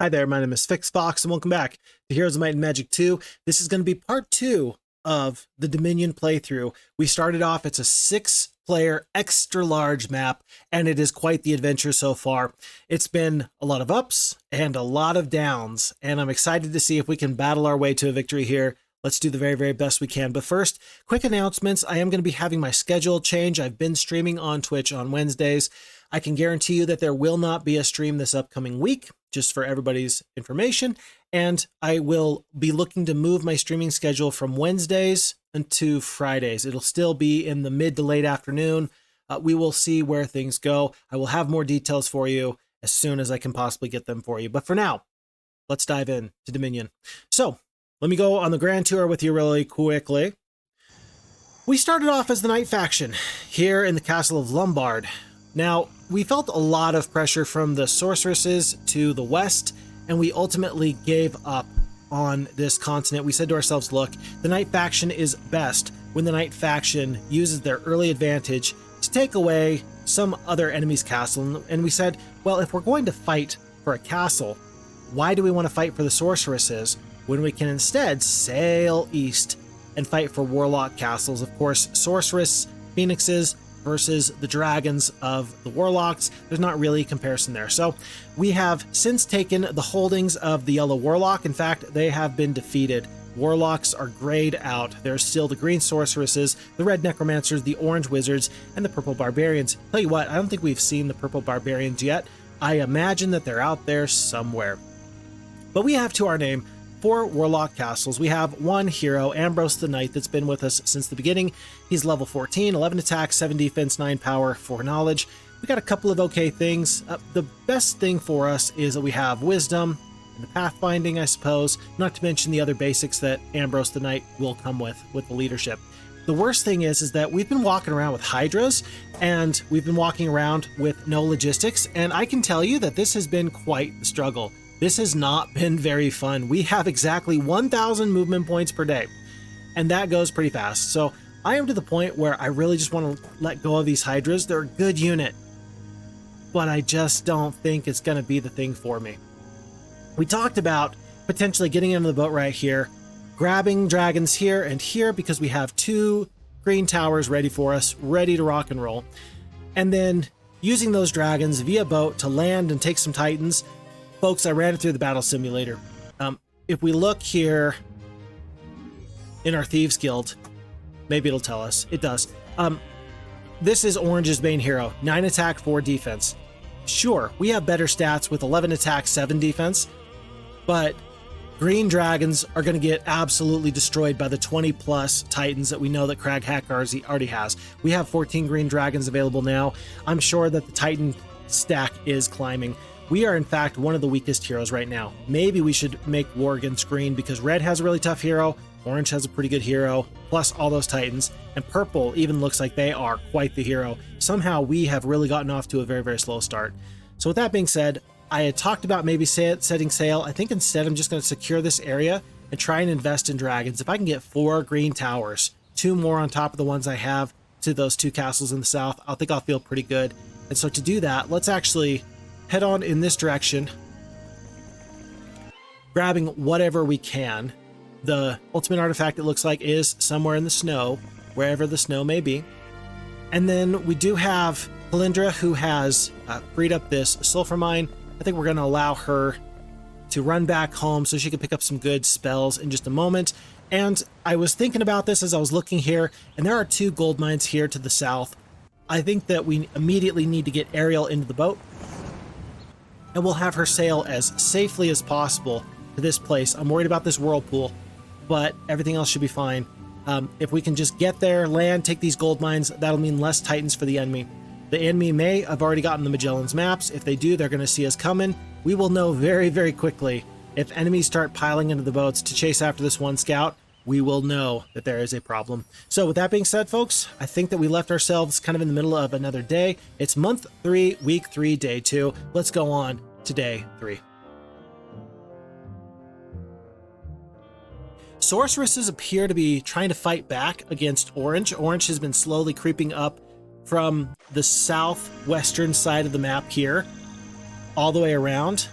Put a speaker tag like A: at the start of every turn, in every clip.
A: Hi there, my name is Phixfox, and welcome back to Heroes of Might and Magic 2. This is going to be part 2 of the Dominion playthrough. We started off, it's a 6-player, extra-large map, and it is quite the adventure so far. It's been a lot of ups and a lot of downs, and I'm excited to see if we can battle our way to a victory here. Let's do the very, very best we can. But first, quick announcements. I am going to be having my schedule change. I've been streaming on Twitch on Wednesdays. I can guarantee you that there will not be a stream this upcoming week, just for everybody's information. And I will be looking to move my streaming schedule from Wednesdays into Fridays. It'll still be in the mid to late afternoon. We will see where things go. I will have more details for you as soon as I can possibly get them for you. But for now, let's dive in to Dominion. So let me go on the grand tour with you really quickly. We started off as the Knight faction here in the Castle of Lombard. Now, we felt a lot of pressure from the sorceresses to the west, and we ultimately gave up on this continent. We said to ourselves, look, the Knight faction is best when the Knight faction uses their early advantage to take away some other enemy's castle. And we said, well, if we're going to fight for a castle, why do we want to fight for the sorceresses when we can instead sail east and fight for warlock castles? Of course, sorceress phoenixes versus the dragons of the warlocks. There's not really a comparison there. So we have since taken the holdings of the yellow warlock. In fact, they have been defeated. Warlocks are grayed out. There's still the green sorceresses, the red necromancers, the orange wizards, and the purple barbarians. Tell you what, I don't think we've seen the purple barbarians yet. I imagine that they're out there somewhere. But we have to our name 4 warlock castles. We have one hero, Ambrose the Knight, that's been with us since the beginning. He's level 14, 11 attack, 7 defense, 9 power, 4 knowledge. We got a couple of okay things. The best thing for us is that we have wisdom and the pathfinding, I suppose, not to mention the other basics that Ambrose the Knight will come with the leadership. The worst thing is that we've been walking around with hydras, and we've been walking around with no logistics, and I can tell you that this has been quite the struggle. This has not been very fun. We have exactly 1,000 movement points per day, and that goes pretty fast. So I am to the point where I really just want to let go of these hydras. They're a good unit, but I just don't think it's going to be the thing for me. We talked about potentially getting into the boat right here, grabbing dragons here and here because we have 2 green towers ready for us, ready to rock and roll, and then using those dragons via boat to land and take some titans. Folks, I ran it through the battle simulator. If we look here in our Thieves Guild, maybe it'll tell us. It does. This is Orange's main hero. 9 attack, 4 defense. Sure, we have better stats with 11 attack, 7 defense, but green dragons are going to get absolutely destroyed by the 20-plus titans that we know that Crag already has. We have 14 green dragons available now. I'm sure that the titan stack is climbing. We are, in fact, one of the weakest heroes right now. Maybe we should make war against green because red has a really tough hero, orange has a pretty good hero, plus all those titans, and purple even looks like they are quite the hero. Somehow we have really gotten off to a very, very slow start. So with that being said, I had talked about maybe setting sail. I think instead I'm just going to secure this area and try and invest in dragons. If I can get 4 green towers, 2 more on top of the ones I have to those 2 castles in the south, I think I'll feel pretty good. And so to do that, let's actually head on in this direction, grabbing whatever we can. The ultimate artifact, it looks like, is somewhere in the snow, wherever the snow may be. And then we do have Palindra, who has freed up this sulfur mine. I think we're going to allow her to run back home so she can pick up some good spells in just a moment. And I was thinking about this as I was looking here, and there are 2 gold mines here to the south. I think that we immediately need to get Ariel into the boat, and we'll have her sail as safely as possible to this place. I'm worried about this whirlpool, but everything else should be fine. If we can just get there, land, take these gold mines, that'll mean less titans for the enemy. The enemy may have already gotten the Magellan's maps. If they do, they're going to see us coming. We will know very, very quickly. If enemies start piling into the boats to chase after this one scout, we will know that there is a problem. So with that being said, folks, I think that we left ourselves kind of in the middle of another day. It's month 3, week 3, day 2. Let's go on to day 3. Sorceresses appear to be trying to fight back against Orange. Orange has been slowly creeping up from the southwestern side of the map here, all the way around.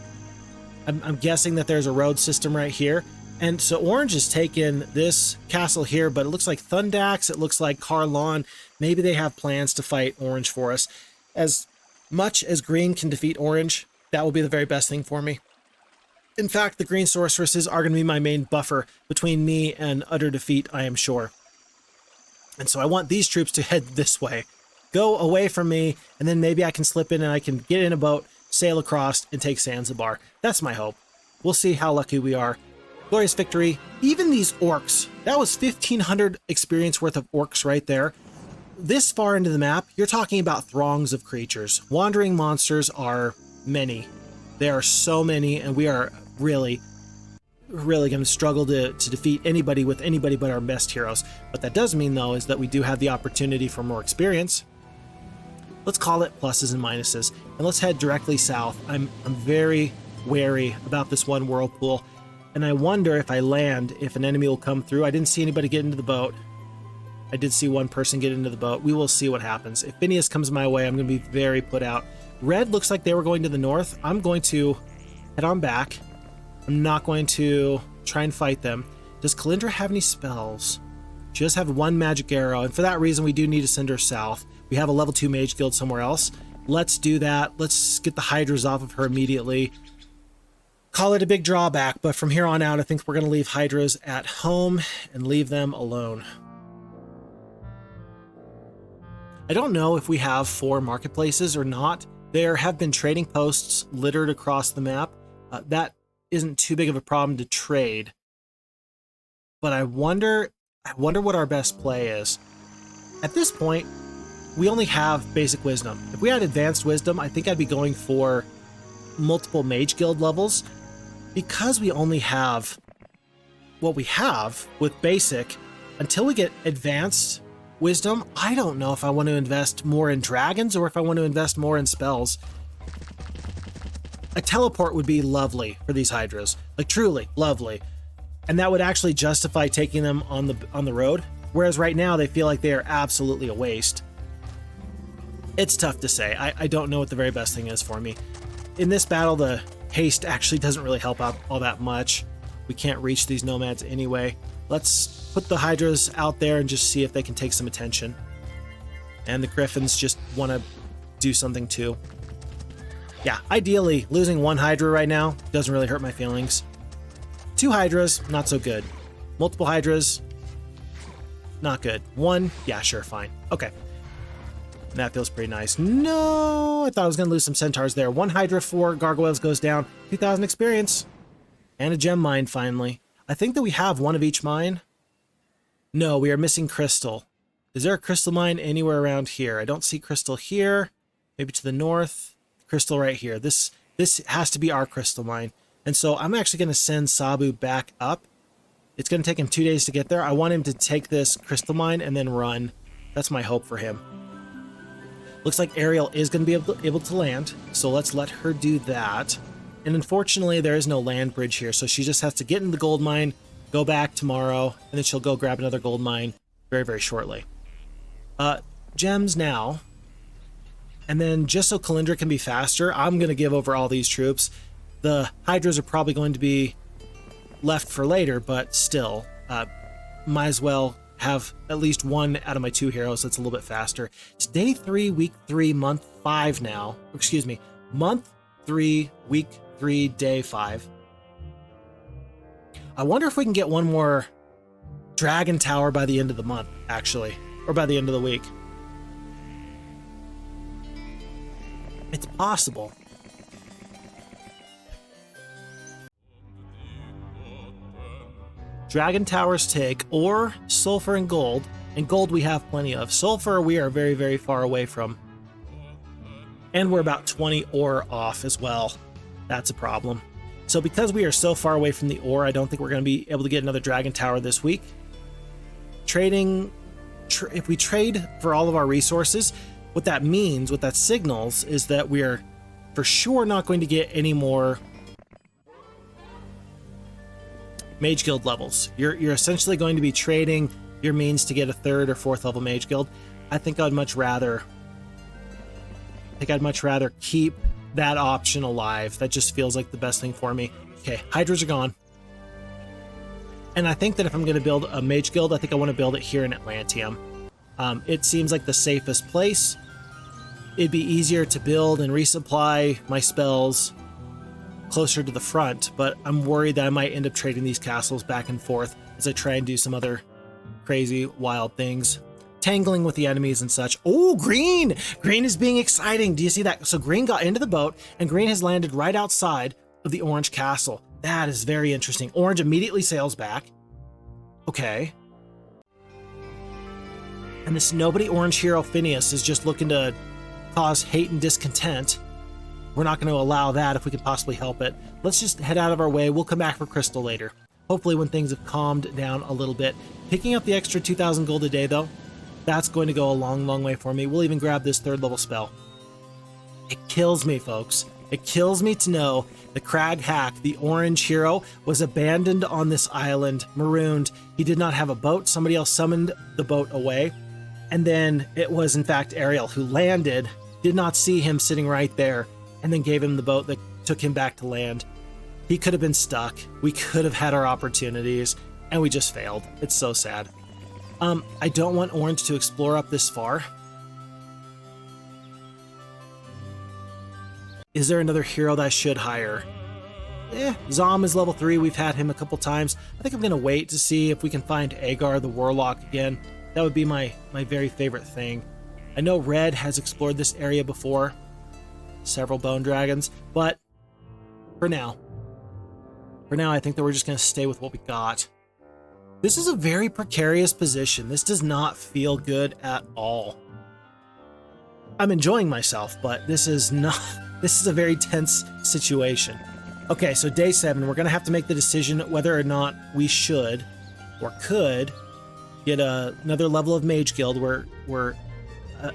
A: I'm guessing that there's a road system right here. And so orange has taken this castle here, but it looks like Thundax, it looks like Carlawn. Maybe they have plans to fight orange for us. As much as green can defeat orange, that will be the very best thing for me. In fact, the green sorceresses are going to be my main buffer between me and utter defeat, I am sure. And so I want these troops to head this way. Go away from me, and then maybe I can slip in and I can get in a boat, sail across, and take Zanzibar. That's my hope. We'll see how lucky we are. Glorious victory. Even these orcs, that was 1,500 experience worth of orcs right there. This far into the map, you're talking about throngs of creatures. Wandering monsters are many. There are so many, and we are really going to struggle to defeat anybody with anybody but our best heroes. What that does mean, though, is that we do have the opportunity for more experience. Let's call it pluses and minuses, and let's head directly south. I'm very wary about this one whirlpool. And I wonder if I land, if an enemy will come through. I didn't see anybody get into the boat. I did see one person get into the boat. We will see what happens. If Phineas comes my way, I'm going to be very put out. Red looks like they were going to the north. I'm going to head on back. I'm not going to try and fight them. Does Kalindra have any spells? She does have one magic arrow, and for that reason, we do need to send her south. We have a level 2 mage guild somewhere else. Let's do that. Let's get the hydras off of her immediately. Call it a big drawback, but from here on out, I think we're going to leave hydras at home and leave them alone. I don't know if we have 4 marketplaces or not. There have been trading posts littered across the map. That isn't too big of a problem to trade. But I wonder what our best play is. At this point, we only have basic wisdom. If we had advanced wisdom, I think I'd be going for multiple mage guild levels. Because we only have what we have with basic, until we get advanced wisdom, I don't know if I want to invest more in dragons or if I want to invest more in spells. A teleport would be lovely for these hydras, like truly lovely. And that would actually justify taking them on the road. Whereas right now they feel like they are absolutely a waste. It's tough to say. I don't know what the very best thing is for me. In this battle, the haste actually doesn't really help out all that much. We can't reach these nomads anyway. Let's put the hydras out there and just see if they can take some attention. And the griffins just want to do something too. Yeah, ideally, losing 1 hydra right now doesn't really hurt my feelings. 2 hydras, not so good. Multiple hydras, not good. 1, yeah, sure, fine. Okay. That feels pretty nice. No, I thought I was going to lose some centaurs there. 1 hydra, 4 gargoyles goes down. 2,000 experience. And a gem mine, finally. I think that we have 1 of each mine. No, we are missing crystal. Is there a crystal mine anywhere around here? I don't see crystal here. Maybe to the north. Crystal right here. This has to be our crystal mine. And so I'm actually going to send Sabu back up. It's going to take him 2 days to get there. I want him to take this crystal mine and then run. That's my hope for him. Looks like Ariel is going to be able to land, so let's let her do that. And unfortunately, there is no land bridge here, so she just has to get in the gold mine, go back tomorrow, and then she'll go grab another gold mine very, very shortly. Gems now. And then just so Kalindra can be faster, I'm going to give over all these troops. The hydras are probably going to be left for later, but still, might as well have at least 1 out of my 2 heroes that's a little bit faster. It's day 3, week 3, month 5 now. Excuse me, month 3, week 3, day 5. I wonder if we can get 1 more dragon tower by the end of the month, actually, or by the end of the week. It's possible. Dragon towers take ore, sulfur, and gold we have plenty of. Sulfur we are very, very far away from. And we're about 20 ore off as well. That's a problem. So because we are so far away from the ore, I don't think we're going to be able to get another dragon tower this week. If we trade for all of our resources, what that means, what that signals, is that we are for sure not going to get any more Mage Guild levels. You're essentially going to be trading your means to get a 3rd or 4th level Mage Guild. I think I'd much rather keep that option alive. That just feels like the best thing for me. Okay, Hydras are gone. And I think that if I'm going to build a Mage Guild, I think I want to build it here in Atlantium. It seems like the safest place. It'd be easier to build and resupply my spells closer to the front, but I'm worried that I might end up trading these castles back and forth as I try and do some other crazy, wild things. Tangling with the enemies and such. Oh, green! Green is being exciting. Do you see that? So green got into the boat, and green has landed right outside of the orange castle. That is very interesting. Orange immediately sails back. Okay. And this nobody orange hero Phineas is just looking to cause hate and discontent. We're not going to allow that if we can possibly help it. Let's just head out of our way. We'll come back for Crystal later. Hopefully when things have calmed down a little bit. Picking up the extra 2,000 gold a day, though, that's going to go a long, long way for me. We'll even grab this 3rd level spell. It kills me, folks. It kills me to know the Crag hack, the orange hero, was abandoned on this island, marooned. He did not have a boat. Somebody else summoned the boat away. And then it was, in fact, Ariel who landed, did not see him sitting right there, and then gave him the boat that took him back to land. He could have been stuck. We could have had our opportunities, and we just failed. It's so sad. I don't want Orange to explore up this far. Is there another hero that I should hire? Zom is level 3. We've had him a couple times. I think I'm going to wait to see if we can find Agar the Warlock again. That would be my very favorite thing. I know Red has explored this area before. Several bone dragons, but for now, I think that we're just going to stay with what we got. This is a very precarious position. This does not feel good at all. I'm enjoying myself, but this is a very tense situation. Okay, so day 7, we're going to have to make the decision whether or not we should or could get another level of Mage Guild where we're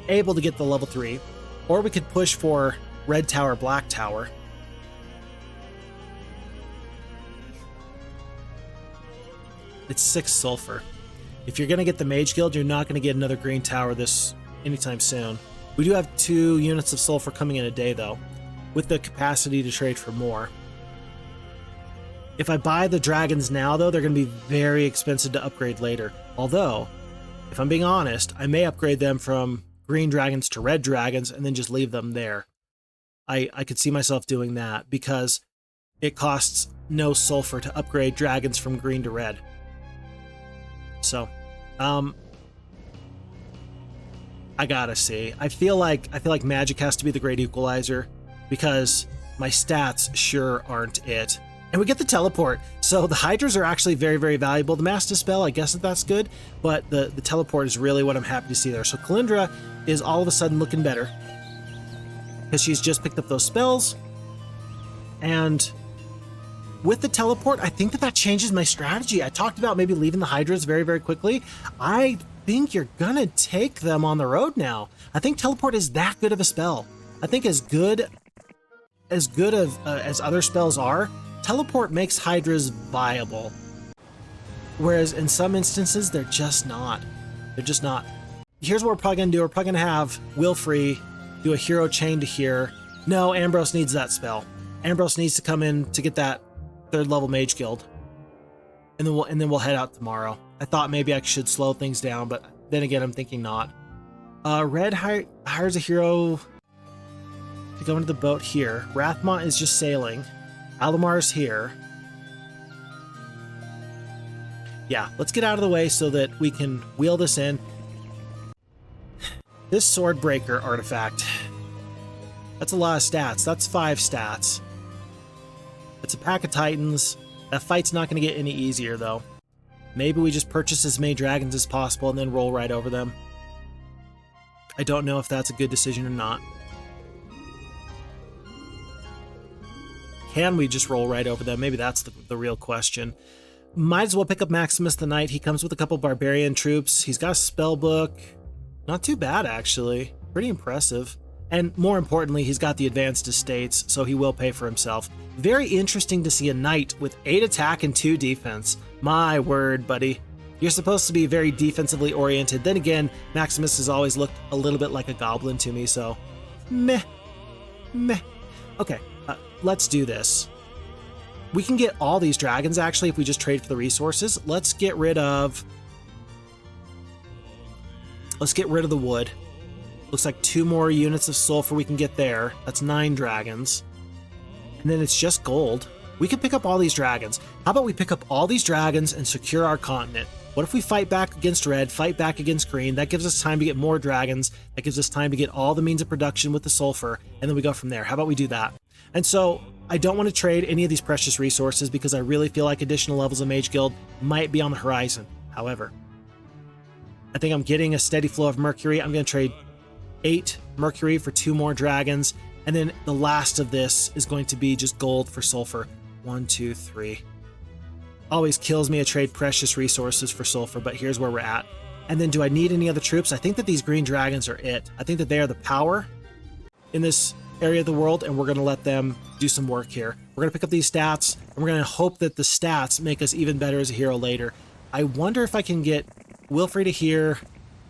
A: able to get the level 3, or we could push for Red Tower, Black Tower. It's 6 sulfur. If you're going to get the Mage Guild, you're not going to get another green tower this anytime soon. We do have 2 units of sulfur coming in a day, though, with the capacity to trade for more. If I buy the dragons now, though, they're going to be very expensive to upgrade later. Although, if I'm being honest, I may upgrade them from green dragons to red dragons and then just leave them there. I could see myself doing that because it costs no sulfur to upgrade dragons from green to red. So, I gotta see. I feel like magic has to be the great equalizer because my stats sure aren't it. And we get the teleport. So the Hydras are actually very, very valuable. The Mass Dispel, I guess that's good, but the teleport is really what I'm happy to see there. So Kalindra is all of a sudden looking better because she's just picked up those spells. And with the teleport, I think that changes my strategy. I talked about maybe leaving the Hydras very, very quickly. I think you're gonna take them on the road now. I think teleport is that good of a spell. I think as good as other spells are, teleport makes Hydras viable. Whereas in some instances, they're just not. They're just not. Here's what we're probably gonna do. We're probably gonna have Wilfrey do a hero chain to here. No, Ambrose needs that spell. Ambrose needs to come in to get that 3rd level Mage Guild. And then we'll head out tomorrow. I thought maybe I should slow things down, but then again, I'm thinking not. Red hires a hero to go into the boat here. Rathmont is just sailing. Alamar's here. Yeah, let's get out of the way so that we can wheel this in. This Swordbreaker artifact. That's a lot of stats. That's 5 stats. It's a pack of Titans. That fight's not going to get any easier, though. Maybe we just purchase as many dragons as possible and then roll right over them. I don't know if that's a good decision or not. Can we just roll right over them? Maybe that's the real question. Might as well pick up Maximus the Knight. He comes with a couple barbarian troops. He's got a spell book. Not too bad, actually. Pretty impressive. And more importantly, he's got the advanced estates, so he will pay for himself. Very interesting to see a knight with 8 attack and 2 defense. My word, buddy. You're supposed to be very defensively oriented. Then again, Maximus has always looked a little bit like a goblin to me, so meh. Okay, let's do this. We can get all these dragons, actually, if we just trade for the resources. Let's get rid of the wood. Looks like 2 more units of sulfur we can get there. That's 9 dragons. And then it's just gold. We can pick up all these dragons. How about we pick up all these dragons and secure our continent? What if we fight back against red, fight back against green? That gives us time to get more dragons. That gives us time to get all the means of production with the sulfur, and then we go from there. How about we do that? And so I don't want to trade any of these precious resources because I really feel like additional levels of Mage Guild might be on the horizon. However, I think I'm getting a steady flow of Mercury. I'm going to trade 8 Mercury for 2 more dragons, and then the last of this is going to be just gold for sulfur. 1, 2, 3. Always kills me to trade precious resources for sulfur, but here's where we're at. And then do I need any other troops? I think that these green dragons are it. I think that they are the power in this area of the world, and we're going to let them do some work here. We're going to pick up these stats, and we're going to hope that the stats make us even better as a hero later. I wonder if I can get Wilfrey here,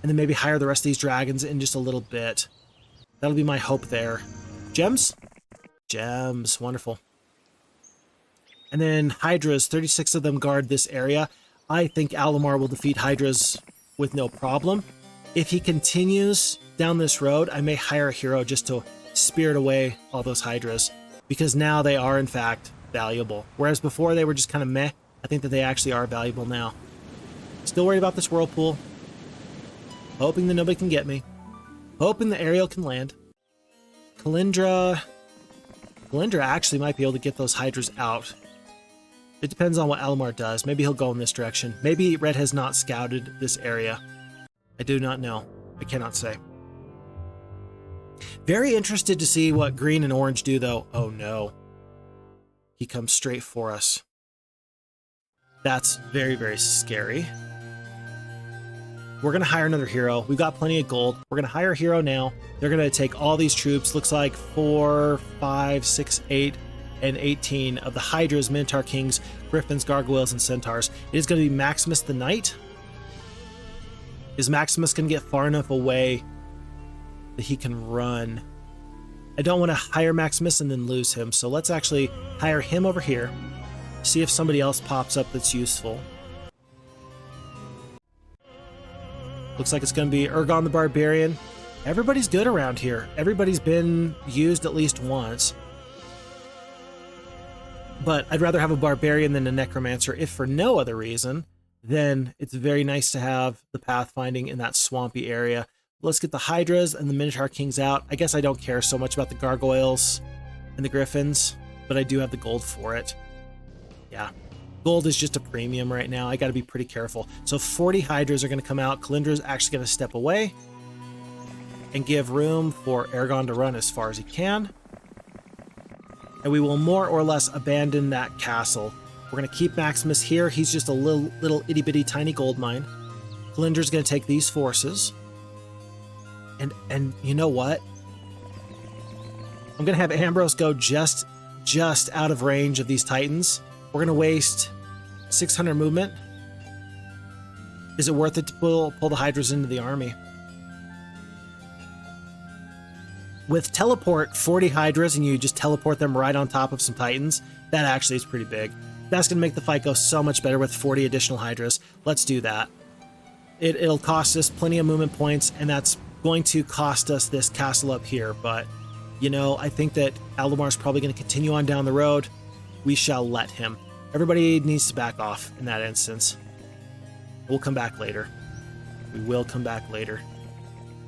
A: and then maybe hire the rest of these dragons in just a little bit. That'll be my hope there. Gems? Gems. Wonderful. And then Hydras, 36 of them guard this area. I think Alamar will defeat Hydras with no problem. If he continues down this road, I may hire a hero just to spirit away all those Hydras, because now they are, in fact, valuable. Whereas before they were just kind of meh. I think that they actually are valuable now. Still worried about this Whirlpool. Hoping that nobody can get me. Hoping the Ariel can land. Kalindra actually might be able to get those Hydras out. It depends on what Alamar does. Maybe he'll go in this direction. Maybe Red has not scouted this area. I do not know. I cannot say. Very interested to see what green and orange do, though. Oh, no. He comes straight for us. That's very, very scary. We're going to hire another hero. We've got plenty of gold. We're going to hire a hero now. They're going to take all these troops. Looks like 4, 5, 6, 8, and 18 of the Hydras, Minotaur Kings, Griffins, Gargoyles, and Centaurs. It is going to be Maximus the Knight. Is Maximus going to get far enough away that he can run? I don't want to hire Maximus and then lose him, so let's actually hire him over here. See if somebody else pops up that's useful. Looks like it's going to be Ergon the Barbarian. Everybody's good around here. Everybody's been used at least once. But I'd rather have a Barbarian than a Necromancer, if for no other reason. Then it's very nice to have the pathfinding in that swampy area. Let's get the Hydras and the Minotaur Kings out. I guess I don't care so much about the Gargoyles and the Griffins, but I do have the gold for it. Yeah. Gold is just a premium right now. I got to be pretty careful. So 40 Hydras are going to come out. Kalindra's actually going to step away and give room for Ergon to run as far as he can. And we will more or less abandon that castle. We're going to keep Maximus here. He's just a little itty-bitty tiny gold mine. Kalindra's going to take these forces. And you know what? I'm going to have Ambrose go just out of range of these Titans. We're going to waste 600 movement. Is it worth it to pull the Hydras into the army? With teleport 40 Hydras and you just teleport them right on top of some Titans, that actually is pretty big. That's going to make the fight go so much better with 40 additional Hydras. Let's do that. It'll cost us plenty of movement points, and that's going to cost us this castle up here. But, you know, I think that Aldamar's probably going to continue on down the road. We shall let him. Everybody needs to back off in that instance. We'll come back later. We will come back later.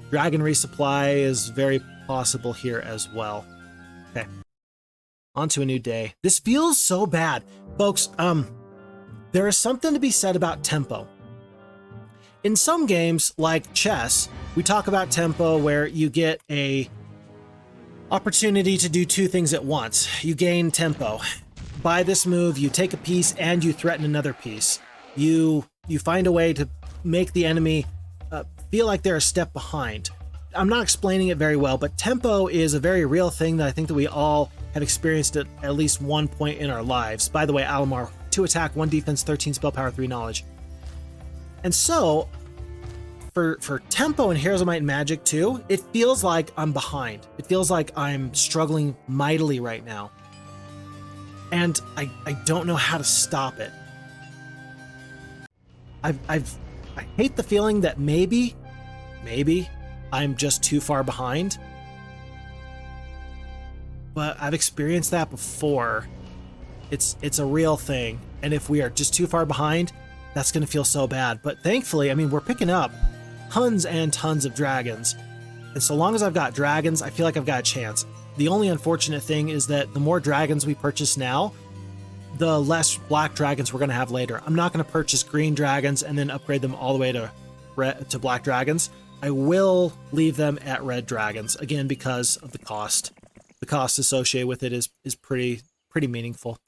A: Dragon resupply is very possible here as well. Okay. On to a new day. This feels so bad. Folks, there is something to be said about tempo. In some games, like chess, we talk about tempo where you get a opportunity to do 2 things at once. You gain tempo. By this move, you take a piece and you threaten another piece. You find a way to make the enemy feel like they're a step behind. I'm not explaining it very well, but tempo is a very real thing that I think that we all have experienced at least one point in our lives. By the way, Alamar, 2 attack, 1 defense, 13 spell power, 3 knowledge. And so, for tempo in Heroes of Might and Magic 2, it feels like I'm behind. It feels like I'm struggling mightily right now. And I don't know how to stop it. I hate the feeling that maybe I'm just too far behind. But I've experienced that before. It's a real thing. And if we are just too far behind, that's going to feel so bad. But thankfully, I mean, we're picking up tons and tons of dragons. And so long as I've got dragons, I feel like I've got a chance. The only unfortunate thing is that the more dragons we purchase now, the less black dragons we're going to have later. I'm not going to purchase green dragons and then upgrade them all the way to black dragons. I will leave them at red dragons, again, because of the cost. The cost associated with it is pretty meaningful.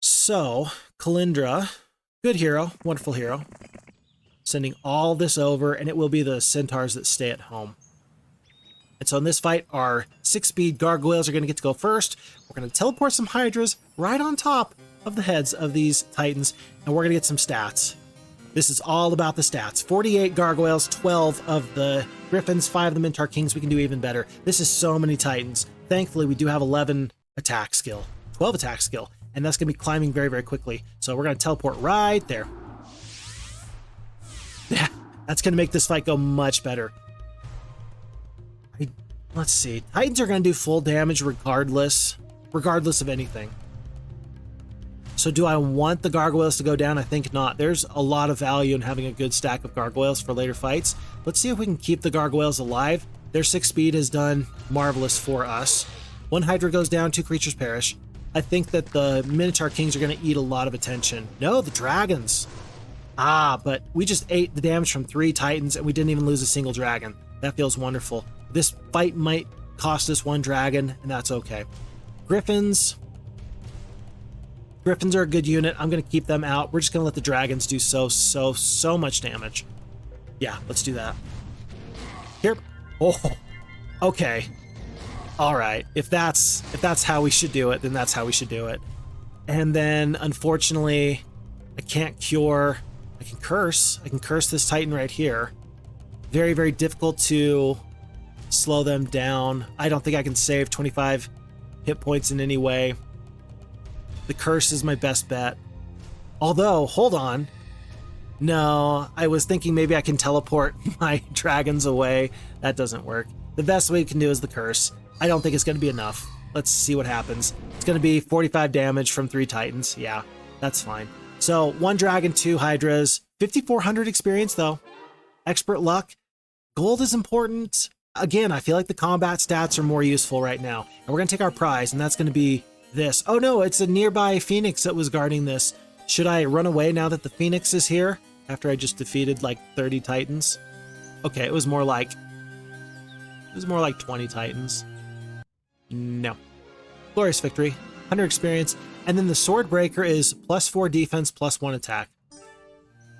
A: So, Kalindra, good hero, wonderful hero. Sending all this over, and it will be the centaurs that stay at home. And so in this fight, our 6-speed gargoyles are going to get to go first. We're going to teleport some hydras right on top of the heads of these titans, and we're going to get some stats. This is all about the stats. 48 gargoyles, 12 of the griffins, 5 of the Minotaur Kings. We can do even better. This is so many titans. Thankfully, we do have 11 attack skill, 12 attack skill, and that's going to be climbing very, very quickly. So we're going to teleport right there. Yeah, that's going to make this fight go much better. Let's see. Titans are going to do full damage regardless of anything. So do I want the gargoyles to go down? I think not. There's a lot of value in having a good stack of gargoyles for later fights. Let's see if we can keep the gargoyles alive. Their 6 speed has done marvelous for us. 1 hydra goes down, 2 creatures perish. I think that the Minotaur Kings are going to eat a lot of attention. No, the dragons. But we just ate the damage from 3 titans and we didn't even lose a single dragon. That feels wonderful. This fight might cost us 1 dragon, and that's okay. Griffins are a good unit. I'm going to keep them out. We're just going to let the dragons do so much damage. Yeah, let's do that. Here. Oh, okay. All right. If that's how we should do it, then that's how we should do it. And then, unfortunately, I can't cure. I can curse. I can curse this titan right here. Very, very difficult to slow them down. I don't think I can save 25 hit points in any way. The curse is my best bet. Although, hold on. No, I was thinking maybe I can teleport my dragons away. That doesn't work. The best way we can do is the curse. I don't think it's going to be enough. Let's see what happens. It's going to be 45 damage from 3 titans. Yeah, that's fine. So 1 dragon, 2 hydras, 5,400 experience though. Expert luck. Gold is important. Again, I feel like the combat stats are more useful right now. And we're going to take our prize, and that's going to be this. Oh no, it's a nearby phoenix that was guarding this. Should I run away now that the phoenix is here? After I just defeated like 30 titans? Okay, it was more like 20 titans. No. Glorious victory. 100 experience. And then the sword breaker is +4 defense, +1 attack.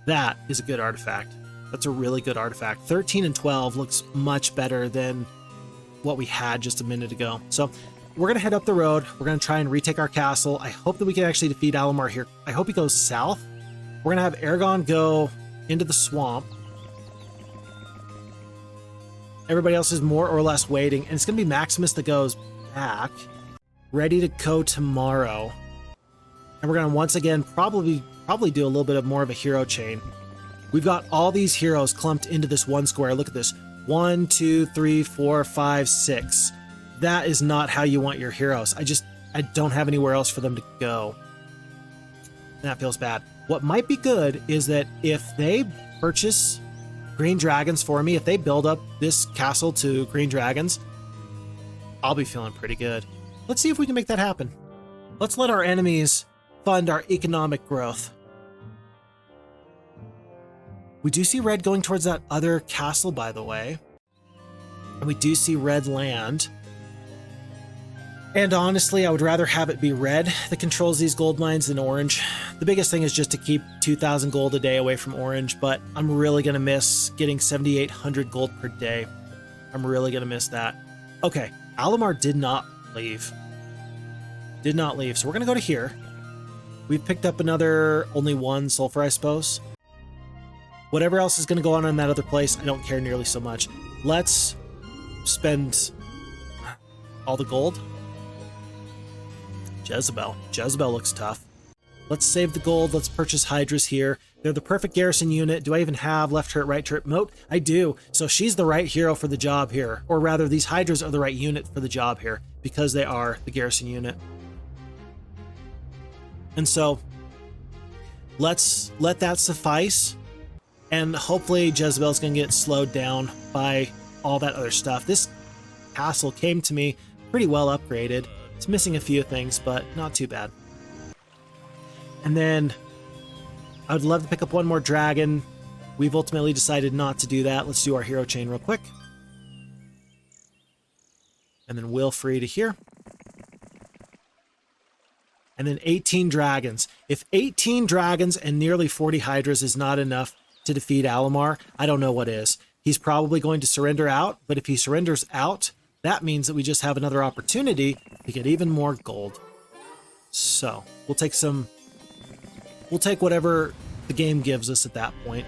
A: That is a good artifact. That's a really good artifact. 13 and 12 looks much better than what we had just a minute ago. So we're going to head up the road. We're going to try and retake our castle. I hope that we can actually defeat Alamar here. I hope he goes south. We're going to have Ergon go into the swamp. Everybody else is more or less waiting. And it's going to be Maximus that goes back. Ready to go tomorrow. And we're going to once again probably do a little bit of more of a hero chain. We've got all these heroes clumped into this one square. Look at this. 1, 2, 3, 4, 5, 6. That is not how you want your heroes. I don't have anywhere else for them to go. That feels bad. What might be good is that if they purchase green dragons for me, if they build up this castle to green dragons, I'll be feeling pretty good. Let's see if we can make that happen. Let's let our enemies fund our economic growth. We do see red going towards that other castle, by the way. And we do see red land. And honestly, I would rather have it be red that controls these gold mines than orange. The biggest thing is just to keep 2,000 gold a day away from orange, but I'm really going to miss getting 7,800 gold per day. I'm really going to miss that. Okay, Alamar did not leave. Did not leave, so we're going to go to here. We've picked up another only 1 sulfur, I suppose. Whatever else is going to go on in that other place, I don't care nearly so much. Let's spend all the gold. Jezebel. Jezebel looks tough. Let's save the gold. Let's purchase Hydras here. They're the perfect garrison unit. Do I even have left turret, right turret moat? I do. So she's the right hero for the job here. Or rather, these Hydras are the right unit for the job here because they are the garrison unit. And so let's let that suffice. And hopefully Jezebel's going to get slowed down by all that other stuff. This castle came to me pretty well upgraded. It's missing a few things, but not too bad. And then I would love to pick up one more dragon. We've ultimately decided not to do that. Let's do our hero chain real quick. And then Wilfrey to here. And then 18 dragons. If 18 dragons and nearly 40 Hydras is not enough to defeat Alamar, I don't know what is. He's probably going to surrender out, but if he surrenders out, that means that we just have another opportunity to get even more gold. So, we'll take whatever the game gives us at that point.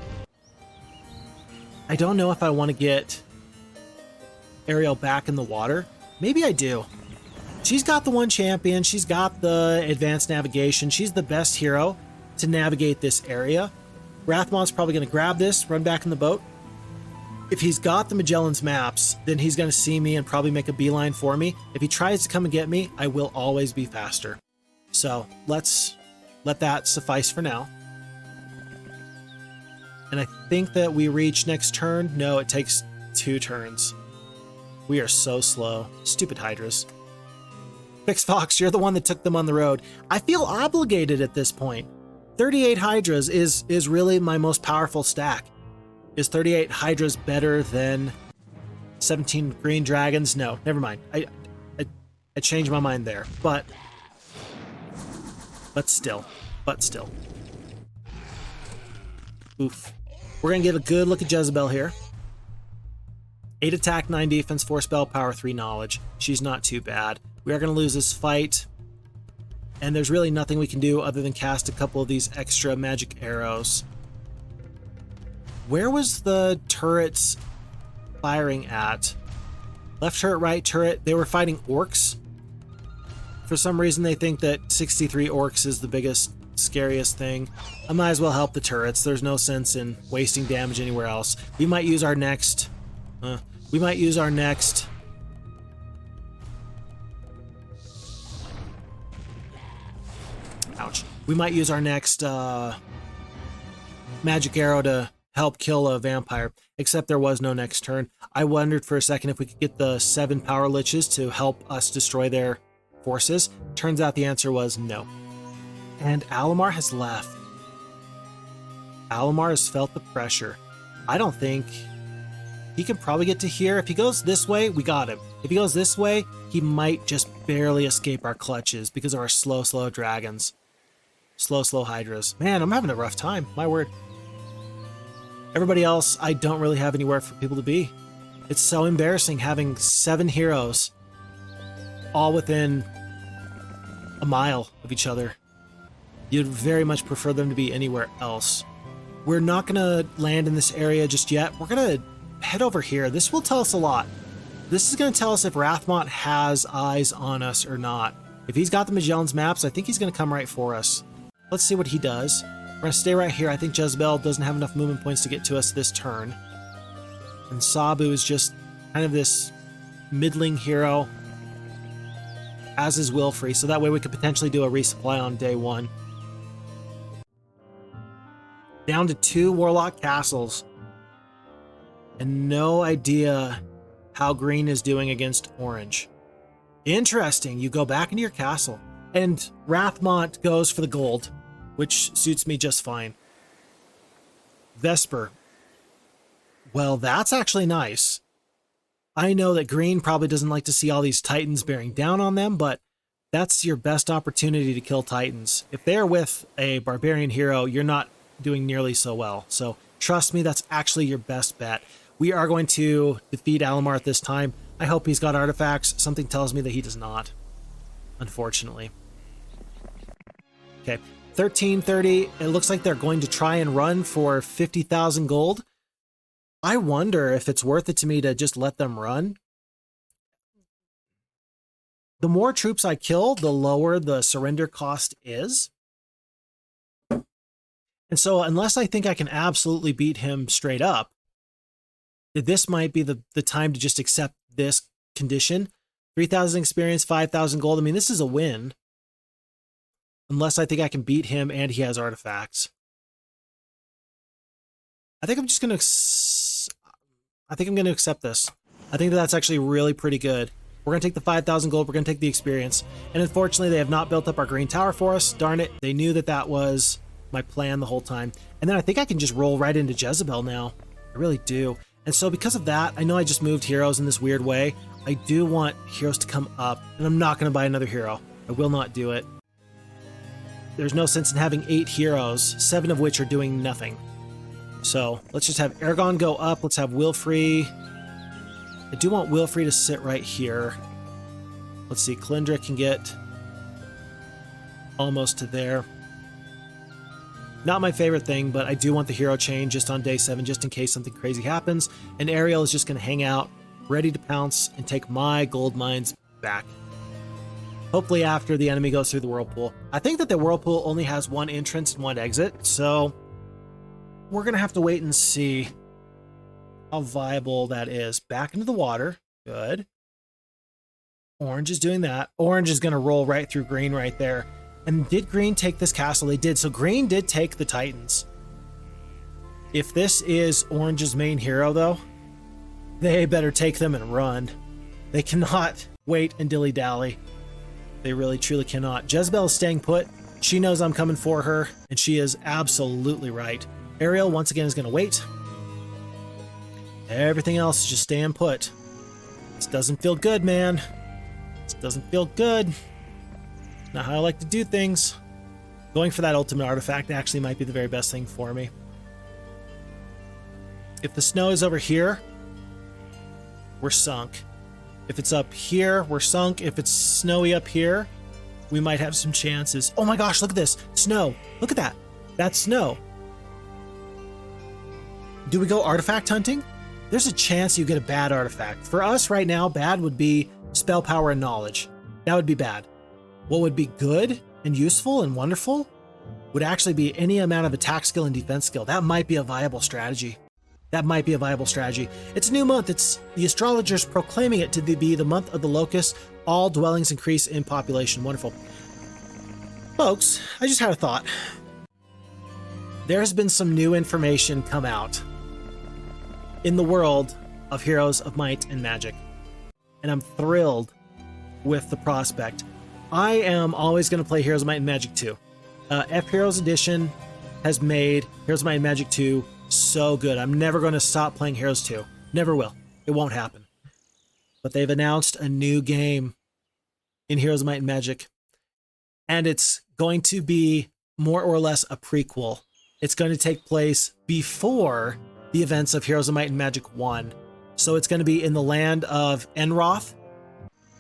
A: I don't know if I want to get Ariel back in the water. Maybe I do. She's got the one champion. She's got the advanced navigation. She's the best hero to navigate this area. Rathmon's probably going to grab this, run back in the boat. If he's got the Magellan's maps, then he's going to see me and probably make a beeline for me. If he tries to come and get me, I will always be faster. So let's let that suffice for now. And I think that we reach next turn. No, it takes 2 turns. We are so slow. Stupid Hydras. Phixfox, you're the one that took them on the road. I feel obligated at this point. 38 Hydras is really my most powerful stack. Is 38 Hydras better than 17 green dragons? No, never mind. I changed my mind there. But still. Oof. We're going to give a good look at Jezebel here. 8 attack, 9 defense, 4 spell power, 3 knowledge. She's not too bad. We are going to lose this fight. And there's really nothing we can do other than cast a couple of these extra magic arrows. Where was the turrets firing at? Left turret, right turret. They were fighting orcs. For some reason, they think that 63 orcs is the biggest, scariest thing. I might as well help the turrets. There's no sense in wasting damage anywhere else. We might use our next... Ouch. We might use our next magic arrow to help kill a vampire, except there was no next turn. I wondered for a second if we could get the 7 power liches to help us destroy their forces. Turns out the answer was no. And Alamar has left. Alamar has felt the pressure. I don't think he can probably get to here. If he goes this way, we got him. If he goes this way, he might just barely escape our clutches because of our slow dragons. Slow Hydras. Man, I'm having a rough time. My word. Everybody else, I don't really have anywhere for people to be. It's so embarrassing having 7 heroes all within a mile of each other. You'd very much prefer them to be anywhere else. We're not going to land in this area just yet. We're going to head over here. This will tell us a lot. This is going to tell us if Rathmont has eyes on us or not. If he's got the Magellan's maps, I think he's going to come right for us. Let's see what he does. We're going to stay right here. I think Jezebel doesn't have enough movement points to get to us this turn. And Sabu is just kind of this middling hero, as is Wilfrey, so that way we could potentially do a resupply on day 1. Down to 2 Warlock Castles. And no idea how green is doing against orange. Interesting. You go back into your castle. And Rathmont goes for the gold, which suits me just fine. Vesper. Well, that's actually nice. I know that green probably doesn't like to see all these titans bearing down on them, but that's your best opportunity to kill titans. If they're with a barbarian hero, you're not doing nearly so well. So trust me, that's actually your best bet. We are going to defeat Alamar at this time. I hope he's got artifacts. Something tells me that he does not, unfortunately. Okay, 1330, it looks like they're going to try and run for 50,000 gold. I wonder if it's worth it to me to just let them run. The more troops I kill, the lower the surrender cost is. And so unless I think I can absolutely beat him straight up, this might be the time to just accept this condition. 3,000 experience, 5,000 gold. I mean, this is a win. Unless I think I can beat him and he has artifacts. I think I'm just going to... I think I'm going to accept this. I think that's actually really pretty good. We're going to take the 5,000 gold. We're going to take the experience. And unfortunately, they have not built up our green tower for us. Darn it. They knew that that was my plan the whole time. And then I think I can just roll right into Jezebel now. I really do. And so because of that, I know I just moved heroes in this weird way. I do want heroes to come up. And I'm not going to buy another hero. I will not do it. There's no sense in having 8 heroes, 7 of which are doing nothing. So let's just have Ergon go up. Let's have Wilfrey. I do want Wilfrey to sit right here. Let's see, Kalindra can get almost to there. Not my favorite thing, but I do want the hero chain just on day 7, just in case something crazy happens. And Ariel is just going to hang out, ready to pounce and take my gold mines back. Hopefully after the enemy goes through the whirlpool. I think that the whirlpool only has 1 entrance and 1 exit, so we're going to have to wait and see how viable that is. Back into the water. Good. Orange is doing that. Orange is going to roll right through green right there. And did green take this castle? They did. So green did take the Titans. If this is orange's main hero, though, they better take them and run. They cannot wait and dilly-dally. They really, truly cannot. Jezebel is staying put. She knows I'm coming for her, and she is absolutely right. Ariel, once again, is going to wait. Everything else is just staying put. This doesn't feel good, man. This doesn't feel good. Not how I like to do things. Going for that ultimate artifact actually might be the very best thing for me. If the snow is over here, we're sunk. If it's up here, we're sunk. If it's snowy up here, we might have some chances. Oh my gosh, look at this. Snow. Look at that. That's snow. Do we go artifact hunting? There's a chance you get a bad artifact. For us right now, bad would be spell power and knowledge. That would be bad. What would be good and useful and wonderful would actually be any amount of attack skill and defense skill. That might be a viable strategy. That might be a viable strategy. It's a new month. It's the astrologers proclaiming it to be the month of the locust. All dwellings increase in population. Wonderful. Folks, I just had a thought. There has been some new information come out in the world of Heroes of Might and Magic, and I'm thrilled with the prospect. I am always going to play Heroes of Might and Magic 2. FHeroes Edition has made Heroes of Might and Magic 2 so good. I'm never going to stop playing Heroes 2. Never will. It won't happen. But they've announced a new game in Heroes of Might and Magic, and it's going to be more or less a prequel. It's going to take place before the events of Heroes of Might and Magic 1. So it's going to be in the land of Enroth.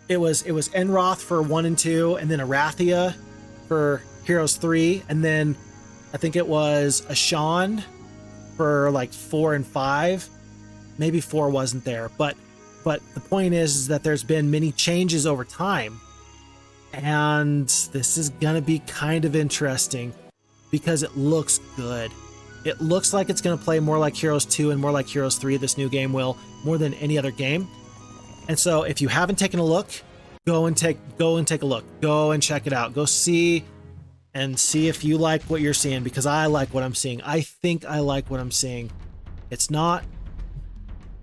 A: It was Enroth for 1 and 2, and then Arathia for Heroes 3, and then I think it was Ashan for like 4 and 5. Maybe 4 wasn't there, but the point is that there's been many changes over time, and this is gonna be kind of interesting because it looks good. It looks like it's gonna play more like Heroes 2 and more like Heroes 3. This new game will, more than any other game. And so if you haven't taken a look, go and take a look. Go and check it out. Go see if you like what you're seeing, because I like what I'm seeing. I think I like what I'm seeing. It's not,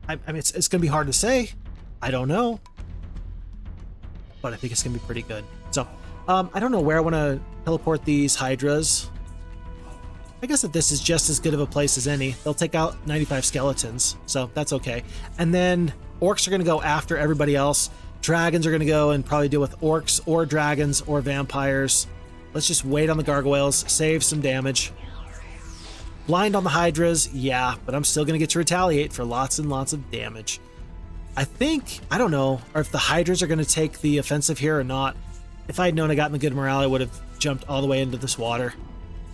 A: I mean, it's going to be hard to say. I don't know. But I think it's going to be pretty good. So, I don't know where I want to teleport these Hydras. I guess that this is just as good of a place as any. They'll take out 95 skeletons, so that's okay. And then orcs are going to go after everybody else. Dragons are going to go and probably deal with orcs or dragons or vampires. Let's just wait on the gargoyles, save some damage. Blind on the Hydras, yeah, but I'm still going to get to retaliate for lots and lots of damage. I think, I don't know, or if the Hydras are going to take the offensive here or not. If I had known I got in the good morale, I would have jumped all the way into this water.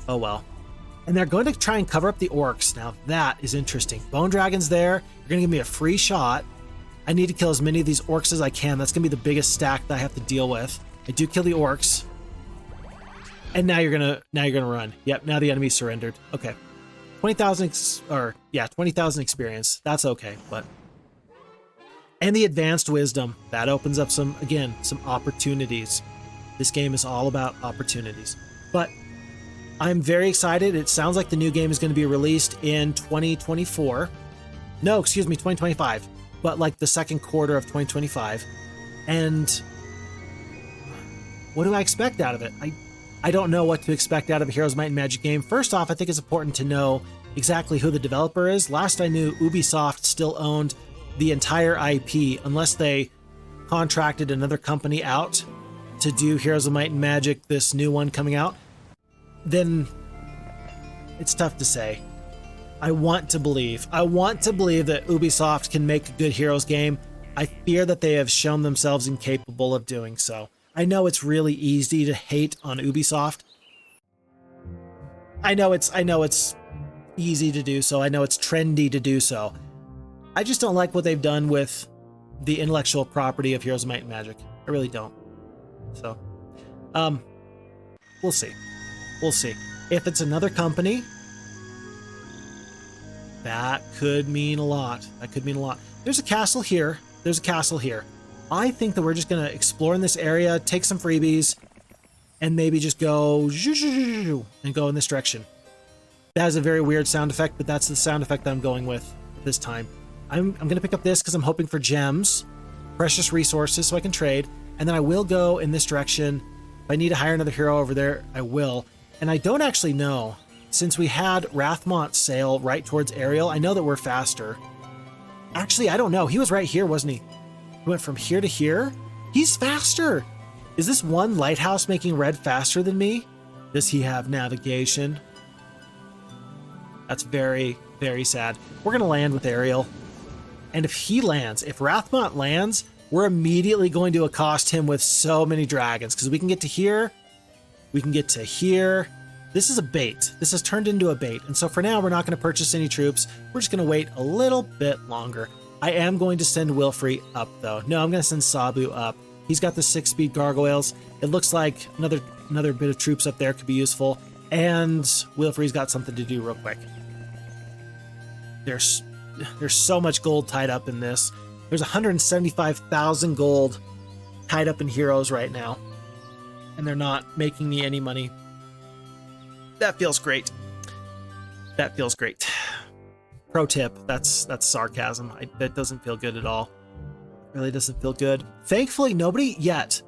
A: Oh well. And they're going to try and cover up the orcs. Now that is interesting. Bone Dragon's there. You're going to give me a free shot. I need to kill as many of these orcs as I can. That's going to be the biggest stack that I have to deal with. I do kill the orcs. And now you're going to run. Yep, now the enemy surrendered. Okay. 20,000 20,000 experience. That's okay, but and the advanced wisdom, that opens up some opportunities. This game is all about opportunities. But I'm very excited. It sounds like the new game is going to be released in 2024. No, excuse me, 2025. But like the second quarter of 2025. And what do I expect out of it? I don't know what to expect out of a Heroes Might and Magic game. First off, I think it's important to know exactly who the developer is. Last I knew, Ubisoft still owned the entire IP, unless they contracted another company out to do Heroes of Might and Magic, this new one coming out. Then it's tough to say. I want to believe that Ubisoft can make a good Heroes game. I fear that they have shown themselves incapable of doing so. I know it's really easy to hate on Ubisoft. I know it's easy to do so. I know it's trendy to do so. I just don't like what they've done with the intellectual property of Heroes of Might and Magic. I really don't. So, we'll see. We'll see. If it's another company, that could mean a lot. That could mean a lot. There's a castle here. There's a castle here. I think that we're just going to explore in this area, take some freebies, and maybe just go and go in this direction. That is a very weird sound effect, but that's the sound effect that I'm going with this time. I'm going to pick up this because I'm hoping for gems, precious resources so I can trade, and then I will go in this direction. If I need to hire another hero over there, I will. And I don't actually know, since we had Rathmont sail right towards Ariel, I know that we're faster. Actually, I don't know. He was right here, wasn't he? He went from here to here? He's faster! Is this one lighthouse making Red faster than me? Does he have navigation? That's very, very sad. We're going to land with Ariel. And if he lands, if Rathmont lands, we're immediately going to accost him with so many dragons, because we can get to here, we can get to here. This is a bait. This has turned into a bait. And so for now, we're not going to purchase any troops. We're just going to wait a little bit longer. I am going to send Wilfrey up, though. No, I'm going to send Sabu up. He's got the 6-speed gargoyles. It looks like another bit of troops up there could be useful. And Wilfrey's got something to do real quick. There's so much gold tied up in this. There's 175,000 gold tied up in heroes right now. And they're not making me any money. That feels great. That feels great. Pro tip, that's sarcasm. That doesn't feel good at all. It really doesn't feel good. Thankfully, nobody yet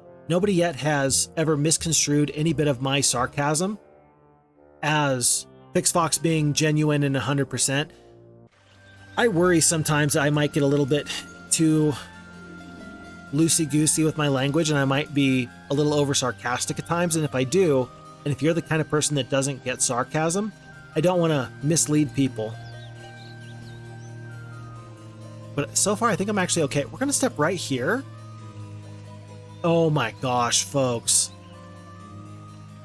A: has ever misconstrued any bit of my sarcasm as Phixfox being genuine and 100%. I worry sometimes I might get a little bit too loosey-goosey with my language, and I might be a little over-sarcastic at times, and if I do, and if you're the kind of person that doesn't get sarcasm, I don't want to mislead people. But so far, I think I'm actually okay. We're going to step right here. Oh my gosh, folks.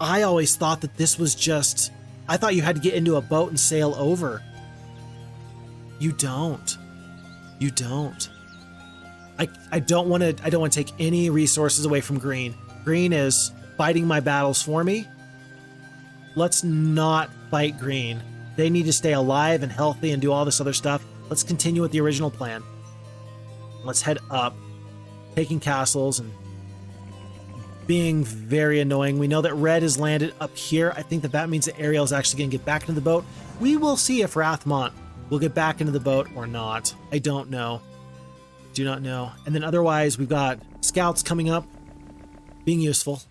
A: I always thought that this was just... I thought you had to get into a boat and sail over. You don't. You don't. I don't want to take any resources away from Green. Green is fighting my battles for me. Let's not fight Green. They need to stay alive and healthy and do all this other stuff. Let's continue with the original plan. Let's head up, taking castles and being very annoying. We know that Red has landed up here. I think that means that Ariel is actually going to get back into the boat. We will see if Rathmont will get back into the boat or not. I don't know. Do not know. And then otherwise, we've got scouts coming up, being useful.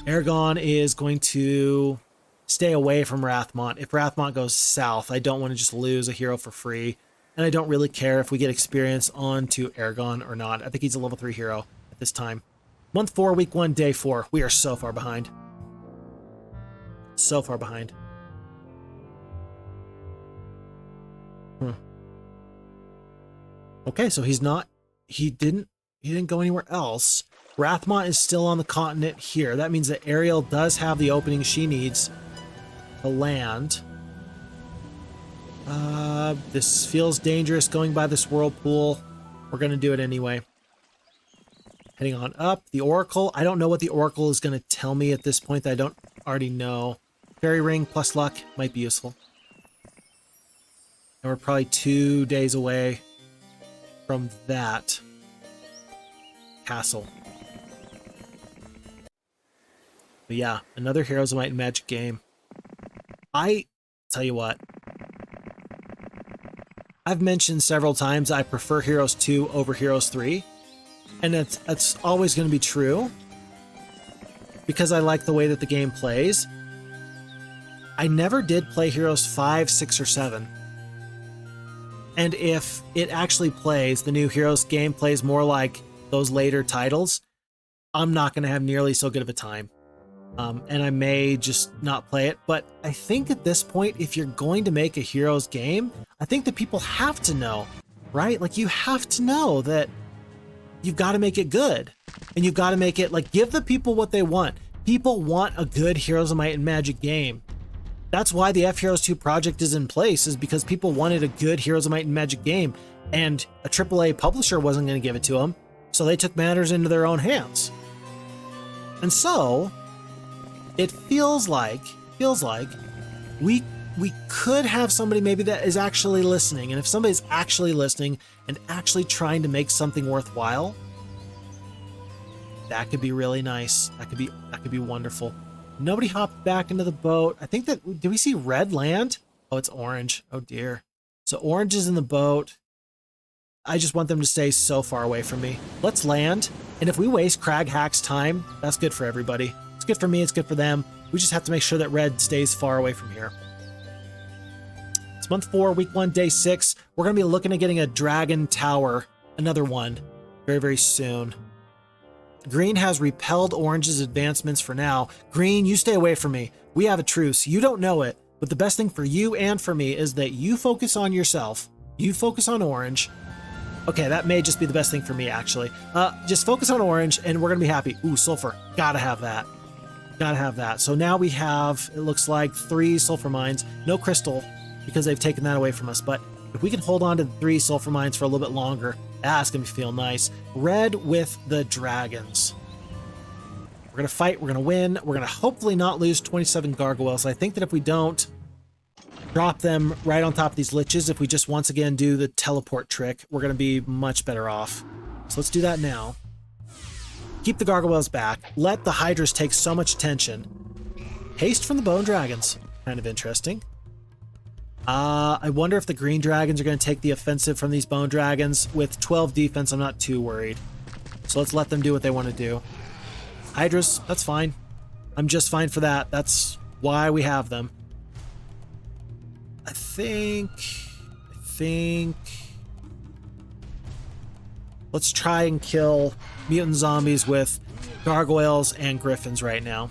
A: Ergon is going to stay away from Rathmont. If Rathmont goes south, I don't want to just lose a hero for free. And I don't really care if we get experience onto Ergon or not. I think he's a level 3 hero at this time. Month 4, week 1, day 4. We are so far behind. So far behind. Okay, so he didn't go anywhere else. Rathmont is still on the continent here. That means that Ariel does have the opening she needs to land. This feels dangerous going by this whirlpool. We're going to do it anyway. Heading on up. The Oracle. I don't know what the Oracle is going to tell me at this point that I don't already know. Fairy Ring plus luck might be useful. And we're probably 2 days away from that castle. But yeah, another Heroes of Might and Magic game. I tell you what. I've mentioned several times I prefer Heroes 2 over Heroes 3. And it's always going to be true. Because I like the way that the game plays. I never did play Heroes 5, 6, or 7. And if it actually plays, the new Heroes game plays more like those later titles, I'm not going to have nearly so good of a time. And I may just not play it. But I think at this point, if you're going to make a Heroes game, I think that people have to know, right? Like, you have to know that you've got to make it good. And you've got to make it, like, give the people what they want. People want a good Heroes of Might and Magic game. That's why the FHeroes2 project is in place, is because people wanted a good Heroes of Might and Magic game, and a AAA publisher wasn't going to give it to them, so they took matters into their own hands. And so, it feels like we could have somebody maybe that is actually listening, and if somebody's actually listening and actually trying to make something worthwhile, that could be really nice. That could be wonderful. Nobody hopped back into the boat. I think that, do we see red land? Oh, it's orange. Oh dear. So orange is in the boat. I just want them to stay so far away from me. Let's land. And if we waste Crag Hack's time, that's good for everybody. It's good for me, it's good for them. We just have to make sure that red stays far away from here. It's month 4, week 1, day 6. We're going to be looking at getting a dragon tower, another one, very, very soon. Green has repelled Orange's advancements for now. Green, you stay away from me. We have a truce. You don't know it, but the best thing for you and for me is that you focus on yourself. You focus on Orange. Okay, that may just be the best thing for me, actually. Just focus on Orange, and we're going to be happy. Ooh, sulfur. Gotta have that. Gotta have that. So now we have, it looks like, 3 sulfur mines. No crystal, because they've taken that away from us. But if we can hold on to the 3 sulfur mines for a little bit longer, that's going to feel nice. Red with the dragons. We're going to fight. We're going to win. We're going to hopefully not lose 27 gargoyles. I think that if we don't drop them right on top of these liches, if we just once again do the teleport trick, we're going to be much better off. So let's do that now. Keep the gargoyles back. Let the hydras take so much attention. Haste from the bone dragons. Kind of interesting. I wonder if the green dragons are going to take the offensive from these bone dragons. With 12 defense, I'm not too worried. So let's let them do what they want to do. Hydras, that's fine. I'm just fine for that. That's why we have them. I think... Let's try and kill mutant zombies with gargoyles and griffins right now.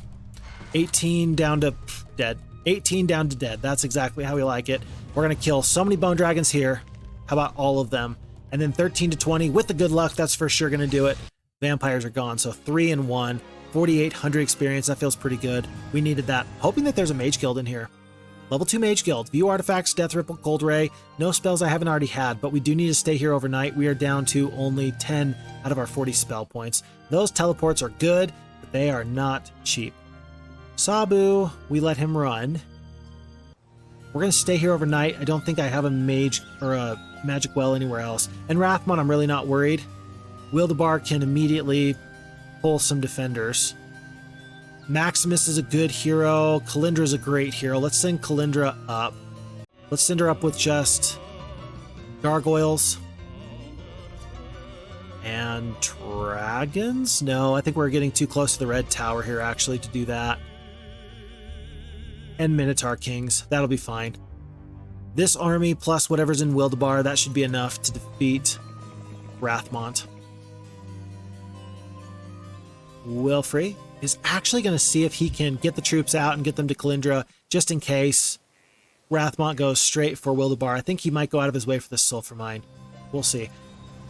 A: 18 down to dead. 18 down to dead. That's exactly how we like it. We're going to kill so many bone dragons here. How about all of them? And then 13 to 20. With the good luck, that's for sure going to do it. Vampires are gone. So 3 and 1. 4,800 experience. That feels pretty good. We needed that. Hoping that there's a mage guild in here. Level 2 mage guild. View artifacts, death ripple, cold ray. No spells I haven't already had, but we do need to stay here overnight. We are down to only 10 out of our 40 spell points. Those teleports are good, but they are not cheap. Sabu, we let him run. We're going to stay here overnight. I don't think I have a mage or a magic well anywhere else. And Rathmon, I'm really not worried. Wildebar can immediately pull some defenders. Maximus is a good hero. Kalindra is a great hero. Let's send Kalindra up. Let's send her up with just gargoyles. And dragons? No, I think we're getting too close to the red tower here, actually, to do that. And Minotaur Kings. That'll be fine. This army plus whatever's in Wildebar, that should be enough to defeat Rathmont. Wilfrey is actually going to see if he can get the troops out and get them to Kalindra, just in case Rathmont goes straight for Wildebar. I think he might go out of his way for the sulfur mine. We'll see.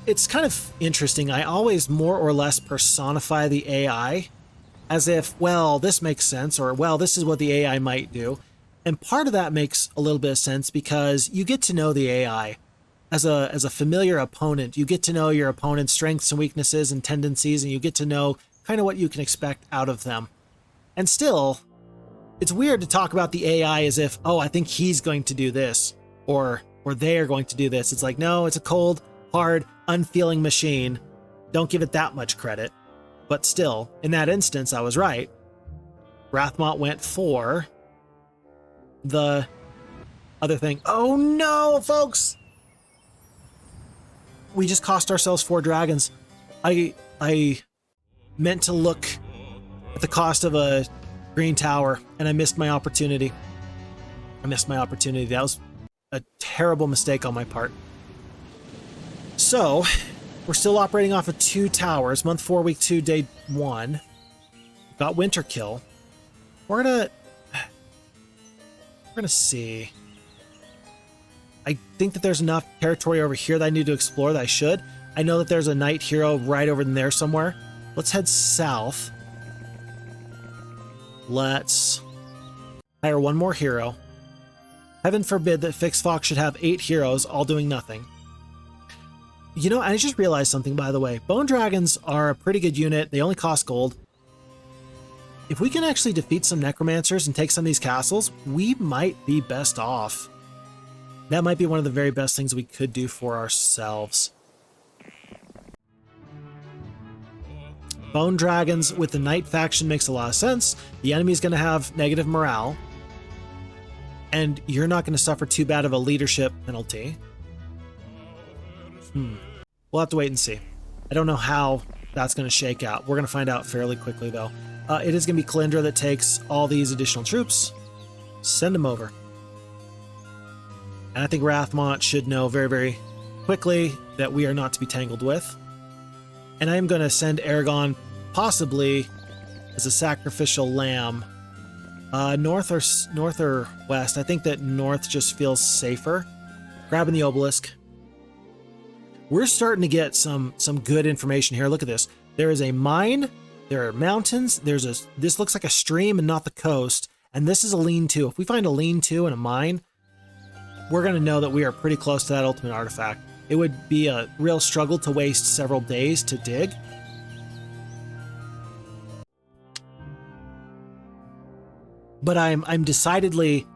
A: It's kind of interesting. I always more or less personify the AI as if, well, this makes sense, or, well, this is what the AI might do. And part of that makes a little bit of sense because you get to know the AI. As a familiar opponent, you get to know your opponent's strengths and weaknesses and tendencies, and you get to know kind of what you can expect out of them. And still, it's weird to talk about the AI as if, oh, I think he's going to do this, or they are going to do this. It's like, no, it's a cold, hard, unfeeling machine. Don't give it that much credit. But still, in that instance, I was right. Rathmont went for the other thing. Oh no, folks! We just cost ourselves 4 dragons. I meant to look at the cost of a green tower, and I missed my opportunity. That was a terrible mistake on my part. So, we're still operating off of 2 towers. Month 4, week 2, day 1. Got winter kill. We're gonna see. I think that there's enough territory over here that I need to explore that I should. I know that there's a knight hero right over there somewhere. Let's head south. Let's hire 1 more hero. Heaven forbid that Phixfox should have 8 heroes all doing nothing. You know, I just realized something, by the way. Bone Dragons are a pretty good unit. They only cost gold. If we can actually defeat some necromancers and take some of these castles, we might be best off. That might be one of the very best things we could do for ourselves. Bone Dragons with the Knight faction makes a lot of sense. The enemy's going to have negative morale. And you're not going to suffer too bad of a leadership penalty. We'll have to wait and see. I don't know how that's going to shake out. We're going to find out fairly quickly, though. It is going to be Kalindra that takes all these additional troops. Send them over. And I think Rathmont should know very, very quickly that we are not to be tangled with. And I am going to send Ergon possibly as a sacrificial lamb. North or west? I think that north just feels safer. Grabbing the obelisk. We're starting to get some good information here. Look at this. There is a mine. There are mountains. This looks like a stream and not the coast. And this is a lean-to. If we find a lean-to and a mine, we're going to know that we are pretty close to that ultimate artifact. It would be a real struggle to waste several days to dig. But I'm decidedly,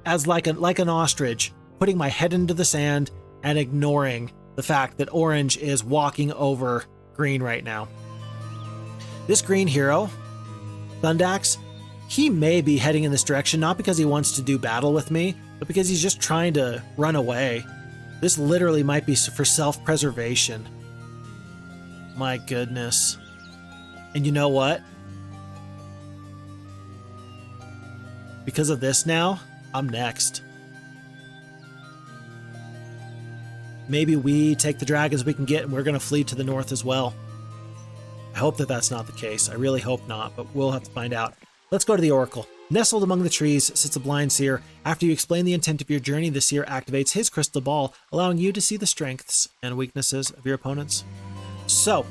A: as like an ostrich, putting my head into the sand and ignoring the fact that orange is walking over green right now. This green hero, Thundax, he may be heading in this direction, not because he wants to do battle with me, but because he's just trying to run away. This literally might be for self-preservation. My goodness. And you know what? Because of this now, I'm next. Maybe we take the dragons we can get and we're going to flee to the north as well. I hope that that's not the case. I really hope not, but we'll have to find out. Let's go to the Oracle. Nestled among the trees sits a blind seer. After you explain the intent of your journey, the seer activates his crystal ball, allowing you to see the strengths and weaknesses of your opponents. So,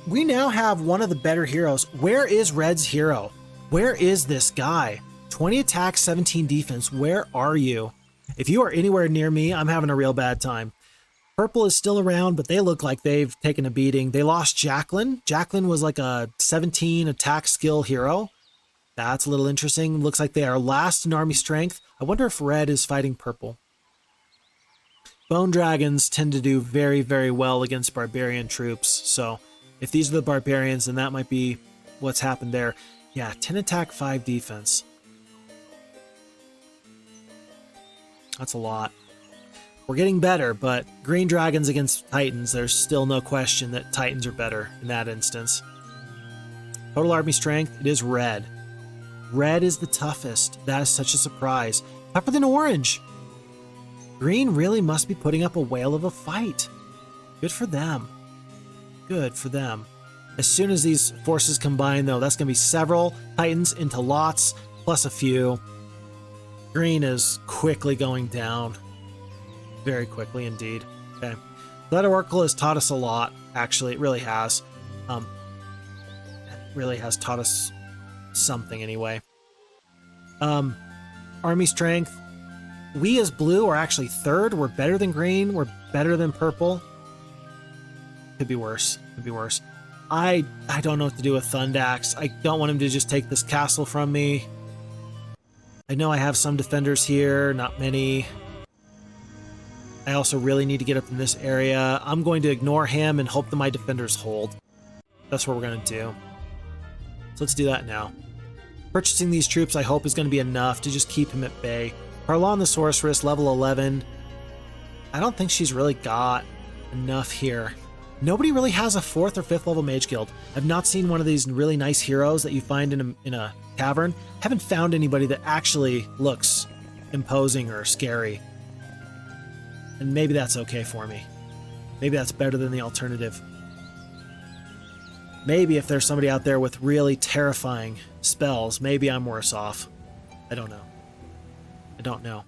A: we now have one of the better heroes. Where is Red's hero? Where is this guy? 20 attack, 17 defense. Where are you? If you are anywhere near me, I'm having a real bad time. Purple is still around, but they look like they've taken a beating. They lost Jacqueline. Jacqueline was like a 17 attack skill hero. That's a little interesting. Looks like they are last in army strength. I wonder if Red is fighting Purple. Bone Dragons tend to do very, very well against barbarian troops. So if these are the barbarians, then that might be what's happened there. Yeah, 10 attack, 5 defense. That's a lot. We're getting better, but green dragons against titans, there's still no question that titans are better in that instance. Total army strength, it is red. Red is the toughest. That is such a surprise. Tougher than orange. Green really must be putting up a whale of a fight. Good for them. Good for them. As soon as these forces combine, though, that's going to be several titans into lots, plus a few. Green is quickly going down. Very quickly indeed. Okay. That Oracle has taught us a lot, actually. It really has. It really has taught us something anyway. Army strength. We as blue are actually third. We're better than green. We're better than purple. Could be worse. Could be worse. I don't know what to do with Thundax. I don't want him to just take this castle from me. I know I have some defenders here, not many. I also really need to get up in this area. I'm going to ignore him and hope that my defenders hold. That's what we're going to do. So let's do that now. Purchasing these troops, I hope, is going to be enough to just keep him at bay. Carlawn the Sorceress, level 11. I don't think she's really got enough here. Nobody really has a 4th or 5th level mage guild. I've not seen one of these really nice heroes that you find in a tavern. Haven't found anybody that actually looks imposing or scary. And maybe that's okay for me. Maybe that's better than the alternative. Maybe if there's somebody out there with really terrifying spells, maybe I'm worse off. I don't know. I don't know.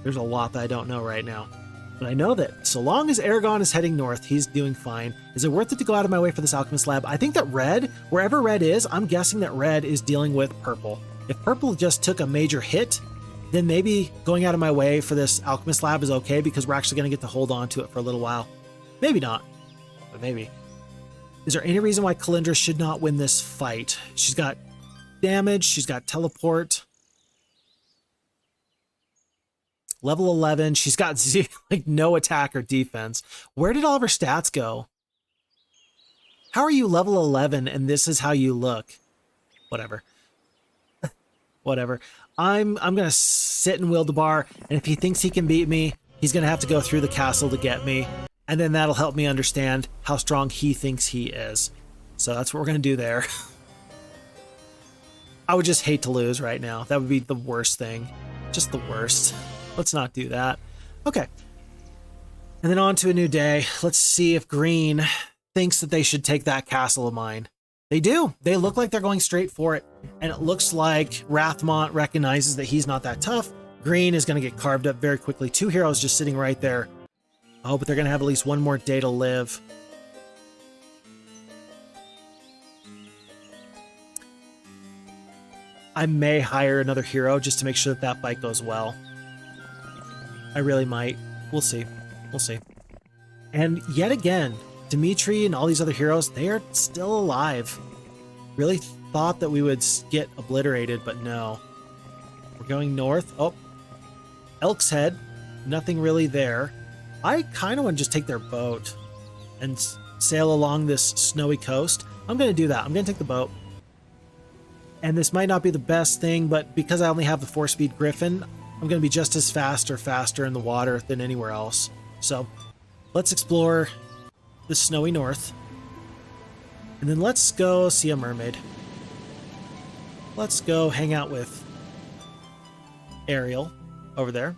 A: There's a lot that I don't know right now. But I know that so long as Ergon is heading north, he's doing fine. Is it worth it to go out of my way for this Alchemist Lab? I think that red, wherever red is, I'm guessing that red is dealing with purple. If purple just took a major hit, then maybe going out of my way for this Alchemist Lab is okay because we're actually going to get to hold on to it for a little while. Maybe not, but maybe. Is there any reason why Kalindra should not win this fight? She's got damage, she's got teleport. Level 11, she's got like no attack or defense. Where did all of her stats go? How are you level 11 and this is how you look? Whatever. Whatever. I'm gonna sit in Wildebar, and if he thinks he can beat me, he's gonna have to go through the castle to get me, and then that'll help me understand how strong he thinks he is. So that's what we're gonna do there. I would just hate to lose right now. That would be the worst thing. Just the worst. Let's not do that. Okay. And then on to a new day. Let's see if green thinks that they should take that castle of mine. They do. They look like they're going straight for it. And it looks like Rathmont recognizes that he's not that tough. Green is going to get carved up very quickly. 2 heroes just sitting right there. Oh, but they're going to have at least one more day to live. I may hire another hero just to make sure that that fight goes well. I really might. We'll see. We'll see. And yet again, Dimitri and all these other heroes, they are still alive. Really thought that we would get obliterated, but no. We're going north. Oh, Elk's Head. Nothing really there. I kind of want to just take their boat and sail along this snowy coast. I'm going to do that. I'm going to take the boat. And this might not be the best thing, but because I only have the 4-speed Griffin, I'm going to be just as fast or faster in the water than anywhere else. So let's explore the snowy north. And then let's go see a mermaid. Let's go hang out with Ariel over there.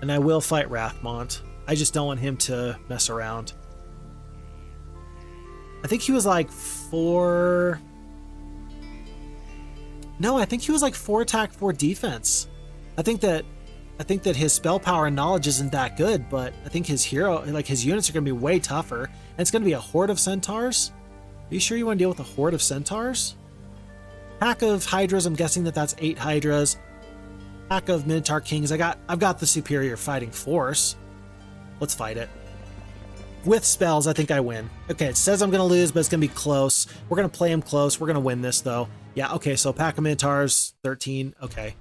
A: And I will fight Rathmont. I just don't want him to mess around. I think he was like 4... No, I think he was like 4 attack, 4 defense. I think that his spell power and knowledge isn't that good, but I think his hero, like his units are going to be way tougher. And it's going to be a horde of centaurs. Are you sure you want to deal with a horde of centaurs? Pack of hydras, I'm guessing that that's 8 hydras. Pack of Minotaur Kings, I've got the superior fighting force. Let's fight it. With spells, I think I win. Okay, it says I'm going to lose, but it's going to be close. We're going to play him close. We're going to win this, though. Yeah, okay, so pack of Minotaurs, 13. Okay,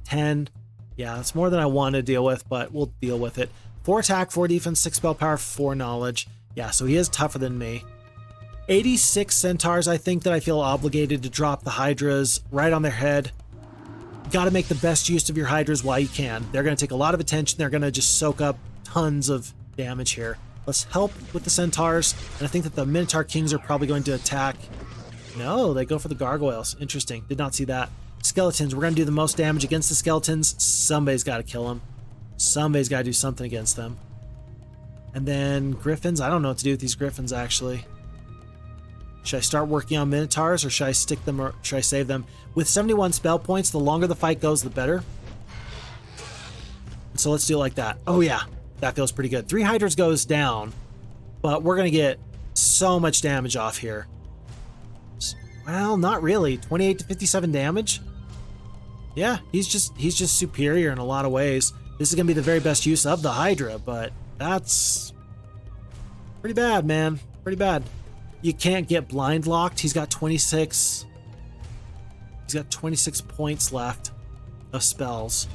A: 10. Yeah, that's more than I want to deal with, but we'll deal with it. 4 attack, 4 defense, 6 spell power, 4 knowledge. Yeah, so he is tougher than me. 86 centaurs, I think that I feel obligated to drop the hydras right on their head. Got to make the best use of your hydras while you can. They're going to take a lot of attention. They're going to just soak up tons of damage here. Let's help with the centaurs, and I think that the Minotaur Kings are probably going to attack. No, they go for the gargoyles. Interesting. Did not see that. Skeletons. We're going to do the most damage against the skeletons. Somebody's got to kill them. Somebody's got to do something against them. And then griffins. I don't know what to do with these griffins, actually. Should I start working on Minotaurs, or should I stick them, or should I save them? With 71 spell points, the longer the fight goes, the better. So let's do it like that. Oh yeah, that feels pretty good. 3 hydras goes down, but we're going to get so much damage off here. Well, not really. 28 to 57 damage. Yeah, he's just superior in a lot of ways. This is gonna be the very best use of the Hydra, but that's pretty bad, man. Pretty bad. You can't get blind locked. He's got 26. He's got 26 points left of spells.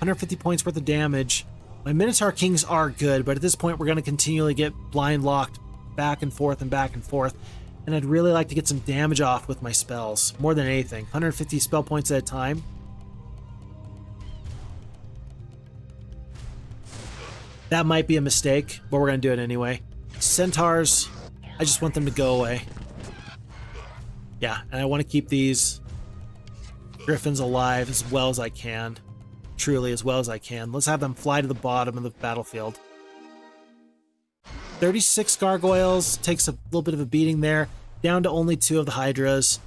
A: 150 points worth of damage. My Minotaur Kings are good, but at this point we're going to continually get blind locked back and forth and back and forth. And I'd really like to get some damage off with my spells, more than anything. 150 spell points at a time. That might be a mistake, but we're going to do it anyway. Centaurs, I just want them to go away. Yeah, and I want to keep these Griffins alive as well as I can. Truly, as well as I can. Let's have them fly to the bottom of the battlefield. 36 gargoyles, takes a little bit of a beating there. Down to only 2 of the Hydras.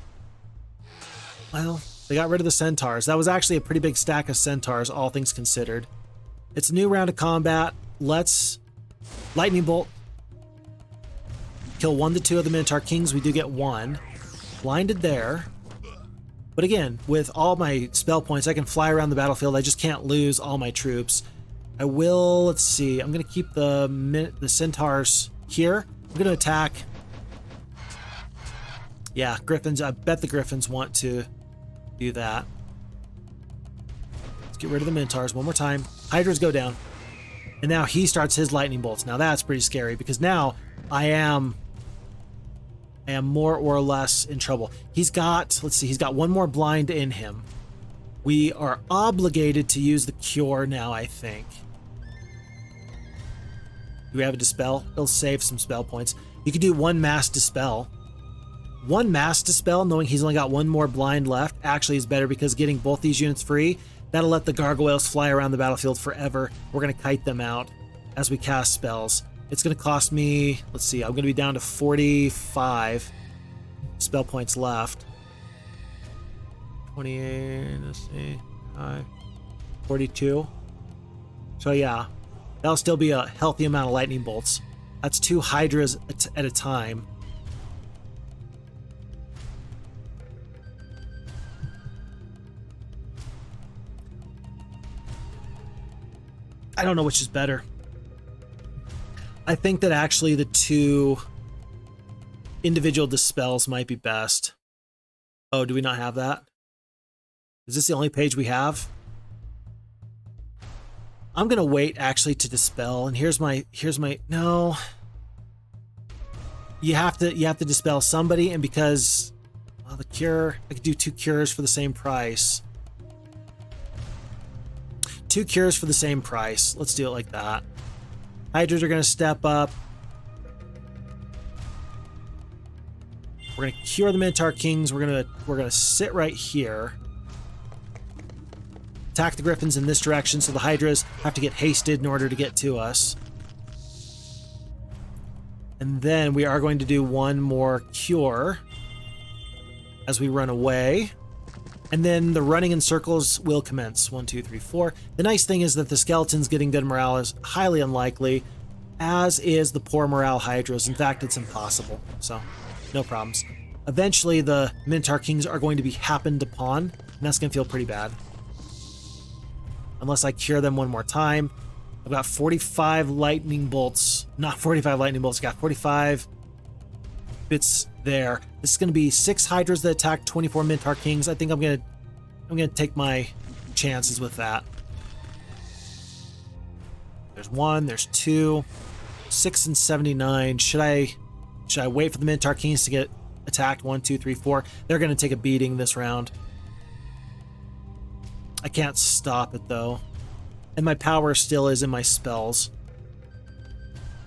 A: Well, they got rid of the Centaurs. That was actually a pretty big stack of Centaurs, all things considered. It's a new round of combat. Let's Lightning Bolt. Kill 1 to 2 of the Minotaur Kings. We do get 1. Blinded there. But again, with all my spell points, I can fly around the battlefield. I just can't lose all my troops. I will, let's see, I'm going to keep the Centaurs here. I'm going to attack. Yeah, Griffins, I bet the Griffins want to do that. Let's get rid of the Minotaurs one more time. Hydras go down. And now he starts his lightning bolts. Now that's pretty scary because now I am more or less in trouble. He's got, let's see, he's got 1 more blind in him. We are obligated to use the cure now, I think. Do we have a dispel? It'll save some spell points. You could do 1 mass dispel. 1 mass dispel, knowing he's only got 1 more blind left, actually is better because getting both these units free, that'll let the gargoyles fly around the battlefield forever. We're going to kite them out as we cast spells. It's going to cost me, let's see, I'm going to be down to 45 spell points left. 28, let's see, 42. So yeah, that'll still be a healthy amount of lightning bolts. That's 2 Hydras at a time. I don't know which is better. I think that actually the 2 individual dispels might be best. Oh, do we not have that? Is this the only page we have? I'm gonna wait actually to dispel, and here's my no. You have to dispel somebody, and because well, the cure, I could do 2 cures for the same price. 2 cures for the same price. Let's do it like that. Hydras are gonna step up. We're gonna cure the Minotaur Kings. We're gonna sit right here. Attack the Griffins in this direction, so the Hydras have to get hasted in order to get to us. And then we are going to do 1 more cure as we run away. And then the running in circles will commence. 1, 2, 3, 4. The nice thing is that the skeletons getting good morale is highly unlikely, as is the poor morale Hydras. In fact, it's impossible. So, no problems. Eventually, the Minotaur Kings are going to be happened upon, and that's going to feel pretty bad. Unless I cure them 1 more time. I've got 45 lightning bolts. Not 45 lightning bolts. I've got 45 bits there. This is going to be 6 Hydras that attack 24 Minotaur Kings. I think I'm going to take my chances with that. There's 1, there's 2, 6 and 79. Should I wait for the Minotaur Kings to get attacked? 1, 2, 3, 4. They're going to take a beating this round. I can't stop it though. And my power still is in my spells.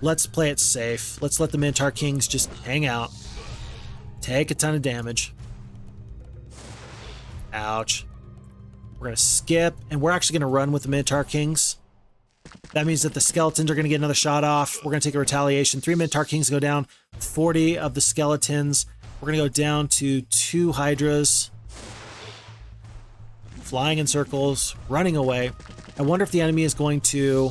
A: Let's play it safe. Let's let the Minotaur Kings just hang out. Take a ton of damage. Ouch. We're going to skip, and we're actually going to run with the Minotaur Kings. That means that the skeletons are going to get another shot off. We're going to take a retaliation. 3 Minotaur Kings go down. 40 of the skeletons. We're going to go down to 2 Hydras. Flying in circles, running away. I wonder if the enemy is going to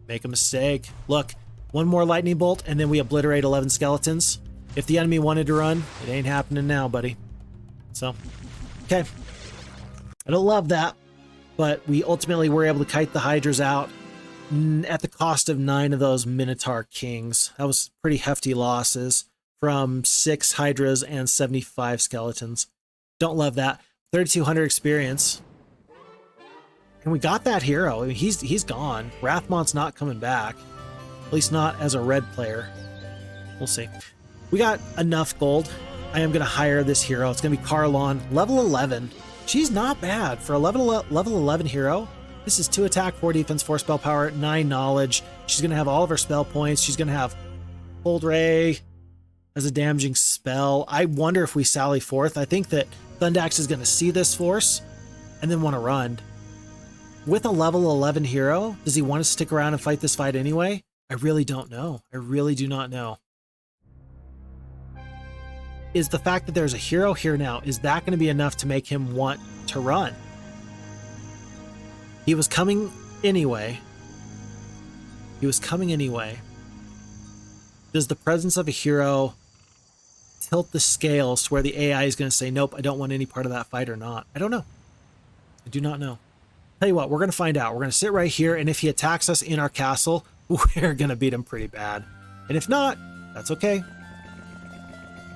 A: make a mistake. Look, 1 more lightning bolt, and then we obliterate 11 skeletons. If the enemy wanted to run, it ain't happening now, buddy. So, okay. I don't love that, but we ultimately were able to kite the Hydras out at the cost of 9 of those Minotaur Kings. That was pretty hefty losses from 6 Hydras and 75 skeletons. Don't love that. 3,200 experience. And we got that hero. I mean, he's gone. Rathmont's not coming back. At least not as a red player. We'll see. We got enough gold. I am going to hire this hero. It's going to be Carlawn, level 11. She's not bad for a level 11 hero. This is 2 attack, 4 defense, 4 spell power, 9 knowledge. She's going to have all of her spell points. She's going to have Cold Ray as a damaging spell. I wonder if we sally forth. I think that Thundax is going to see this force and then want to run. With a level 11 hero, does he want to stick around and fight this fight anyway? I really don't know. I really do not know. Is the fact that there's a hero here now, is that going to be enough to make him want to run? He was coming anyway. He was coming anyway. Does the presence of a hero tilt the scales to where the AI is going to say, nope, I don't want any part of that fight or not? I don't know. I do not know. Tell you what, we're going to find out. We're going to sit right here, and if he attacks us in our castle, we're going to beat him pretty bad. And if not, that's okay.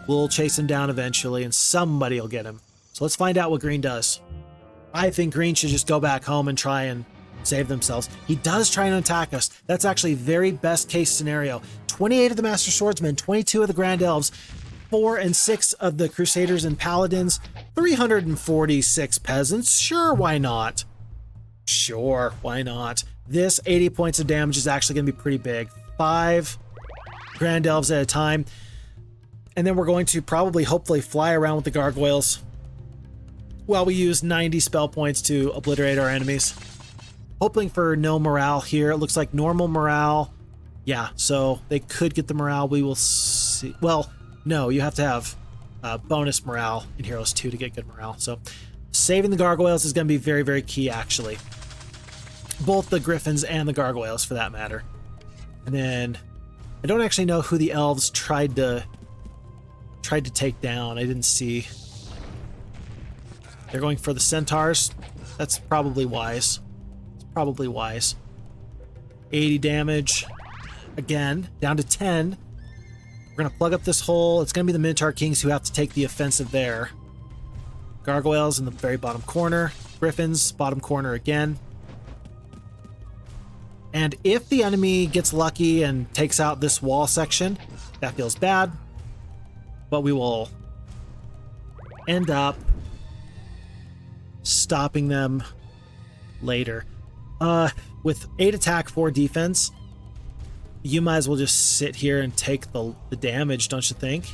A: We'll chase him down eventually, and somebody will get him. So let's find out what green does. I think green should just go back home and try and save themselves. He does try and attack us. That's actually very best case scenario. 28 of the Master Swordsmen, 22 of the Grand Elves, 4 and 6 of the Crusaders and Paladins, 346 peasants. Sure, why not? Sure, why not? This 80 points of damage is actually going to be pretty big. 5 Grand Elves at a time. And then we're going to probably, hopefully, fly around with the gargoyles while we use 90 spell points to obliterate our enemies. Hoping for no morale here. It looks like normal morale. Yeah, so they could get the morale. We will see. Well, no, you have to have bonus morale in Heroes 2 to get good morale. So saving the gargoyles is going to be very, very key, actually. Both the griffins and the gargoyles, for that matter. And then I don't actually know who the elves tried to take down. I didn't see. They're going for the centaurs. That's probably wise. It's probably wise. 80 damage. Again, down to 10. We're going to plug up this hole. It's going to be the Minotaur Kings who have to take the offensive there. Gargoyles in the very bottom corner. Griffins, bottom corner again. And if the enemy gets lucky and takes out this wall section, that feels bad. But we will end up stopping them later. With 8 attack, 4 defense, you might as well just sit here and take the damage, don't you think?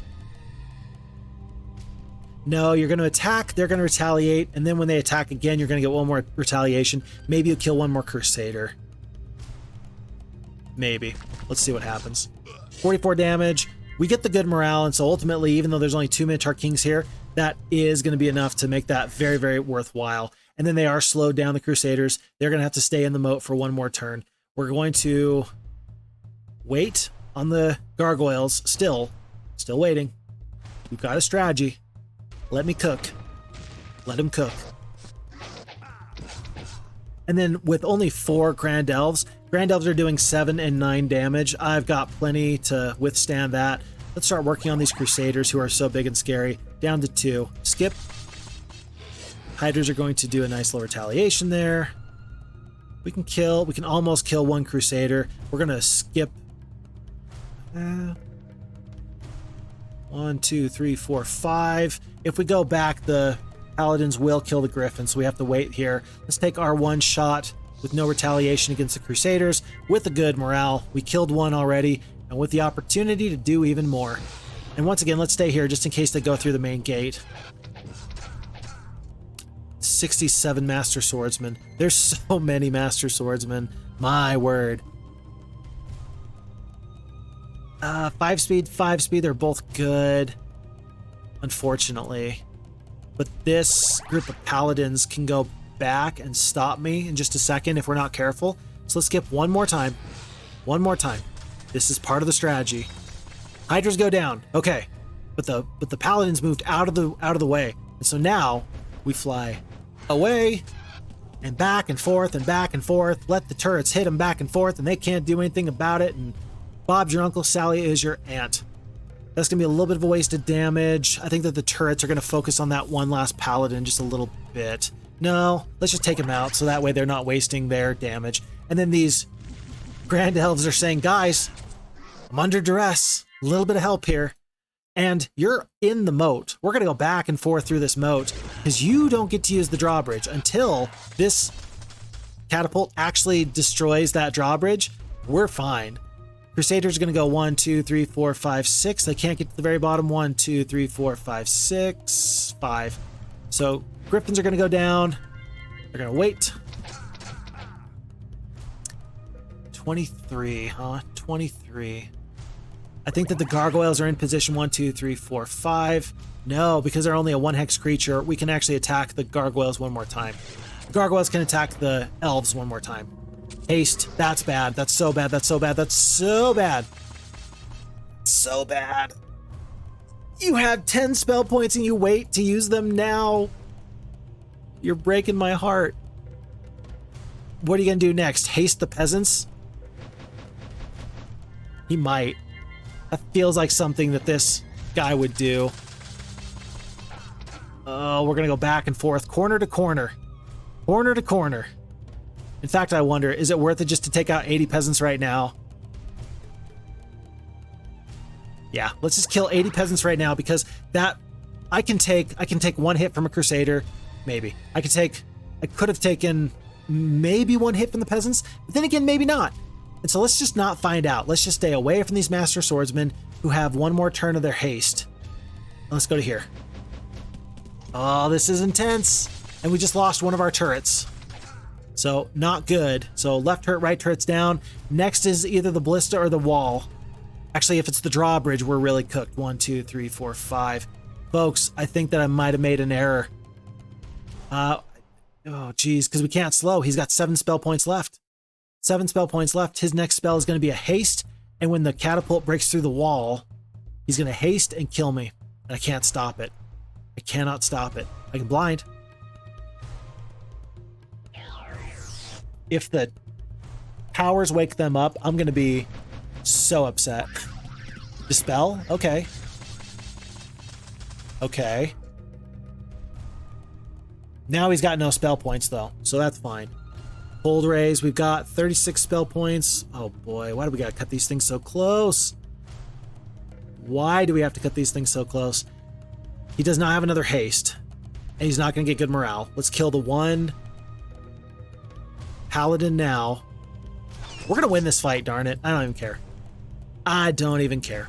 A: No, you're going to attack, they're going to retaliate, and then when they attack again, you're going to get one more retaliation. Maybe you'll kill one more Crusader. Maybe. Let's see what happens. 44 damage. We get the good morale, and so ultimately, even though there's only 2 Minotaur Kings here, that is going to be enough to make that very, very worthwhile. And then they are slowed down, the Crusaders. They're going to have to stay in the moat for one more turn. We're going to wait on the gargoyles. Still waiting. We've got a strategy. Let me cook. Let him cook. And then with only 4 Grand Elves are doing 7 and 9 damage. I've got plenty to withstand that. Let's start working on these Crusaders who are so big and scary. Down to 2. Skip. Hydras are going to do a nice little retaliation there. We can almost kill 1 Crusader. We're going to skip. 1, 2, 3, 4, 5. If we go back, the Paladins will kill the Griffins, so we have to wait here. Let's take our 1 shot with no retaliation against the Crusaders with a good morale. We killed 1 already, and with the opportunity to do even more. And once again, let's stay here just in case they go through the main gate. 67 Master Swordsmen. There's so many Master Swordsmen. My word. 5 speed, they're both good. Unfortunately. But this group of Paladins can go back and stop me in just a second if we're not careful. So let's skip one more time. One more time. This is part of the strategy. Hydras go down. Okay. but the paladins moved out of the way. And so now we fly away and back and forth and back and forth. Let the turrets hit them back and forth, and they can't do anything about it. And Bob's your uncle, Sally is your aunt. That's going to be a little bit of a waste of damage. I think that the turrets are going to focus on that one last paladin just a little bit. No, let's just take them out so that way they're not wasting their damage. And then these Grand Elves are saying, guys, I'm under duress. A little bit of help here. And you're in the moat. We're going to go back and forth through this moat because you don't get to use the drawbridge until this catapult actually destroys that drawbridge. We're fine. Crusaders are going to go 1, 2, 3, 4, 5, 6. They can't get to the very bottom. 1, 2, 3, 4, 5, 6, 5. So Griffins are going to go down. They're going to wait. 23, huh? 23. I think that the gargoyles are in position 1, 2, 3, 4, 5. No, because they're only a 1-hex creature, we can actually attack the gargoyles one more time. The gargoyles can attack the elves one more time. Haste, that's bad. That's so bad. That's so bad. That's so bad. So bad. You have 10 spell points and you wait to use them now. You're breaking my heart. What are you going to do next? Haste the peasants? He might. That feels like something that this guy would do. Oh, we're going to go back and forth, corner to corner. Corner to corner. In fact, I wonder, is it worth it just to take out 80 peasants right now? Yeah, let's just kill 80 peasants right now because that I can take one hit from a crusader, maybe. I could have taken maybe one hit from the peasants, but then again, maybe not. And so let's just not find out. Let's just stay away from these master swordsmen who have one more turn of their haste. Let's go to here. Oh, this is intense. And we just lost one of our turrets. So not good. So left turret, right turret's down. Next is either the ballista or the wall. Actually, if it's the drawbridge, we're really cooked. 1, 2, 3, 4, 5. Folks, I think that I might have made an error. Oh, geez, because we can't slow. He's got 7 spell points left. 7 spell points left. His next spell is going to be a haste. And when the catapult breaks through the wall, he's going to haste and kill me. And I can't stop it. I cannot stop it. I can blind. If the powers wake them up, I'm going to be so upset. Dispel? Okay. Okay. Now he's got no spell points, though, so that's fine. Cold Rays, we've got 36 spell points. Oh, boy. Why do we got to cut these things so close? Why do we have to cut these things so close? He does not have another haste, and he's not going to get good morale. Let's kill the one paladin now. We're going to win this fight, darn it. I don't even care. I don't even care.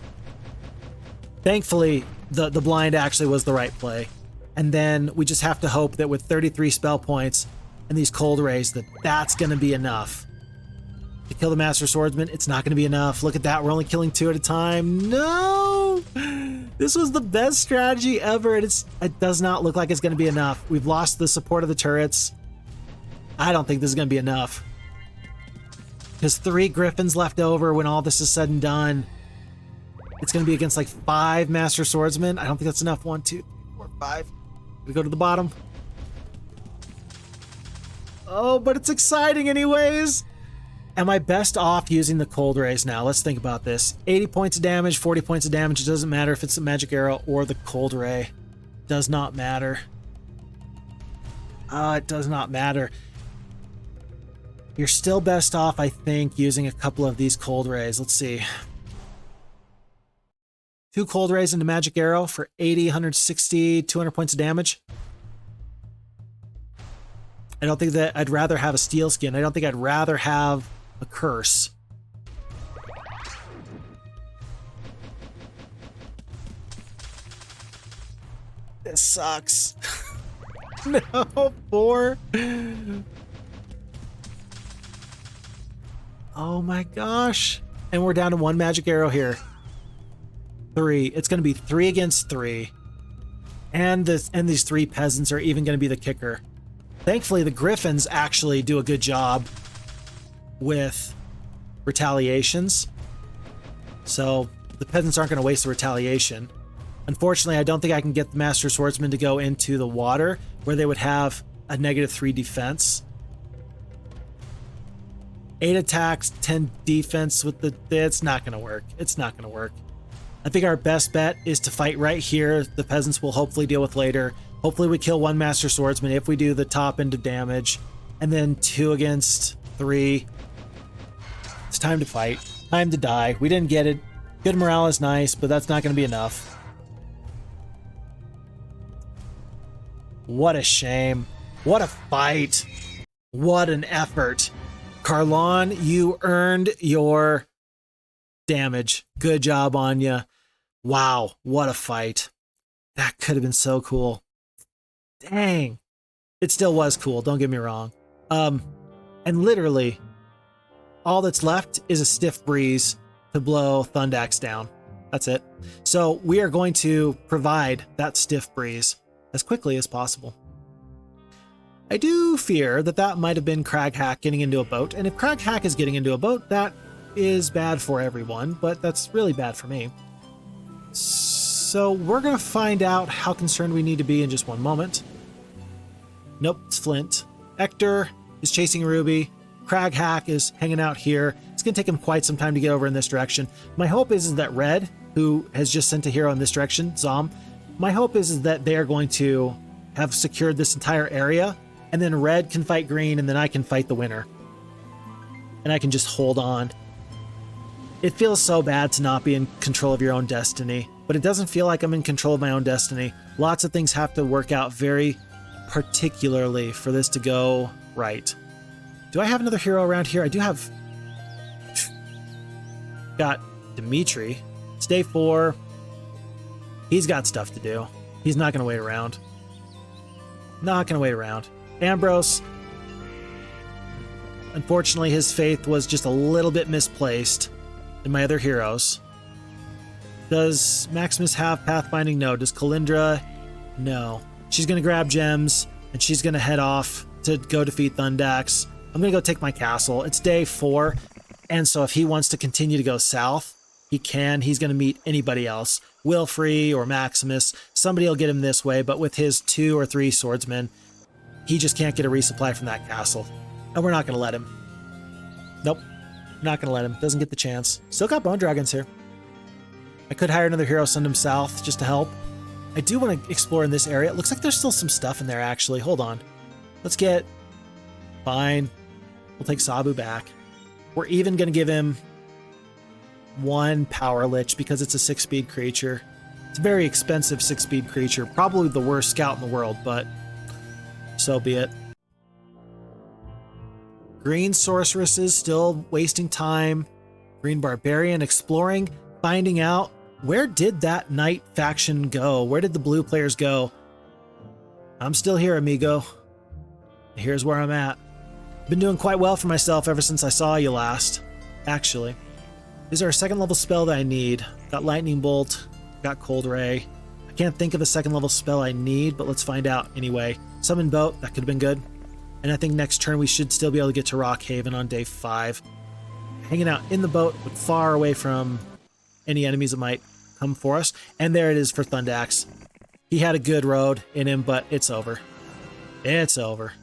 A: Thankfully, the blind actually was the right play. And then we just have to hope that with 33 spell points and these cold rays, that's going to be enough. To kill the Master Swordsman, it's not going to be enough. Look at that. We're only killing 2 at a time. No! This was the best strategy ever, and it does not look like it's going to be enough. We've lost the support of the turrets. I don't think this is going to be enough. There's 3 griffins left over when all this is said and done. It's going to be against like 5 Master Swordsmen. I don't think that's enough. 1, 2, 3, 4, 5. We go to the bottom. Oh, but it's exciting anyways. Am I best off using the cold rays now? Let's think about this. 80 points of damage, 40 points of damage. It doesn't matter if it's the magic arrow or the cold ray. Does not matter. It does not matter. You're still best off, I think, using a couple of these cold rays. Let's see. 2 cold rays into magic arrow for 80, 160, 200 points of damage. I don't think that I'd rather have a steel skin. I don't think I'd rather have a curse. This sucks. No, 4. Oh my gosh. And we're down to 1 magic arrow here. 3. It's going to be 3 against 3. And these 3 peasants are even going to be the kicker. Thankfully, the griffins actually do a good job with retaliations. So the peasants aren't going to waste the retaliation. Unfortunately, I don't think I can get the Master Swordsman to go into the water where they would have a -3 defense. 8 attacks, 10 defense with the... It's not going to work. It's not going to work. I think our best bet is to fight right here. The peasants will hopefully deal with later. Hopefully we kill 1 Master Swordsman if we do the top end of damage. And then 2 against 3. It's time to fight. Time to die. We didn't get it. Good morale is nice, but that's not going to be enough. What a shame. What a fight. What an effort. Carlawn, you earned your damage. Good job on you. Wow, what a fight. That could have been so cool. Dang. It still was cool, don't get me wrong. And literally, all that's left is a stiff breeze to blow Thundax down. That's it. So we are going to provide that stiff breeze as quickly as possible. I do fear that that might have been Crag Hack getting into a boat, and if Crag Hack is getting into a boat, that is bad for everyone, but that's really bad for me. So we're going to find out how concerned we need to be in just one moment. Nope, it's Flint. Ector is chasing Ruby. Crag Hack is hanging out here. It's going to take him quite some time to get over in this direction. My hope is that Red, who has just sent a hero in this direction, Zom, my hope is that they are going to have secured this entire area, and then Red can fight Green, and then I can fight the winner. And I can just hold on. It feels so bad to not be in control of your own destiny, but it doesn't feel like I'm in control of my own destiny. Lots of things have to work out very particularly for this to go right. Do I have another hero around here? I do have... Got Dimitri. It's day 4. He's got stuff to do. He's not going to wait around. Not going to wait around. Ambrose, unfortunately, his faith was just a little bit misplaced in my other heroes. Does Maximus have pathfinding? No. Does Kalindra? No. She's going to grab gems, and she's going to head off to go defeat Thundax. I'm going to go take my castle. It's day 4, and so if he wants to continue to go south, he can. He's going to meet anybody else. Wilfrey or Maximus. Somebody will get him this way, but with his 2 or 3 swordsmen, he just can't get a resupply from that castle. And we're not going to let him. Nope. Not going to let him. Doesn't get the chance. Still got bone dragons here. I could hire another hero, send him south just to help. I do want to explore in this area. It looks like there's still some stuff in there, actually. Hold on. Let's get... Fine. We'll take Sabu back. We're even going to give him 1 Power Lich because it's a 6-speed creature. It's a very expensive 6-speed creature. Probably the worst scout in the world, but so be it. Green Sorceresses still wasting time. Green Barbarian exploring, finding out where did that Knight faction go? Where did the blue players go? I'm still here, amigo. Here's where I'm at. Been doing quite well for myself ever since I saw you last, actually. Is there a 2nd level spell that I need? Got Lightning Bolt, got Cold Ray. I can't think of a 2nd level spell I need, but let's find out anyway. Summon Boat, that could have been good. And I think next turn we should still be able to get to Rockhaven on day 5. Hanging out in the boat, but far away from any enemies that might come for us. And there it is for Thundax. He had a good road in him, but it's over. It's over.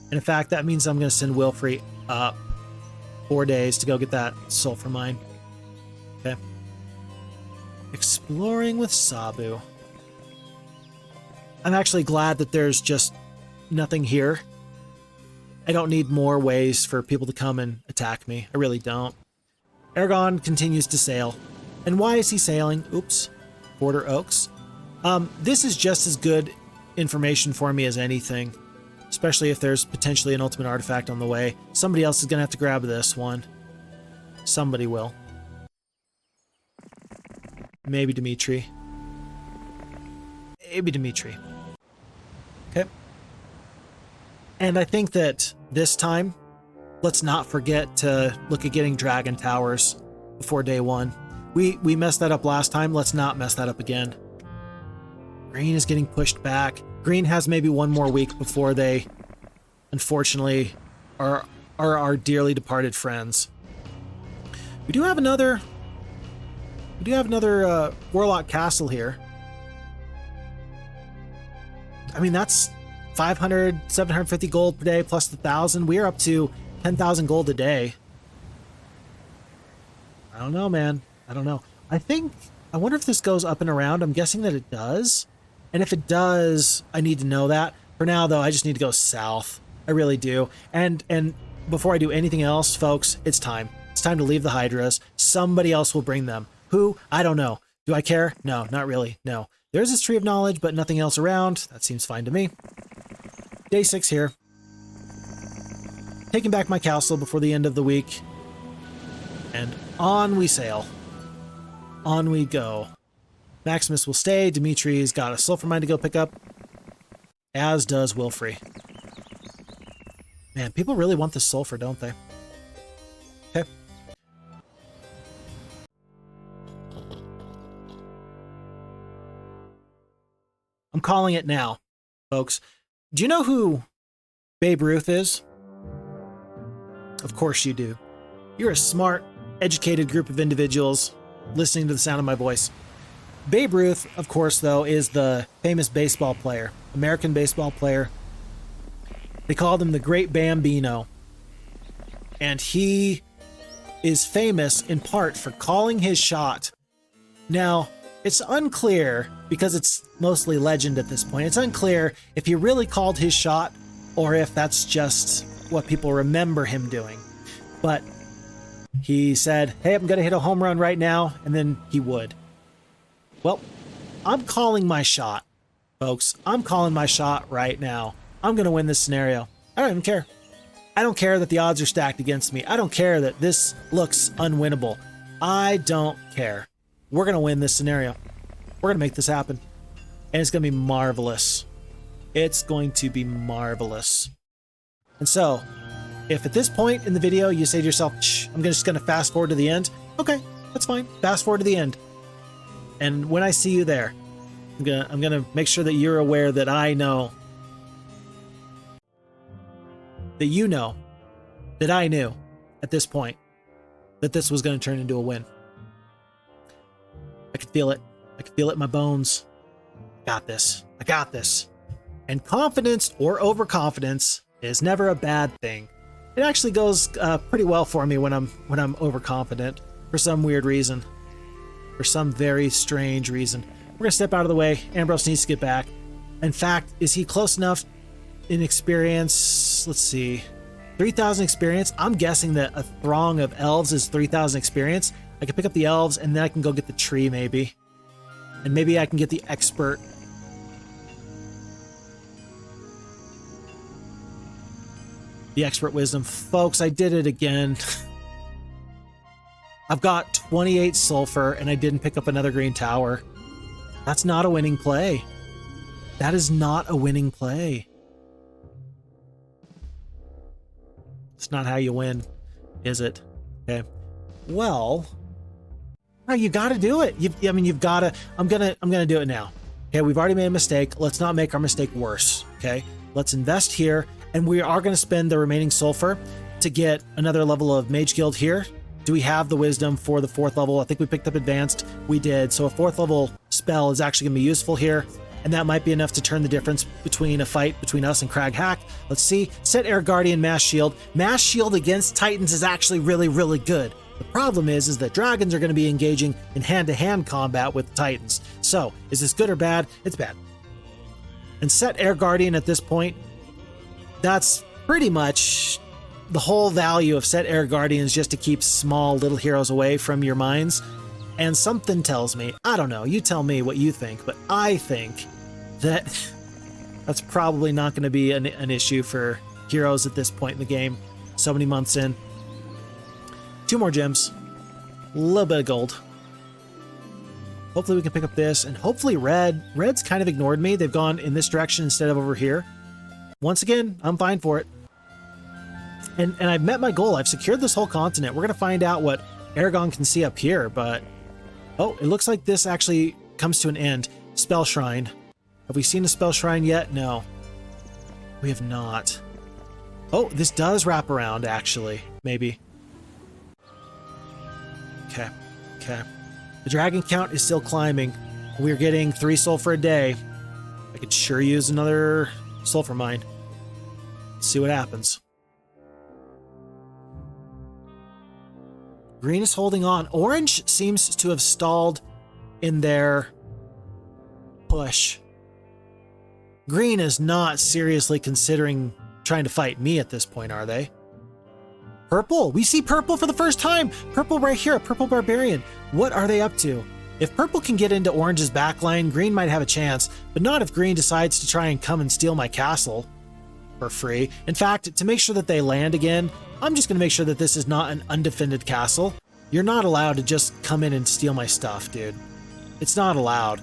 A: And in fact, that means I'm going to send Wilfrey up 4 days to go get that Sulfur Mine. Okay. Exploring with Sabu. I'm actually glad that there's just nothing here. I don't need more ways for people to come and attack me. I really don't. Ergon continues to sail. And why is he sailing? Oops. Border Oaks. This is just as good information for me as anything. Especially if there's potentially an ultimate artifact on the way. Somebody else is going to have to grab this one. Somebody will. Maybe Dimitri. Maybe Dimitri. Okay. And I think that this time, let's not forget to look at getting Dragon Towers before day 1. We messed that up last time. Let's not mess that up again. Green is getting pushed back. Green has maybe 1 more week before they, unfortunately, are our dearly departed friends. We do have another Warlock Castle here. I mean, that's 500, 750 gold per day plus the 1,000. We're up to 10,000 gold a day. I don't know, man. I don't know. I wonder if this goes up and around. I'm guessing that it does. And if it does, I need to know that. For now, though, I just need to go south. I really do. And before I do anything else, folks, it's time. It's time to leave the Hydras. Somebody else will bring them. Who? I don't know. Do I care? No, not really. No. There's this tree of knowledge, but nothing else around. That seems fine to me. Day 6 here. Taking back my castle before the end of the week. And on we sail. On we go. Maximus will stay. Dimitri's got a sulfur mine to go pick up. As does Wilfrey. Man, people really want this sulfur, don't they? Okay. I'm calling it now, folks. Do you know who Babe Ruth is? Of course you do. You're a smart, educated group of individuals listening to the sound of my voice. Babe Ruth, of course, though, is the famous baseball player, American baseball player. They called him the Great Bambino. And he is famous in part for calling his shot. Now, it's unclear, because it's mostly legend at this point, it's unclear if he really called his shot or if that's just what people remember him doing. But he said, hey, I'm going to hit a home run right now, and then he would. Well, I'm calling my shot, folks. I'm calling my shot right now. I'm going to win this scenario. I don't even care. I don't care that the odds are stacked against me. I don't care that this looks unwinnable. I don't care. We're going to win this scenario. We're going to make this happen. And it's going to be marvelous. It's going to be marvelous. And so, if at this point in the video you say to yourself, shh, I'm just going to fast forward to the end, okay, that's fine. Fast forward to the end. And when I see you there, I'm gonna make sure that you're aware that I know, that you know, that I knew at this point that this was going to turn into a win. I could feel it. I could feel it in my bones. I got this. I got this. And confidence or overconfidence is never a bad thing. It actually goes pretty well for me when I'm overconfident for some weird reason. For some very strange reason. We're going to step out of the way. Ambrose needs to get back. In fact, is he close enough in experience? Let's see. 3,000 experience. I'm guessing that a throng of elves is 3,000 experience. I can pick up the elves, and then I can go get the tree, maybe. And maybe I can get the expert. The expert wisdom. Folks, I did it again. I've got 28 sulfur, and I didn't pick up another green tower. That's not a winning play. That is not a winning play. It's not how you win, is it? Okay. Well, you got to do it. You've got to. I'm gonna do it now. Okay. We've already made a mistake. Let's not make our mistake worse. Okay. Let's invest here, and we are going to spend the remaining sulfur to get another level of Mage Guild here. Do we have the wisdom for the 4th level? I think we picked up advanced. We did. So a 4th level spell is actually going to be useful here. And that might be enough to turn the difference between a fight between us and Crag Hack. Let's see. Set Air Guardian, Mass Shield. Mass Shield against Titans is actually really, really good. The problem is that dragons are going to be engaging in hand-to-hand combat with Titans. So, is this good or bad? It's bad. And set Air Guardian at this point, that's pretty much the whole value of set Air Guardians, just to keep small little heroes away from your mines. And something tells me, I don't know, you tell me what you think, but I think that that's probably not going to be an issue for heroes at this point in the game. So many months in. 2 more gems. A little bit of gold. Hopefully we can pick up this, and hopefully Red's kind of ignored me. They've gone in this direction instead of over here. Once again, I'm fine for it. And I've met my goal. I've secured this whole continent. We're going to find out what Ergon can see up here, but... Oh, it looks like this actually comes to an end. Spell Shrine. Have we seen a Spell Shrine yet? No. We have not. Oh, this does wrap around, actually. Maybe. Okay. Okay. The dragon count is still climbing. We're getting 3 sulfur a day. I could sure use another sulfur mine. Let's see what happens. Green is holding on. Orange seems to have stalled in their push. Green is not seriously considering trying to fight me at this point, are they? Purple! We see purple for the first time! Purple right here, a purple barbarian. What are they up to? If purple can get into orange's backline, green might have a chance, but not if green decides to try and come and steal my castle for free. In fact, to make sure that they land again, I'm just going to make sure that this is not an undefended castle. You're not allowed to just come in and steal my stuff, dude. It's not allowed.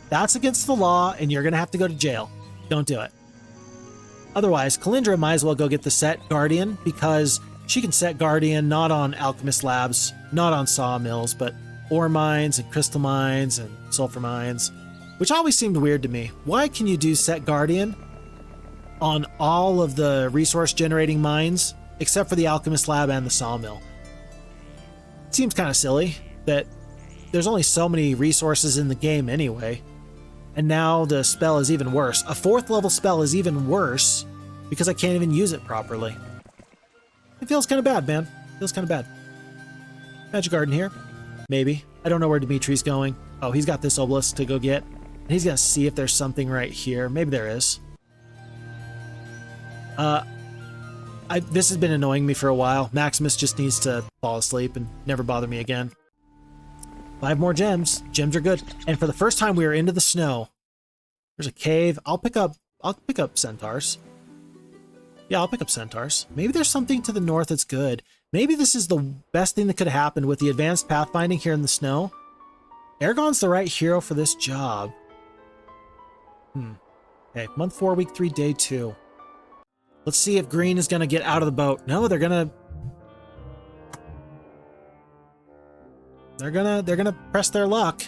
A: That's against the law, and you're going to have to go to jail. Don't do it. Otherwise, Kalindra might as well go get the set Guardian, because she can set Guardian not on Alchemist Labs, not on sawmills, but ore mines and crystal mines and sulfur mines, which always seemed weird to me. Why can you do set Guardian on all of the resource generating mines except for the Alchemist Lab and the sawmill? It seems kind of silly that there's only so many resources in the game anyway. And now the spell is even worse. A 4th level spell is even worse because I can't even use it properly. It feels kind of bad, man. It feels kind of bad. Magic Garden here. Maybe. I don't know where Dimitri's going. Oh, he's got this obelisk to go get. And he's going to see if there's something right here. Maybe there is. This has been annoying me for a while. Maximus just needs to fall asleep and never bother me again. 5 more gems. Gems are good. And for the first time, we are into the snow. There's a cave. I'll pick up centaurs. Yeah, I'll pick up centaurs. Maybe there's something to the north that's good. Maybe this is the best thing that could have happened with the advanced pathfinding here in the snow. Ergon's the right hero for this job. Okay, month 4, week 3, day 2. Let's see if green is going to get out of the boat. No, they're going to press their luck.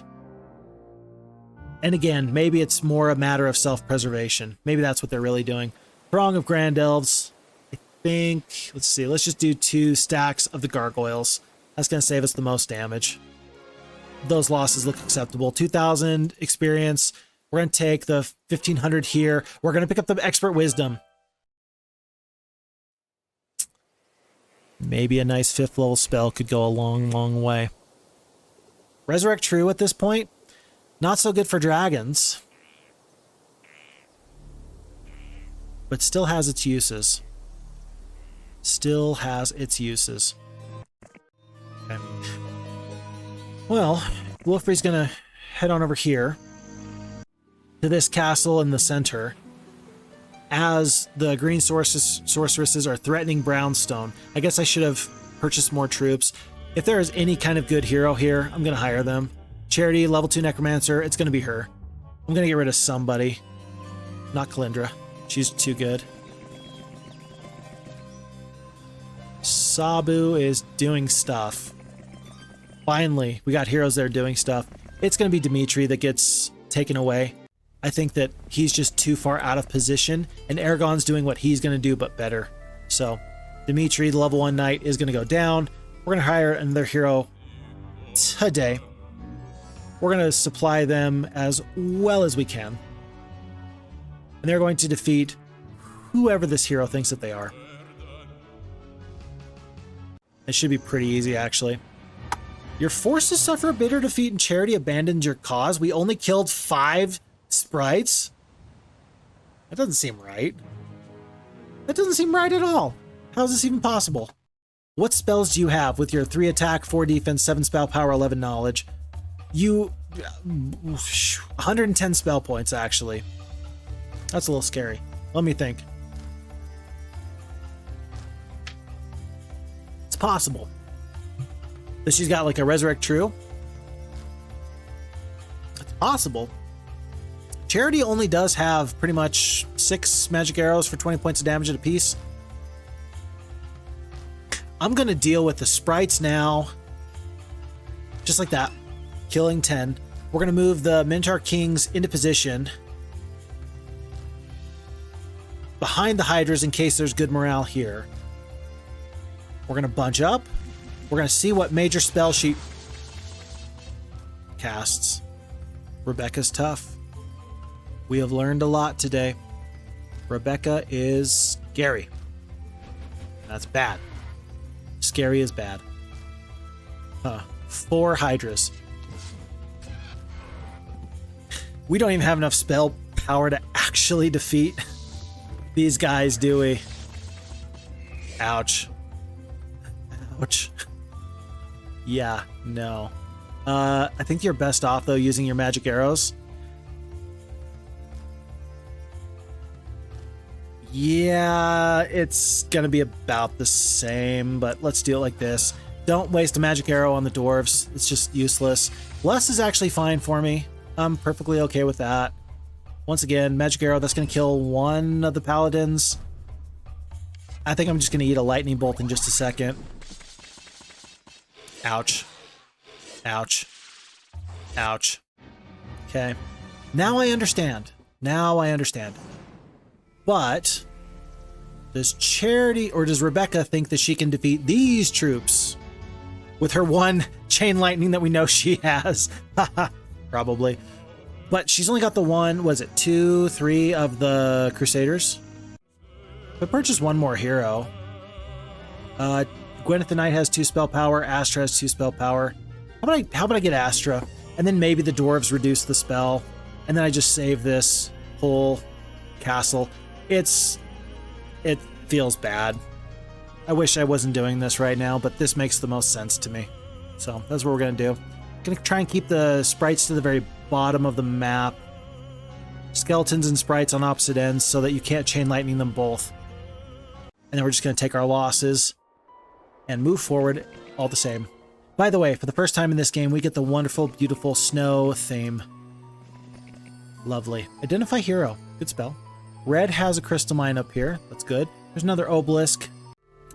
A: And again, maybe it's more a matter of self-preservation. Maybe that's what they're really doing. Throng of Grand Elves. I think, let's see, let's just do 2 stacks of the gargoyles. That's going to save us the most damage. Those losses look acceptable. 2,000 experience. We're going to take the 1,500 here. We're going to pick up the expert wisdom. Maybe a nice 5th level spell could go a long, long way. Resurrect True at this point. Not so good for dragons. But still has its uses. Still has its uses. Okay. Well, Wolfrey's gonna head on over here to this castle in the center as the green sorceresses are threatening Brownstone. I guess I should have purchased more troops. If there is any kind of good hero here, I'm gonna hire them. Charity, level 2 necromancer, it's gonna be her. I'm gonna get rid of somebody. Not Kalindra. She's too good. Sabu is doing stuff. Finally, we got heroes there doing stuff. It's going to be Dimitri that gets taken away. I think that he's just too far out of position, and Ergon's doing what he's going to do, but better. So, Dimitri, the level 1 knight, is going to go down. We're going to hire another hero today. We're going to supply them as well as we can. And they're going to defeat whoever this hero thinks that they are. It should be pretty easy, actually. Your forces suffer a bitter defeat and Charity abandoned your cause. We only killed 5 sprites? That doesn't seem right. That doesn't seem right at all. How is this even possible? What spells do you have with your 3 attack, 4 defense, 7 spell power, 11 knowledge? 110 spell points, actually. That's a little scary. Let me think. It's possible that she's got like a Resurrect True. It's possible. Charity only does have pretty much 6 magic arrows for 20 points of damage at a piece. I'm going to deal with the sprites now. Just like that. Killing 10. We're going to move the Minotaur Kings into position behind the Hydras in case there's good morale here. We're going to bunch up. We're going to see what major spell she casts. Rebecca's tough. We have learned a lot today. Rebecca is scary. That's bad. Scary is bad. 4 Hydras. We don't even have enough spell power to actually defeat these guys, do we? Ouch. Ouch. Yeah, no. I think you're best off, though, using your magic arrows. Yeah, it's gonna be about the same, but let's do it like this. Don't waste a magic arrow on the dwarves. It's just useless. Bless is actually fine for me. I'm perfectly okay with that. Once again, magic arrow, that's gonna kill one of the paladins. I think I'm just gonna eat a lightning bolt in just a second. Ouch. Ouch. Ouch. Okay. Now I understand. Now I understand. But does Charity or does Rebecca think that she can defeat these troops with her one chain lightning that we know she has? Probably. But she's only got the one, was it 2, 3 of the Crusaders? But purchase one more hero. Gwyneth the Knight has 2 spell power. Astra has 2 spell power. How about I get Astra? And then maybe the dwarves reduce the spell. And then I just save this whole castle. It feels bad. I wish I wasn't doing this right now, but this makes the most sense to me. So that's what we're going to do. Going to try and keep the sprites to the very bottom of the map. Skeletons and sprites on opposite ends so that you can't chain lightning them both. And then we're just going to take our losses and move forward all the same. By the way, for the first time in this game, we get the wonderful, beautiful snow theme. Lovely. Identify hero. Good spell. Red has a crystal mine up here. That's good. There's another obelisk.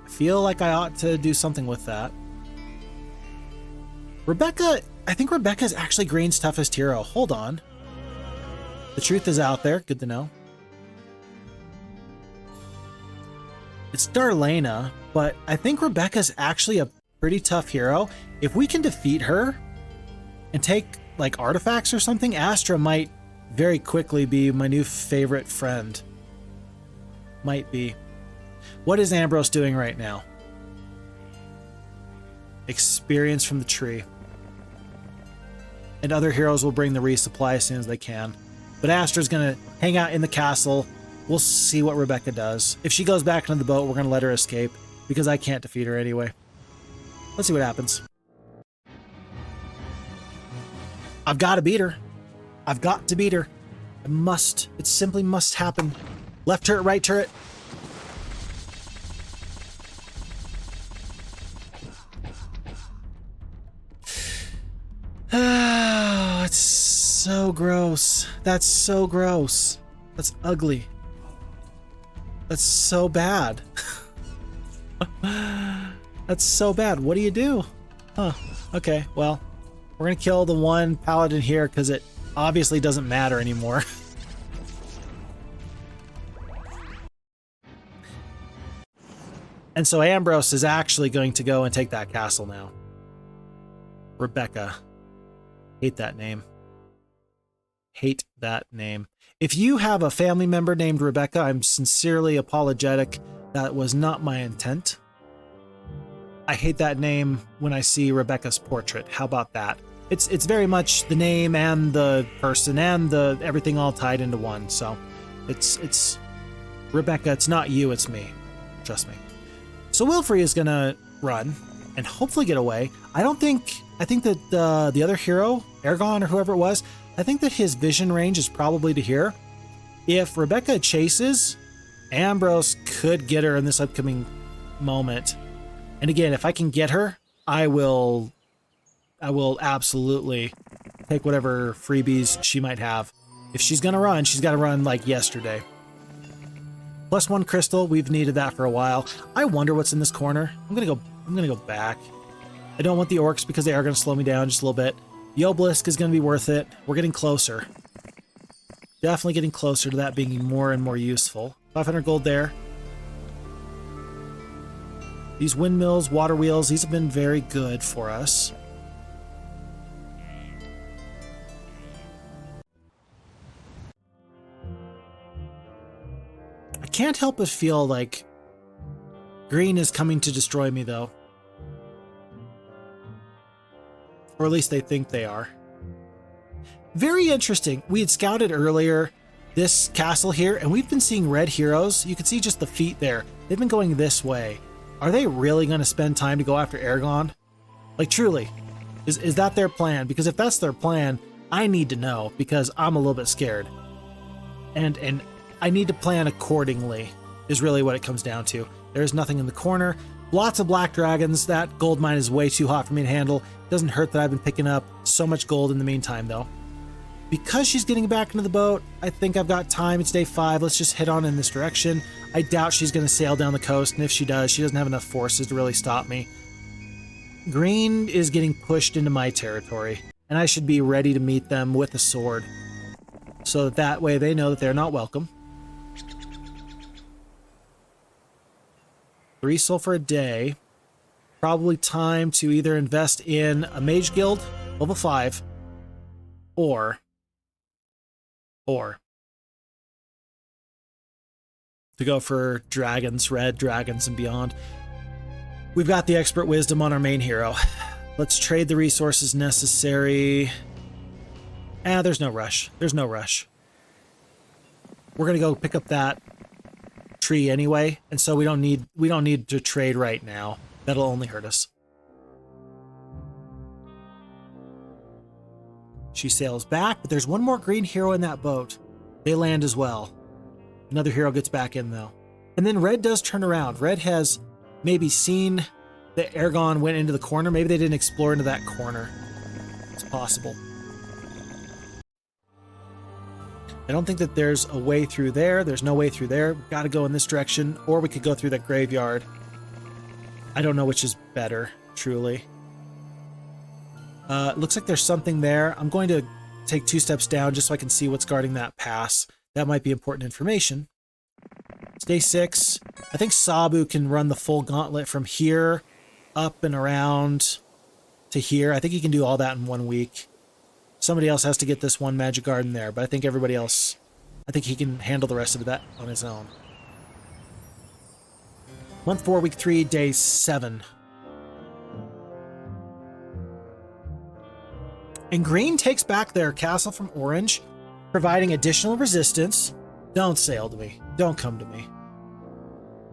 A: I feel like I ought to do something with that. Rebecca, I think Rebecca's actually Green's toughest hero. Hold on. The truth is out there. Good to know. It's Darlena, but I think Rebecca's actually a pretty tough hero. If we can defeat her and take like artifacts or something, Astra might very quickly be my new favorite friend. Might be. What is Ambrose doing right now? Experience from the tree. And other heroes will bring the resupply as soon as they can. But Astra's gonna hang out in the castle. We'll see what Rebecca does. If she goes back into the boat, we're gonna let her escape because I can't defeat her anyway. Let's see what happens. I've got to beat her. I've got to beat her. I must. It simply must happen. Left turret, right turret. Oh, it's so gross. That's so gross. That's ugly. That's so bad. That's so bad. What do you do? Huh. Okay, well, we're going to kill the one paladin here because it obviously doesn't matter anymore. And so Ambrose is actually going to go and take that castle now. Rebecca. Hate that name. Hate that name. If you have a family member named Rebecca, I'm sincerely apologetic. That was not my intent. I hate that name when I see Rebecca's portrait. How about that? It's very much the name and the person and the everything all tied into one. So it's Rebecca. It's not you. It's me. Trust me. So Wilfrey is gonna run and hopefully get away. I think that the other hero, Ergon or whoever it was, I think that his vision range is probably to here. If Rebecca chases, Ambrose could get her in this upcoming moment. And again, if I can get her, I will absolutely take whatever freebies she might have. If she's gonna run, she's got to run like yesterday. +1 crystal, we've needed that for a while. I wonder what's in this corner. I'm gonna go back. I don't want the orcs because they are gonna slow me down just a little bit. The obelisk is gonna be worth it. We're getting closer. Definitely getting closer to that being more and more useful. 500 gold there. These windmills, water wheels, these have been very good for us. can't help but feel like green is coming to destroy me, though. Or at least they think they are. Very interesting. We had scouted earlier this castle here, and we've been seeing red heroes. You can see just the feet there. They've been going this way. Are they really going to spend time to go after Ergon? Like, truly, is that their plan? Because if that's their plan, I need to know, because I'm a little bit scared. And I need to plan accordingly, is really what it comes down to. There's nothing in the corner. Lots of black dragons. That gold mine is way too hot for me to handle. Doesn't hurt that I've been picking up so much gold in the meantime, though. Because she's getting back into the boat, I think I've got time. It's day 5. Let's just head on in this direction. I doubt she's going to sail down the coast, and if she does, she doesn't have enough forces to really stop me. Green is getting pushed into my territory, and I should be ready to meet them with a sword, so that way they know that they're not welcome. 3 sulfur a day. Probably time to either invest in a mage guild, level 5, or to go for dragons, red dragons and beyond. We've got the expert wisdom on our main hero. Let's trade the resources necessary. There's no rush. There's no rush. We're gonna go pick up that tree anyway, and so we don't need to trade right now. That'll only hurt us. She sails back, but there's one more green hero in that boat. They land as well. Another hero gets back in, though. And then red does turn around. Red has maybe seen that Ergon went into the corner. Maybe they didn't explore into that corner. It's possible. I don't think that there's a way through there. There's no way through there. We've got to go in this direction, or we could go through that graveyard. I don't know which is better, truly. Looks like there's something there. I'm going to take 2 steps down just so I can see what's guarding that pass. That might be important information. It's day 6. I think Sabu can run the full gauntlet from here up and around to here. I think he can do all that in 1 week. Somebody else has to get this one magic garden there, but I think everybody else, I think he can handle the rest of that on his own. Month 4, week 3, day 7. And green takes back their castle from orange, providing additional resistance. Don't sail to me. Don't come to me.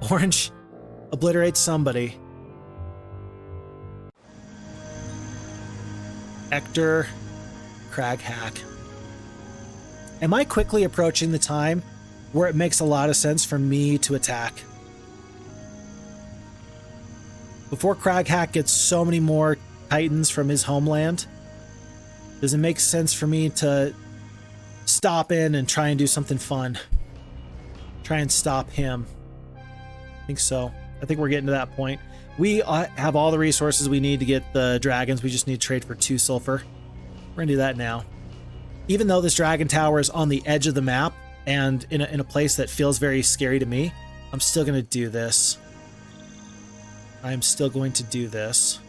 A: Orange obliterates somebody. Ector, Crag hack. Am I quickly approaching the time where it makes a lot of sense for me to attack? Before Crag hack gets so many more titans from his homeland, does it make sense for me to stop in and try and do something fun? Try and stop him. I think so. I think we're getting to that point. We have all the resources we need to get the dragons. We just need to trade for 2 sulfur. We're going to do that now. Even though this dragon tower is on the edge of the map and in a place that feels very scary to me, I'm still going to do this. I'm still going to do this.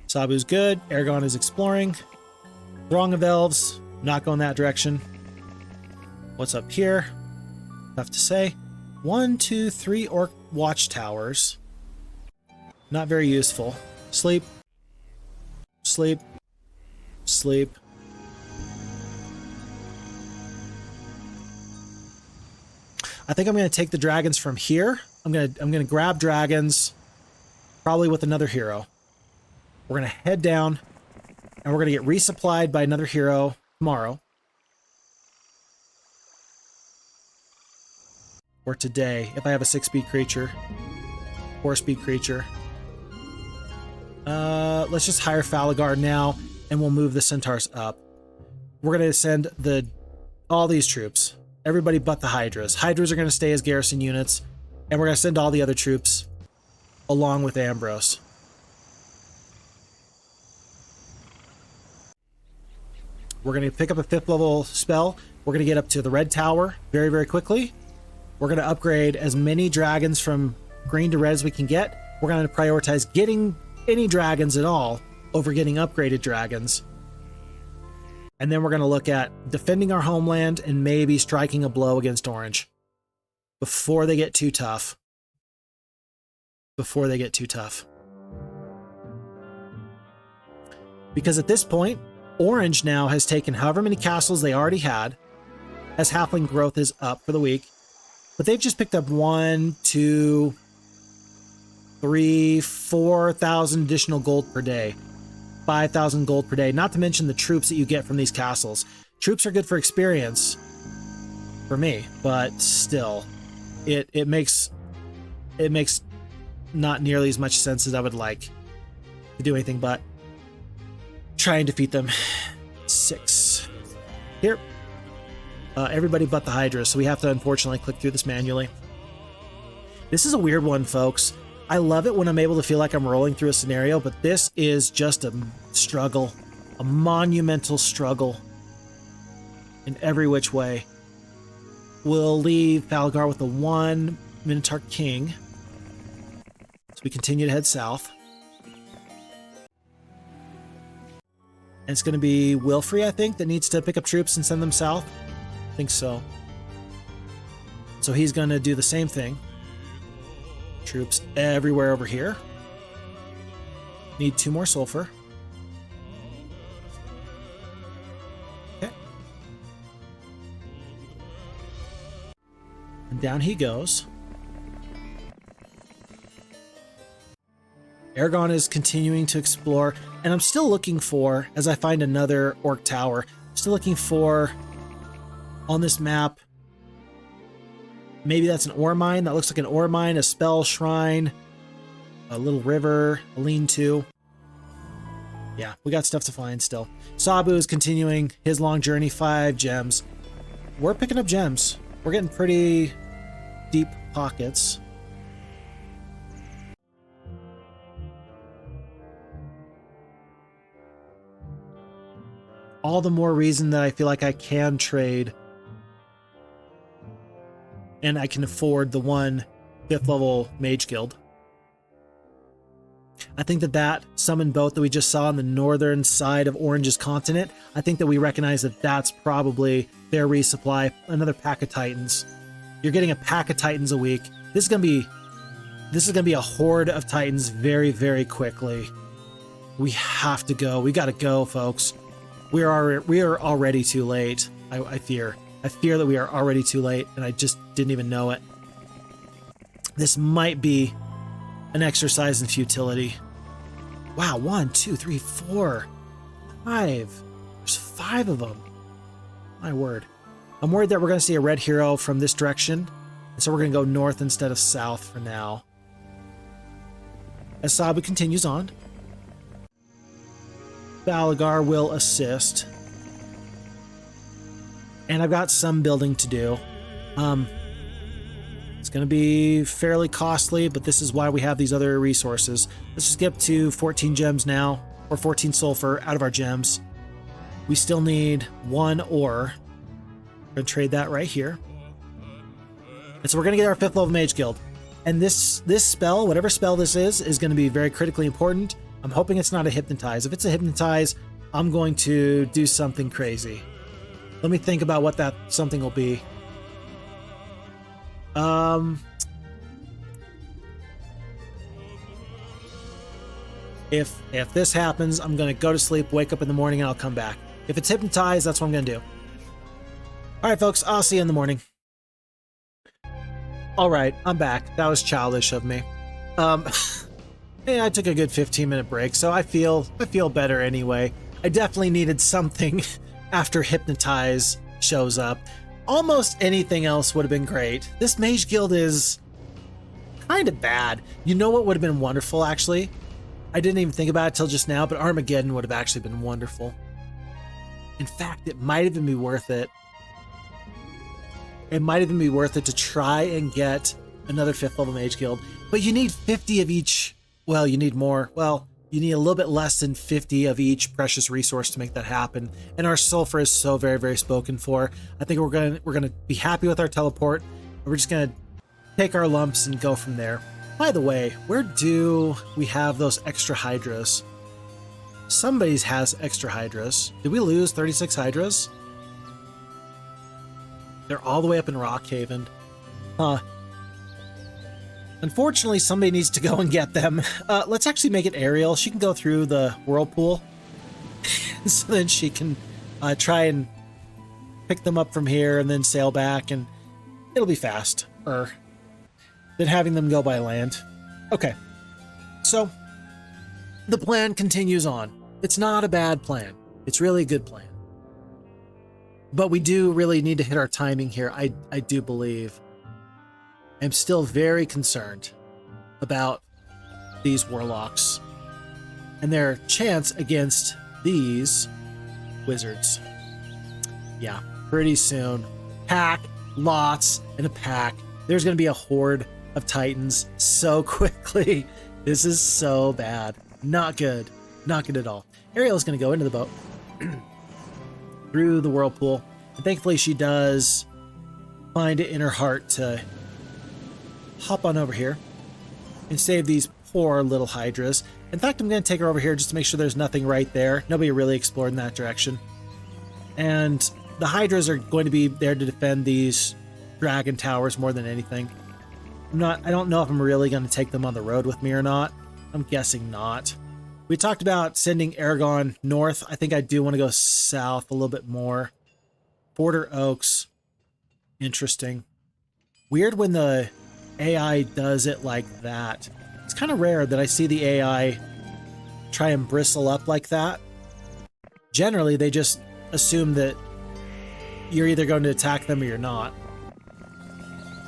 A: Sabu's good. Ergon is exploring. Throng of elves. Not going that direction. What's up here? Tough to say. 1, 2, 3 orc watchtowers. Not very useful. Sleep. Sleep. Sleep. I think I'm going to take the dragons from here. I'm going to grab dragons, probably with another hero. We're going to head down, and we're going to get resupplied by another hero tomorrow. Or today, if I have a 6-speed creature. 4-speed creature. Let's just hire Falagard now, and we'll move the centaurs up. We're going to send all these troops. Everybody but the Hydras. Hydras are going to stay as garrison units, and we're going to send all the other troops along with Ambrose. We're going to pick up a 5th level spell. We're going to get up to the red tower very, very quickly. We're going to upgrade as many dragons from green to red as we can get. We're going to prioritize getting any dragons at all over getting upgraded dragons. And then we're going to look at defending our homeland and maybe striking a blow against Orange. before they get too tough. Before they get too tough. Because at this point, Orange now has taken however many castles they already had, as halfling growth is up for the week. But they've just picked up 1, 2, 3, 4,000 additional gold per day. 5,000 gold per day, not to mention the troops that you get from these castles. Troops are good for experience, for me, but still, it makes not nearly as much sense as I would like to do anything but try and defeat them. 6. Here. Everybody but the Hydra, so we have to unfortunately click through this manually. This is a weird one, folks. I love it when I'm able to feel like I'm rolling through a scenario, but this is just a struggle. A monumental struggle. In every which way. We'll leave Falgar with the 1 Minotaur King. So we continue to head south. And it's going to be Wilfrey, I think, that needs to pick up troops and send them south. I think so. So he's going to do the same thing. Troops everywhere over here. Need 2 more sulfur. Okay. And down he goes. Ergon is continuing to explore, and I'm still looking for, as I find another orc tower, I'm still looking for, on this map, maybe that's an ore mine. That looks like an ore mine, a spell shrine, a little river, a lean-to. Yeah, we got stuff to find still. Sabu is continuing his long journey, 5 gems. We're picking up gems. We're getting pretty deep pockets. All the more reason that I feel like I can trade and I can afford the 1 5th level Mage Guild. I think that summon boat that we just saw on the northern side of Orange's continent, I think that we recognize that that's probably their resupply. Another pack of Titans. You're getting a pack of Titans a week. This is gonna be a horde of Titans very, very quickly. We have to go. We gotta go, folks. We are already too late. I fear. I fear that we are already too late, and I just didn't even know it. This might be an exercise in futility. Wow, 1, 2, 3, 4, 5. There's 5 of them. My word. I'm worried that we're going to see a red hero from this direction, and so we're going to go north instead of south for now. As Sabu continues on, Balagar will assist. And I've got some building to do. It's going to be fairly costly, but this is why we have these other resources. Let's just get up to 14 gems now, or 14 sulfur out of our gems. We still need 1 ore. We're going to trade that right here. And so we're going to get our 5th level Mage Guild. And this spell, whatever spell this is going to be very critically important. I'm hoping it's not a Hypnotize. If it's a Hypnotize, I'm going to do something crazy. Let me think about what that something will be. If this happens, I'm going to go to sleep, wake up in the morning, and I'll come back. If it's Hypnotize, that's what I'm going to do. All right, folks, I'll see you in the morning. All right, I'm back. That was childish of me. Yeah, I took a good 15-minute break, so I feel better anyway. I definitely needed something after Hypnotize shows up. Almost anything else would have been great. This Mage Guild is kind of bad. You know what would have been wonderful, actually? I didn't even think about it till just now, but Armageddon would have actually been wonderful. In fact, it might even be worth it. It might even be worth it to try and get another 5th level Mage Guild. But you need 50 of each. Well, you need more. Well, you need a little bit less than 50 of each precious resource to make that happen. And our sulfur is so very, very spoken for. I think we're gonna be happy with our teleport. We're just gonna take our lumps and go from there. By the way, where do we have those extra hydras? Somebody's has extra hydras. Did we lose 36 hydras? They're all the way up in Rockhaven. Huh. Unfortunately, somebody needs to go and get them. Let's actually make it Ariel. She can go through the whirlpool. So then she can try and pick them up from here and then sail back, and it'll be faster than having them go by land. Okay, so the plan continues on. It's not a bad plan. It's really a good plan. But we do really need to hit our timing here, I do believe. I'm still very concerned about these warlocks and their chance against these wizards. Yeah, pretty soon. Pack, lots, and a pack. There's going to be a horde of titans so quickly. This is so bad. Not good. Not good at all. Ariel is going to go into the boat through the whirlpool. And thankfully she does find it in her heart to hop on over here and save these poor little hydras. In fact, I'm going to take her over here just to make sure there's nothing right there. Nobody really explored in that direction. And the hydras are going to be there to defend these dragon towers more than anything. I don't know if I'm really going to take them on the road with me or not. I'm guessing not. We talked about sending Ergon north. I think I do want to go south a little bit more. Border Oaks. Interesting. Weird when the AI does it like that. It's kind of rare that I see the AI try and bristle up like that. Generally, they just assume that you're either going to attack them or you're not.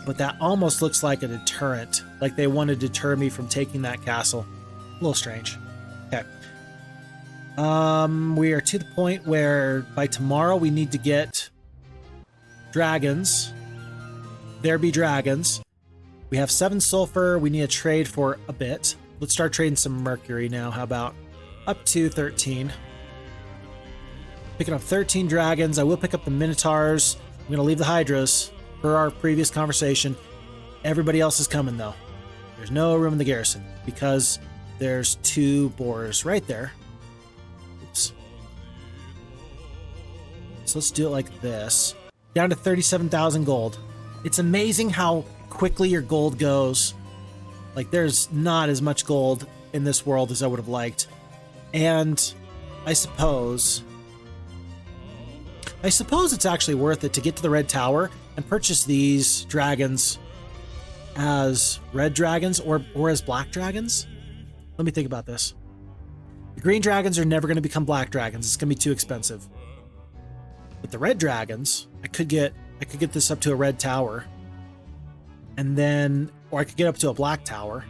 A: But that almost looks like a deterrent. Like they want to deter me from taking that castle. A little strange. Okay. We are to the point where by tomorrow we need to get dragons. There be dragons. We have 7 sulfur. We need to trade for a bit. Let's start trading some mercury now. How about up to 13? Picking up 13 dragons. I will pick up the minotaurs. I'm going to leave the hydras per our previous conversation. Everybody else is coming though. There's no room in the garrison because there's 2 boars right there. Oops. So let's do it like this. Down to 37,000 gold. It's amazing how quickly your gold goes. Like there's not as much gold in this world as I would have liked. And I suppose it's actually worth it to get to the red tower and purchase these dragons as red dragons or as black dragons. Let me think about this. The green dragons are never going to become black dragons. It's going to be too expensive. But the red dragons, I could get this up to a red tower. And then, or I could get up to a black tower.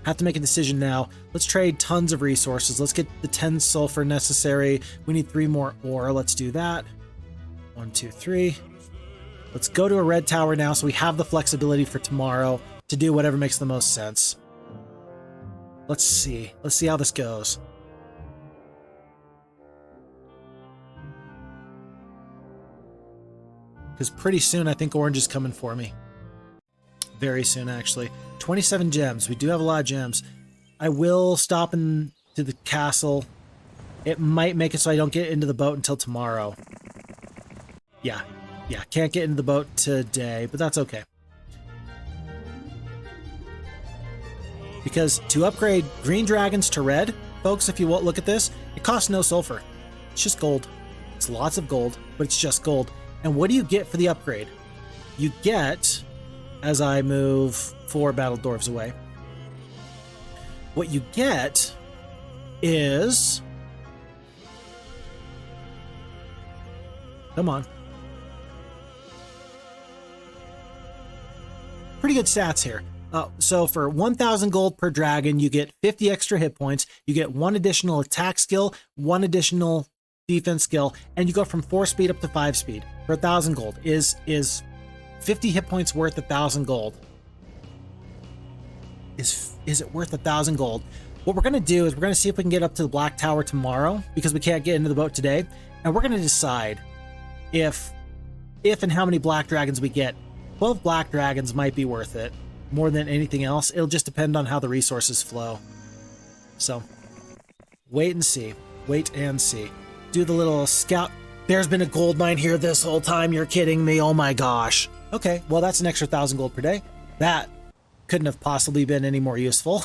A: Have to make a decision now. Let's trade tons of resources. Let's get the 10 sulfur necessary. We need 3 more ore. Let's do that. 1, 2, 3. Let's go to a red tower now so we have the flexibility for tomorrow to do whatever makes the most sense. Let's see. Let's see how this goes. Because pretty soon I think orange is coming for me. Very soon, actually. 27 gems. We do have a lot of gems. I will stop into the castle. It might make it so I don't get into the boat until tomorrow. Yeah, can't get into the boat today, but that's okay. Because to upgrade green dragons to red, folks, if you won't look at this, it costs no sulfur. It's just gold. It's lots of gold, but it's just gold. And what do you get for the upgrade? You get, as I move 4 battle dwarves away, what you get is... Come on. Pretty good stats here. So for 1,000 gold per dragon, you get 50 extra hit points. You get 1 additional attack skill, 1 additional defense skill, and you go from 4 speed up to 5 speed for 1,000 gold. Is 50 hit points worth 1,000 gold? Is it worth 1,000 gold? What we're going to do is we're going to see if we can get up to the Black Tower tomorrow because we can't get into the boat today, and we're going to decide if and how many black dragons we get. 12 black dragons might be worth it more than anything else. It'll just depend on how the resources flow. So wait and see. Wait and see. Do the little scout. There's been a gold mine here this whole time. You're kidding me. Oh my gosh. Okay, well, that's an extra 1,000 gold per day. That couldn't have possibly been any more useful.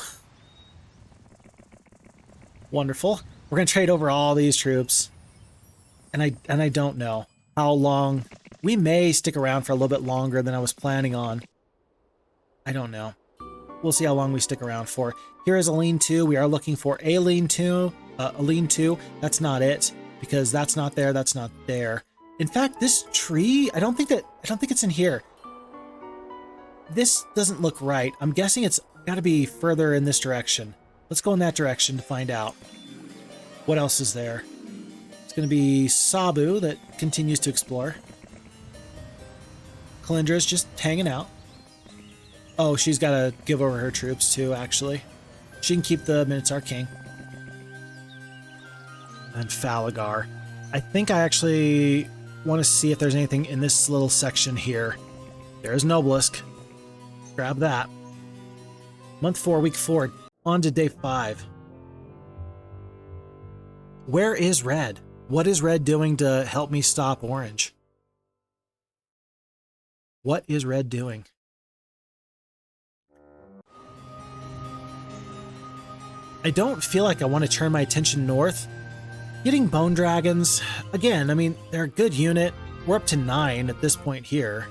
A: Wonderful. We're going to trade over all these troops. And I don't know how long. We may stick around for a little bit longer than I was planning on. I don't know. We'll see how long we stick around for. Here is a lean-to. We are looking for a lean-to. That's not it, because that's not there. That's not there. In fact, this tree, I don't think it's in here. This doesn't look right. I'm guessing it's got to be further in this direction. Let's go in that direction to find out. What else is there? It's going to be Sabu that continues to explore. Kalindra's just hanging out. Oh, she's got to give over her troops too, actually. She can keep the Minotaur King. And Falagar. I think I actually want to see if there's anything in this little section here. There's an obelisk. Grab that. Month 4, week 4. On to day 5. Where is Red? What is Red doing to help me stop Orange? What is Red doing? I don't feel like I want to turn my attention north. Getting Bone Dragons, again, I mean, they're a good unit. We're up to 9 at this point here.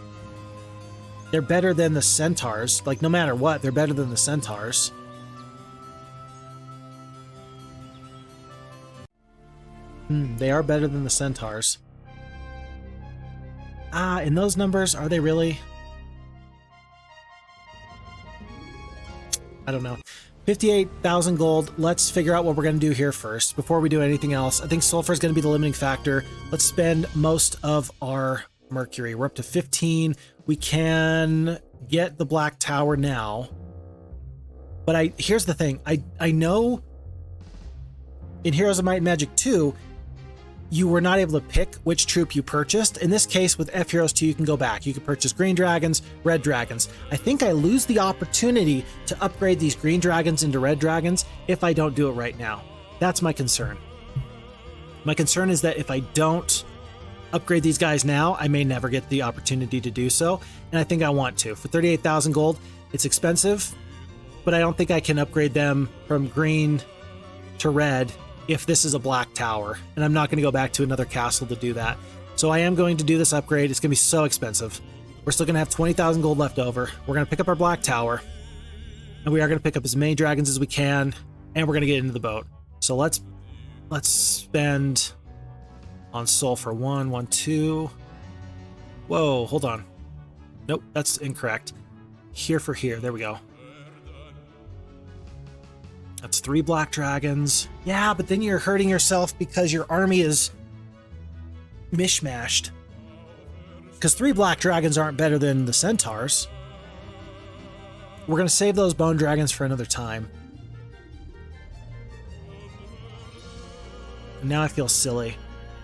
A: They're better than the Centaurs. Like, no matter what, they're better than the Centaurs. They are better than the Centaurs. In those numbers, are they really? I don't know. 58,000 gold. Let's figure out what we're going to do here first before we do anything else. I think sulfur is going to be the limiting factor. Let's spend most of our mercury. We're up to 15. We can get the Black Tower now. But here's the thing. I know in Heroes of Might and Magic 2, you were not able to pick which troop you purchased. In this case, with FHeroes2, you can go back. You can purchase green dragons, red dragons. I think I lose the opportunity to upgrade these green dragons into red dragons if I don't do it right now. That's my concern. My concern is that if I don't upgrade these guys now, I may never get the opportunity to do so, and I think I want to. For 38,000 gold, it's expensive, but I don't think I can upgrade them from green to red if this is a black tower, and I'm not going to go back to another castle to do that. So I am going to do this upgrade. It's going to be so expensive. We're still going to have 20,000 gold left over. We're going to pick up our black tower, and we are going to pick up as many dragons as we can, and we're going to get into the boat. So let's spend on sulfur 1, 2. Whoa, hold on. Nope, that's incorrect. Here for here. There we go. That's 3 black dragons. Yeah, but then you're hurting yourself because your army is mishmashed. Because 3 black dragons aren't better than the centaurs. We're going to save those bone dragons for another time. And now I feel silly.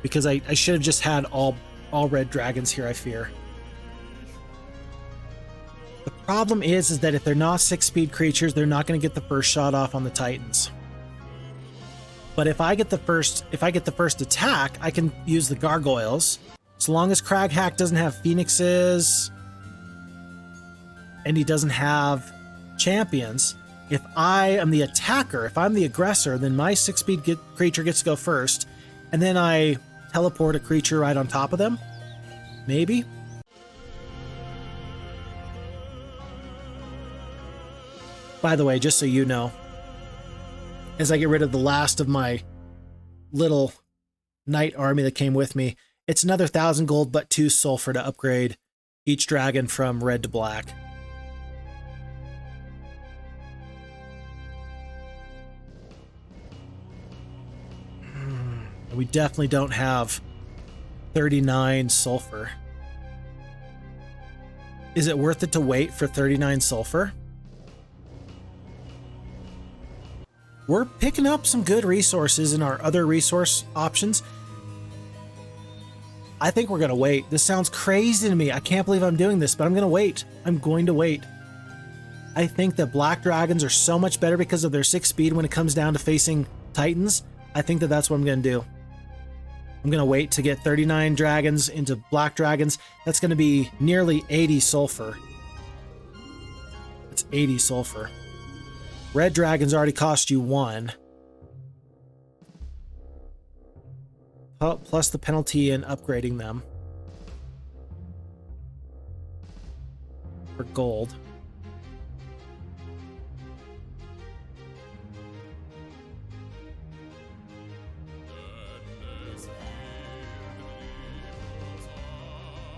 A: Because I should have just had all red dragons here, I fear. The problem is that if they're not 6-speed creatures, they're not going to get the first shot off on the Titans. But if I get the first attack, I can use the gargoyles. So long as Crag Hack doesn't have phoenixes and he doesn't have champions, if I am the attacker, if I'm the aggressor, then my 6-speed creature gets to go first, and then I teleport a creature right on top of them. Maybe. By the way, just so you know, as I get rid of the last of my little knight army that came with me, it's another 1,000 gold but 2 sulfur to upgrade each dragon from red to black. We definitely don't have 39 sulfur. Is it worth it to wait for 39 sulfur? We're picking up some good resources in our other resource options. I think we're going to wait. This sounds crazy to me. I can't believe I'm doing this, but I'm going to wait. I'm going to wait. I think that black dragons are so much better because of their 6 speed when it comes down to facing titans. I think that that's what I'm going to do. I'm going to wait to get 39 dragons into black dragons. That's going to be nearly 80 sulfur. 80 sulfur. Red dragons already cost you 1. Plus the penalty in upgrading them. For gold.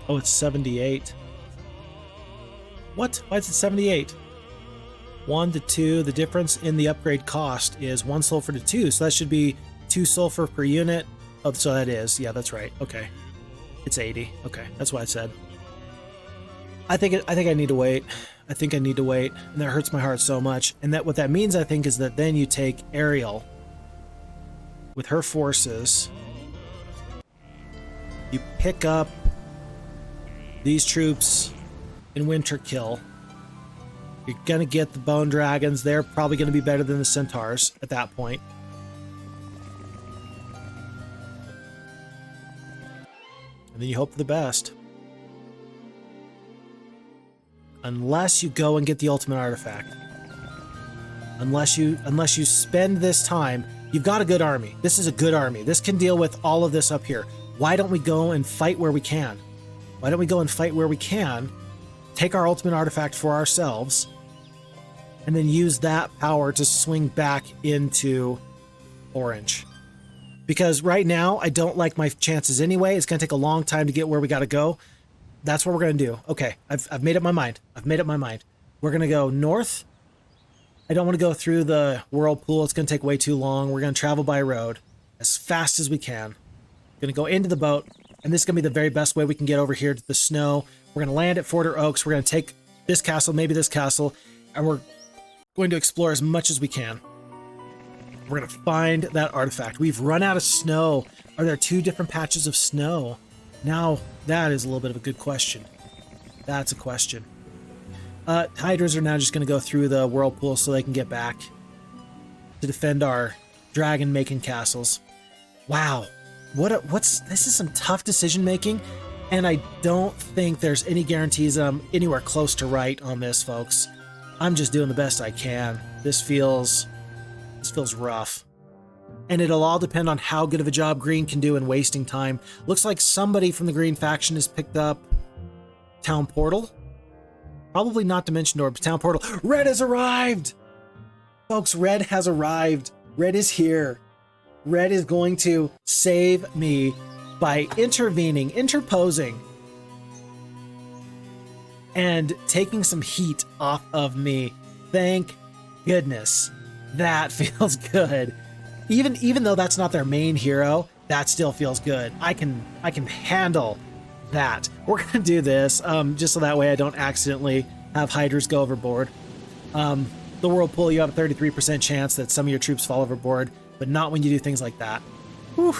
A: Oh, it's 78. What? Why is it 78? 1 to 2. The difference in the upgrade cost is 1 sulfur to 2. So that should be 2 sulfur per unit. Oh, so that is. Yeah, that's right. Okay. It's 80. Okay. That's what I said. I think I need to wait. I think I need to wait. And that hurts my heart so much. And that what that means, I think, is that then you take Ariel with her forces. You pick up these troops in Winter Kill. You're going to get the Bone Dragons. They're probably going to be better than the Centaurs at that point. And then you hope for the best. Unless you go and get the ultimate artifact. Unless you spend this time. You've got a good army. This is a good army. This can deal with all of this up here. Why don't we go and fight where we can? Why don't we go and fight where we can, take our ultimate artifact for ourselves, and then use that power to swing back into orange? Because right now, I don't like my chances anyway. It's going to take a long time to get where we got to go. That's what we're going to do. Okay, I've made up my mind. I've made up my mind. We're going to go north. I don't want to go through the whirlpool. It's going to take way too long. We're going to travel by road as fast as we can. Going to go into the boat. And this is going to be the very best way we can get over here to the snow. We're going to land at Forter Oaks. We're going to take this castle, maybe this castle, and we're going to explore as much as we can. We're going to find that artifact. We've run out of snow. Are there 2 different patches of snow? Now, that is a little bit of a good question. That's a question. Hydras are now just going to go through the whirlpool so they can get back to defend our dragon-making castles. Wow. This is some tough decision making, and I don't think there's any guarantees that I'm anywhere close to right on this, folks. I'm just doing the best I can. This feels rough. And it'll all depend on how good of a job Green can do in wasting time. Looks like somebody from the Green faction has picked up Town Portal. Probably not Dimension Door, but Town Portal. Red has arrived! Folks, Red has arrived. Red is here. Red is going to save me by interposing, and taking some heat off of me. Thank goodness. That feels good. Even though that's not their main hero, that still feels good. I can handle that. We're gonna do this just so that way I don't accidentally have Hydras go overboard. The Whirlpool, you have a 33% chance that some of your troops fall overboard, but not when you do things like that. Whew.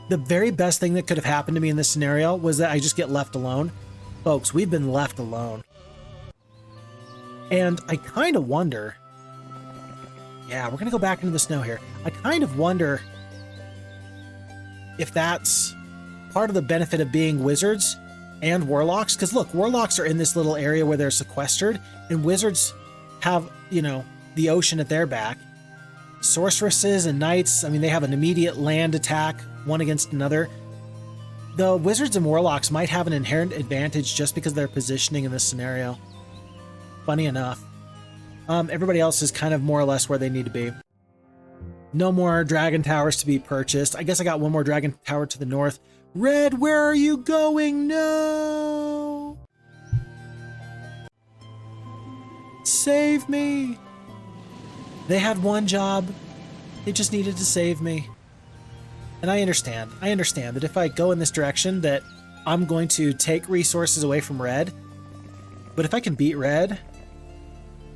A: The very best thing that could have happened to me in this scenario was that I just get left alone. Folks, we've been left alone. And I kind of wonder... Yeah, we're going to go back into the snow here. I kind of wonder if that's part of the benefit of being wizards and warlocks. Because look, warlocks are in this little area where they're sequestered, and wizards have, you know, the ocean at their back. Sorceresses and knights, I mean, they have an immediate land attack, one against another. The wizards and warlocks might have an inherent advantage just because of their positioning in this scenario. Funny enough. Everybody else is kind of more or less where they need to be. No more dragon towers to be purchased. I guess I got one more dragon tower to the north. Red, where are you going? No! Save me! They had one job. They just needed to save me. And I understand. I understand that if I go in this direction that I'm going to take resources away from Red. But if I can beat Red,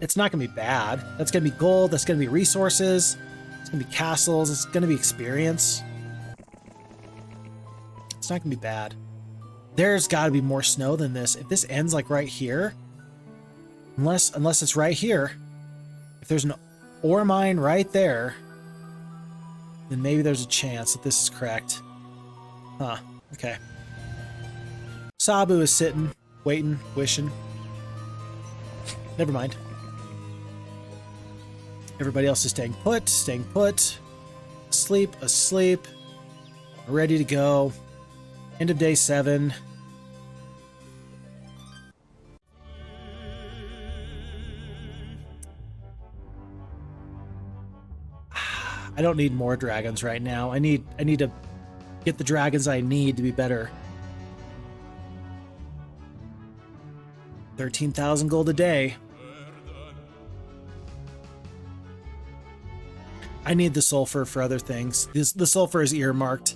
A: it's not going to be bad. That's going to be gold. That's going to be resources. It's going to be castles. It's going to be experience. It's not going to be bad. There's got to be more snow than this. If this ends like right here, unless it's right here, if there's an ore mine right there, then maybe there's a chance that this is correct. Huh. Okay. Sabu is sitting, waiting, wishing. never mind. Everybody else is staying put, staying put. Asleep, asleep. Ready to go. End of day 7. I don't need more dragons right now. I need to get the dragons I need to be better. 13,000 gold a day. I need the sulfur for other things. The sulfur is earmarked.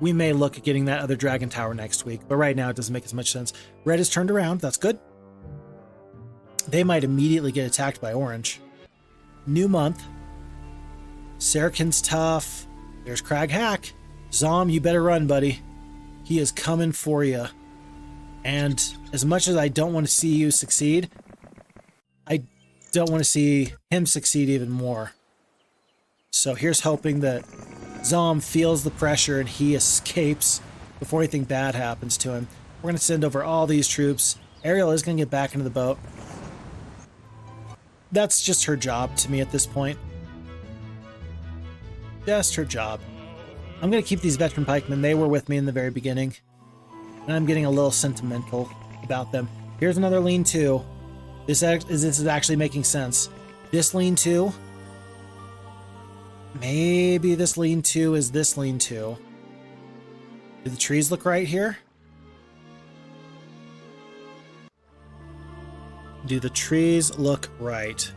A: We may look at getting that other dragon tower next week, but right now it doesn't make as much sense. Red is turned around. That's good. They might immediately get attacked by orange. New month. Sarkin's tough. There's Crag Hack. Zom, you better run, buddy. He is coming for you. And as much as I don't want to see you succeed, I don't want to see him succeed even more. So here's hoping that Zom feels the pressure and he escapes before anything bad happens to him. We're going to send over all these troops. Ariel is going to get back into the boat. That's just her job to me at this point. Just her job. I'm going to keep these veteran pikemen. They were with me in the very beginning. And I'm getting a little sentimental about them. Here's another lean-to. This is actually making sense. This lean-to. Maybe this lean-to is this lean-to. Do the trees look right here? Do the trees look right?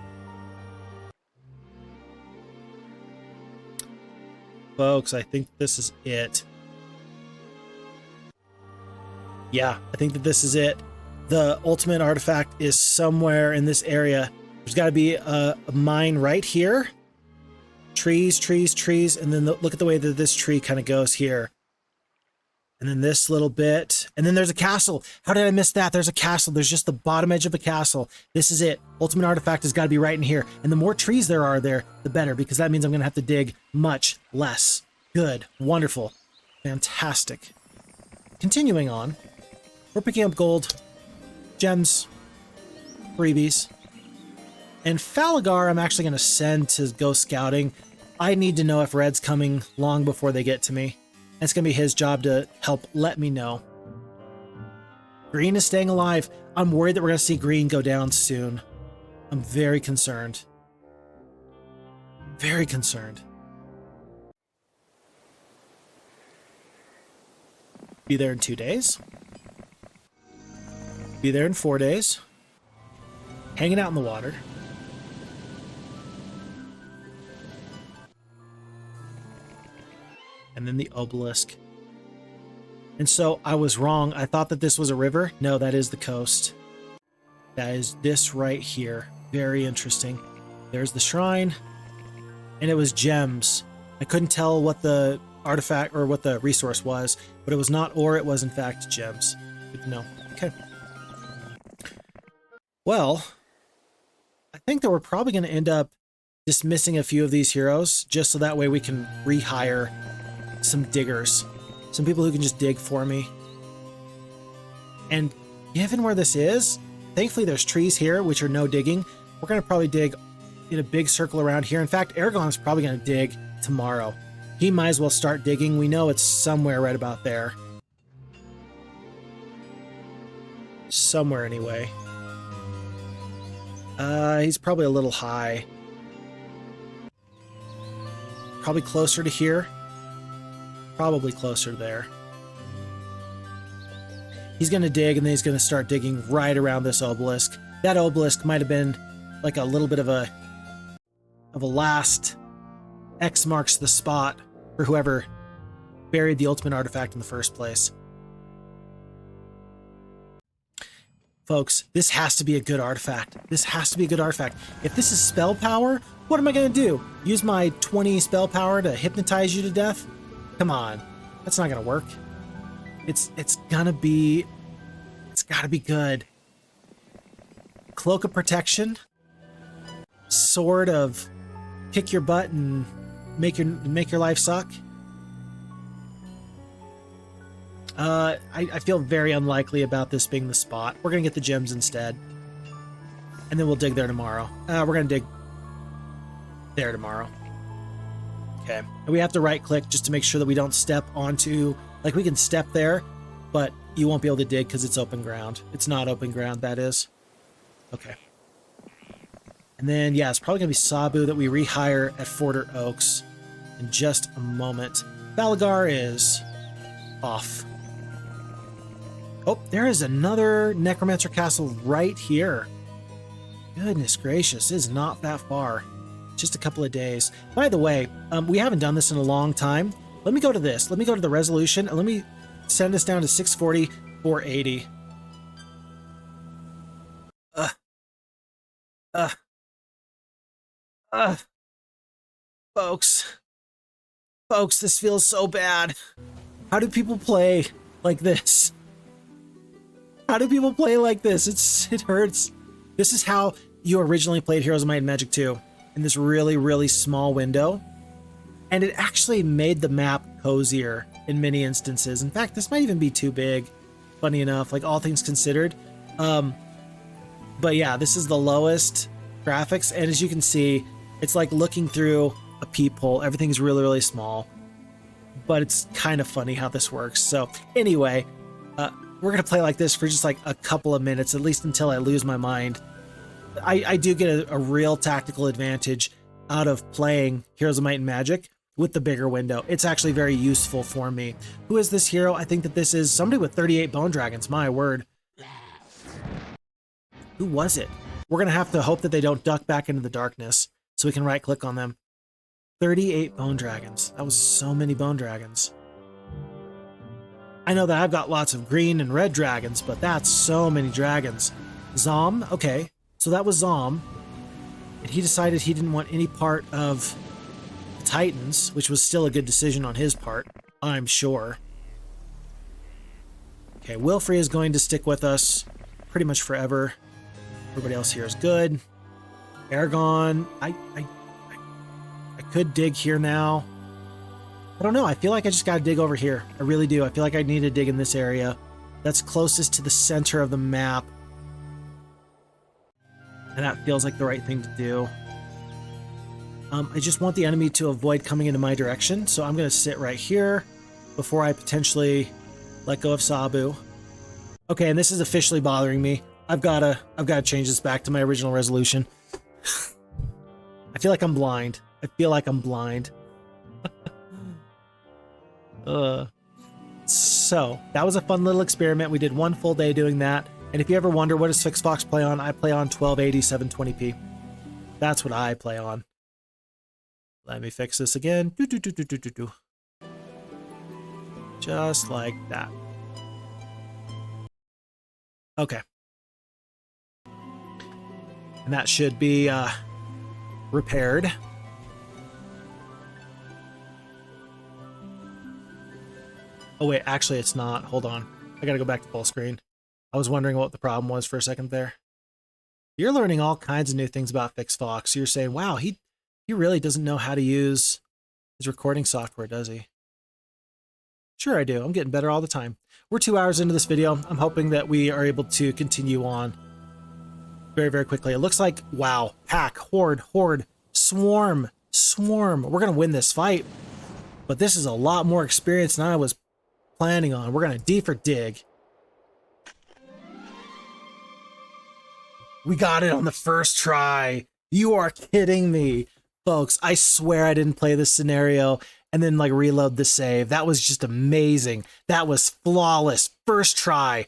A: Folks, I think this is it. Yeah, I think that this is it. The ultimate artifact is somewhere in this area. There's got to be a mine right here. Trees, trees, trees, and then look at the way that this tree kind of goes here. And then this little bit, and then there's a castle. How did I miss that? There's a castle. There's just the bottom edge of a castle. This is it. Ultimate artifact has got to be right in here. And the more trees there are there, the better, because that means I'm going to have to dig much less. Good. Wonderful. Fantastic. Continuing on, we're picking up gold, gems, freebies. And Falagar I'm actually going to send to go scouting. I need to know if Red's coming long before they get to me. It's going to be his job to help let me know. Green is staying alive. I'm worried that we're going to see Green go down soon. I'm very concerned. Very concerned. Be there in 2 days. Be there in 4 days. Hanging out in the water. And then the obelisk. And so I was wrong. I thought that this was a river. No, that is the coast. That is this right here. Very interesting. There's the shrine. And it was gems. I couldn't tell what the artifact or what the resource was, but it was not ore. It was in fact gems. Good to know. Okay. Well, I think that we're probably going to end up dismissing a few of these heroes just so that way we can rehire some diggers, some people who can just dig for me. And given where this is, thankfully there's trees here which are no digging. We're going to probably dig in a big circle around here. In fact, Ergon is probably going to dig tomorrow. He might as well start digging. We know it's somewhere right about there. Somewhere anyway. He's probably a little high. Probably closer to here. Probably closer there. He's going to dig, and then he's going to start digging right around this obelisk. That obelisk might have been like a little bit of a last X marks the spot for whoever buried the ultimate artifact in the first place. Folks, this has to be a good artifact. This has to be a good artifact. If this is spell power, what am I going to do? Use my 20 spell power to hypnotize you to death? Come on. That's not going to work. It's gotta be good. Cloak of protection. Sword of kick your butt and make your life suck. I feel very unlikely about this being the spot. We're gonna get the gems instead. and then we'll dig there tomorrow. We're going to dig there tomorrow. Okay. And we have to right click just to make sure that we don't step onto, like we can step there, but you won't be able to dig because it's open ground. It's not open ground, that is. Okay. And then, yeah, it's probably going to be Sabu that we rehire at Forder Oaks in just a moment. Balagar is off. Oh, there is another Necromancer Castle right here. Goodness gracious, it is not that far. Just a couple of days. By the way, we haven't done this in a long time. Let me go to this. Let me go to the resolution, and let me send us down to 640, 480. Folks, this feels so bad. How do people play like this? How do people play like this? It hurts. This is how you originally played Heroes of Might and Magic 2, in this really, really small window. And it actually made the map cozier in many instances. In fact, this might even be too big, funny enough, like all things considered. But yeah, this is the lowest graphics, and as you can see, it's like looking through a peephole. Everything's really, really small, but it's kind of funny how this works. So anyway, we're going to play like this for just like a couple of minutes, at least until I lose my mind. I do get a real tactical advantage out of playing Heroes of Might and Magic with the bigger window. It's actually very useful for me. Who is this hero? I think that this is somebody with 38 bone dragons. My word. Who was it? We're going to have to hope that they don't duck back into the darkness so we can right click on them. 38 bone dragons. That was so many bone dragons. I know that I've got lots of green and red dragons, but that's so many dragons. Zom, okay. So that was Zom. And he decided he didn't want any part of the Titans, which was still a good decision on his part, I'm sure. Okay, Wilfrey is going to stick with us pretty much forever. Everybody else here is good. Ergon, I could dig here now. I don't know. I feel like I just got to dig over here. I really do. I feel like I need to dig in this area. That's closest to the center of the map. And that feels like the right thing to do. I just want the enemy to avoid coming into my direction. So I'm going to sit right here before I potentially let go of Sabu. Okay, and this is officially bothering me. I've got to change this back to my original resolution. I feel like I'm blind. I feel like I'm blind. So that was a fun little experiment. We did one full day doing that. And if you ever wonder what does Phixfox play on, I play on 1280 720p. That's what I play on. Let me fix this again. Just like that. Okay. And that should be repaired. Oh wait, actually it's not. Hold on. I gotta go back to full screen. I was wondering what the problem was for a second there. You're learning all kinds of new things about Phixfox. You're saying, wow, he really doesn't know how to use his recording software, does he? Sure I do. I'm getting better all the time. We're 2 hours into this video. I'm hoping that we are able to continue on very, very quickly. It looks like, wow, pack, horde, swarm. We're going to win this fight. But this is a lot more experience than I was planning on. We're going to D for dig. We got it on the first try. You are kidding me. Folks, I swear I didn't play this scenario and then like reload the save. That was just amazing. That was flawless. First try.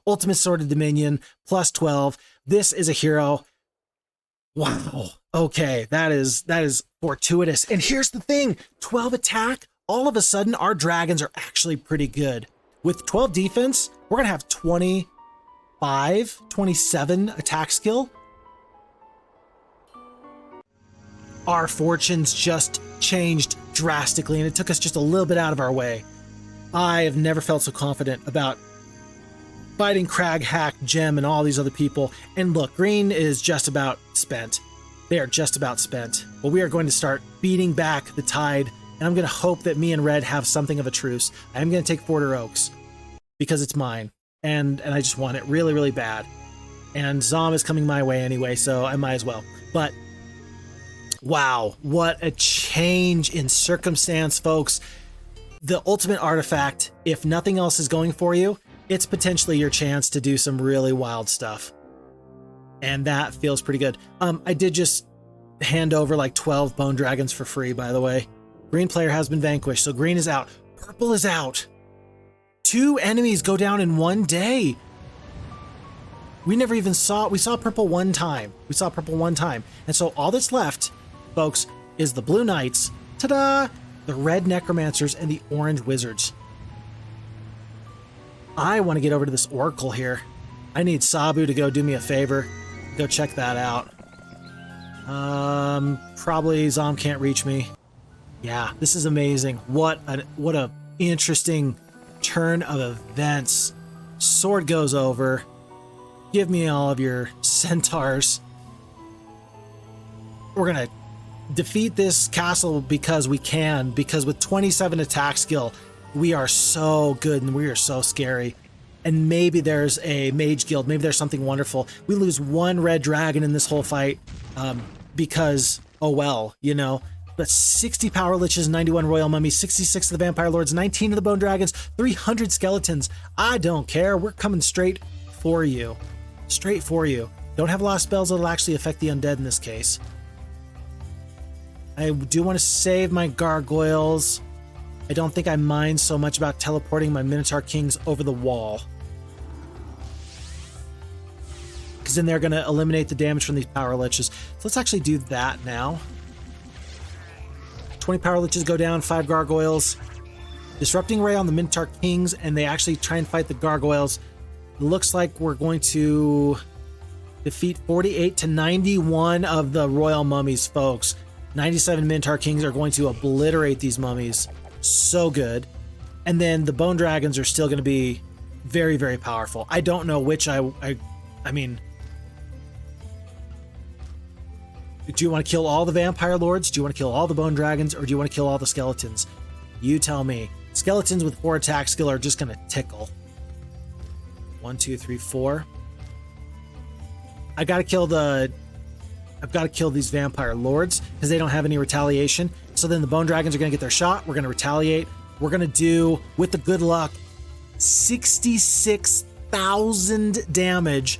A: Ultimate Sword of Dominion, plus 12. This is a hero. Wow. Okay, that is fortuitous. And here's the thing, 12 attack, all of a sudden our dragons are actually pretty good. With 12 defense, we're gonna have 25, 27 attack skill. Our fortunes just changed drastically, and it took us just a little bit out of our way. I have never felt so confident about fighting Crag, Hack, Gem, and all these other people. And look, green is just about spent. They are just about spent. But we are going to start beating back the tide, and I'm going to hope that me and Red have something of a truce. I am going to take Forder Oaks because it's mine, and I just want it really, really bad. And Zom is coming my way anyway, so I might as well. But wow, what a change in circumstance, folks. The ultimate artifact, if nothing else is going for you, it's potentially your chance to do some really wild stuff. And that feels pretty good. I did just hand over like 12 bone dragons for free, by the way. Green player has been vanquished, so green is out. Purple is out. 2 enemies go down in one day. We never even saw, we saw purple one time. We saw purple one time. And so all that's left, folks, is the blue knights, ta-da, the red necromancers, and the orange wizards. I want to get over to this oracle here. I need Sabu to go do me a favor. Go check that out. Probably Zom can't reach me. Yeah, this is amazing. What a interesting turn of events. Sword goes over. Give me all of your centaurs. We're gonna defeat this castle because we can, because with 27 attack skill, we are so good and we are so scary. And maybe there's a mage guild, maybe there's something wonderful. We lose 1 red dragon in this whole fight because, oh well, you know. But 60 power liches, 91 royal mummies, 66 of the vampire lords, 19 of the bone dragons, 300 skeletons. I don't care. We're coming straight for you. Straight for you. Don't have a lot of spells that'll actually affect the undead in this case. I do want to save my gargoyles. I don't think I mind so much about teleporting my Minotaur Kings over the wall. Because then they're going to eliminate the damage from these power liches. So let's actually do that now. 20 power liches go down, 5 gargoyles. Disrupting ray on the Minotaur Kings, and they actually try and fight the gargoyles. Looks like we're going to defeat 48 to 91 of the royal mummies, folks. 97 Minotaur Kings are going to obliterate these mummies. So good. And then the bone dragons are still going to be very, very powerful. I don't know which I mean, do you want to kill all the vampire lords? Do you want to kill all the bone dragons? Or do you want to kill all the skeletons? You tell me. Skeletons with 4 attack skill are just going to tickle. 1, 2, 3, 4. I've got to kill these vampire lords because they don't have any retaliation. So then the bone dragons are going to get their shot. We're going to retaliate. We're going to do, with the good luck, 66,000 damage.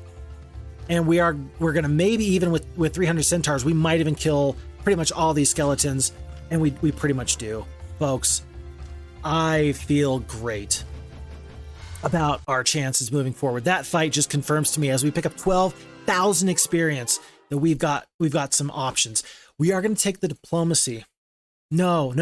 A: And we're going to maybe even with 300 centaurs, we might even kill pretty much all these skeletons. And we pretty much do. Folks, I feel great about our chances moving forward. That fight just confirms to me as we pick up 12,000 experience that we've got some options. We are going to take the diplomacy. No.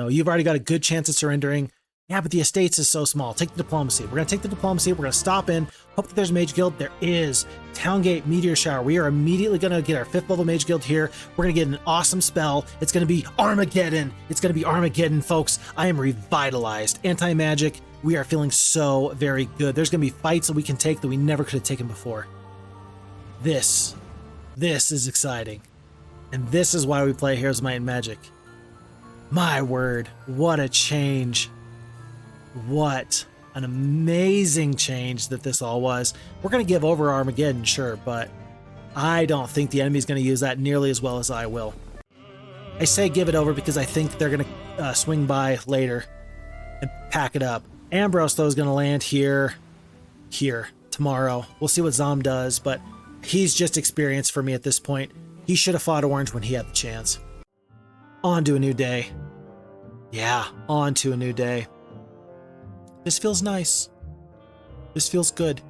A: You've already got a good chance of surrendering. Yeah, but the estates is so small. Take the diplomacy. We're going to take the diplomacy. We're going to stop in. Hope that there's a mage guild. There is. Towngate Meteor Shower. We are immediately going to get our 5th level mage guild here. We're going to get an awesome spell. It's going to be Armageddon. It's going to be Armageddon, folks. I am revitalized. Anti-magic. We are feeling so very good. There's going to be fights that we can take that we never could have taken before. This is exciting. And this is why we play Heroes of Might and Magic. My word, what a change. What an amazing change that this all was. We're going to give over Armageddon, sure, but I don't think the enemy's going to use that nearly as well as I will. I say give it over because I think they're going to swing by later and pack it up. Ambrose, though, is going to land here tomorrow. We'll see what Zom does, but he's just experience for me at this point. He should have fought Orange when he had the chance. On to a new day. Yeah, on to a new day. This feels nice. This feels good.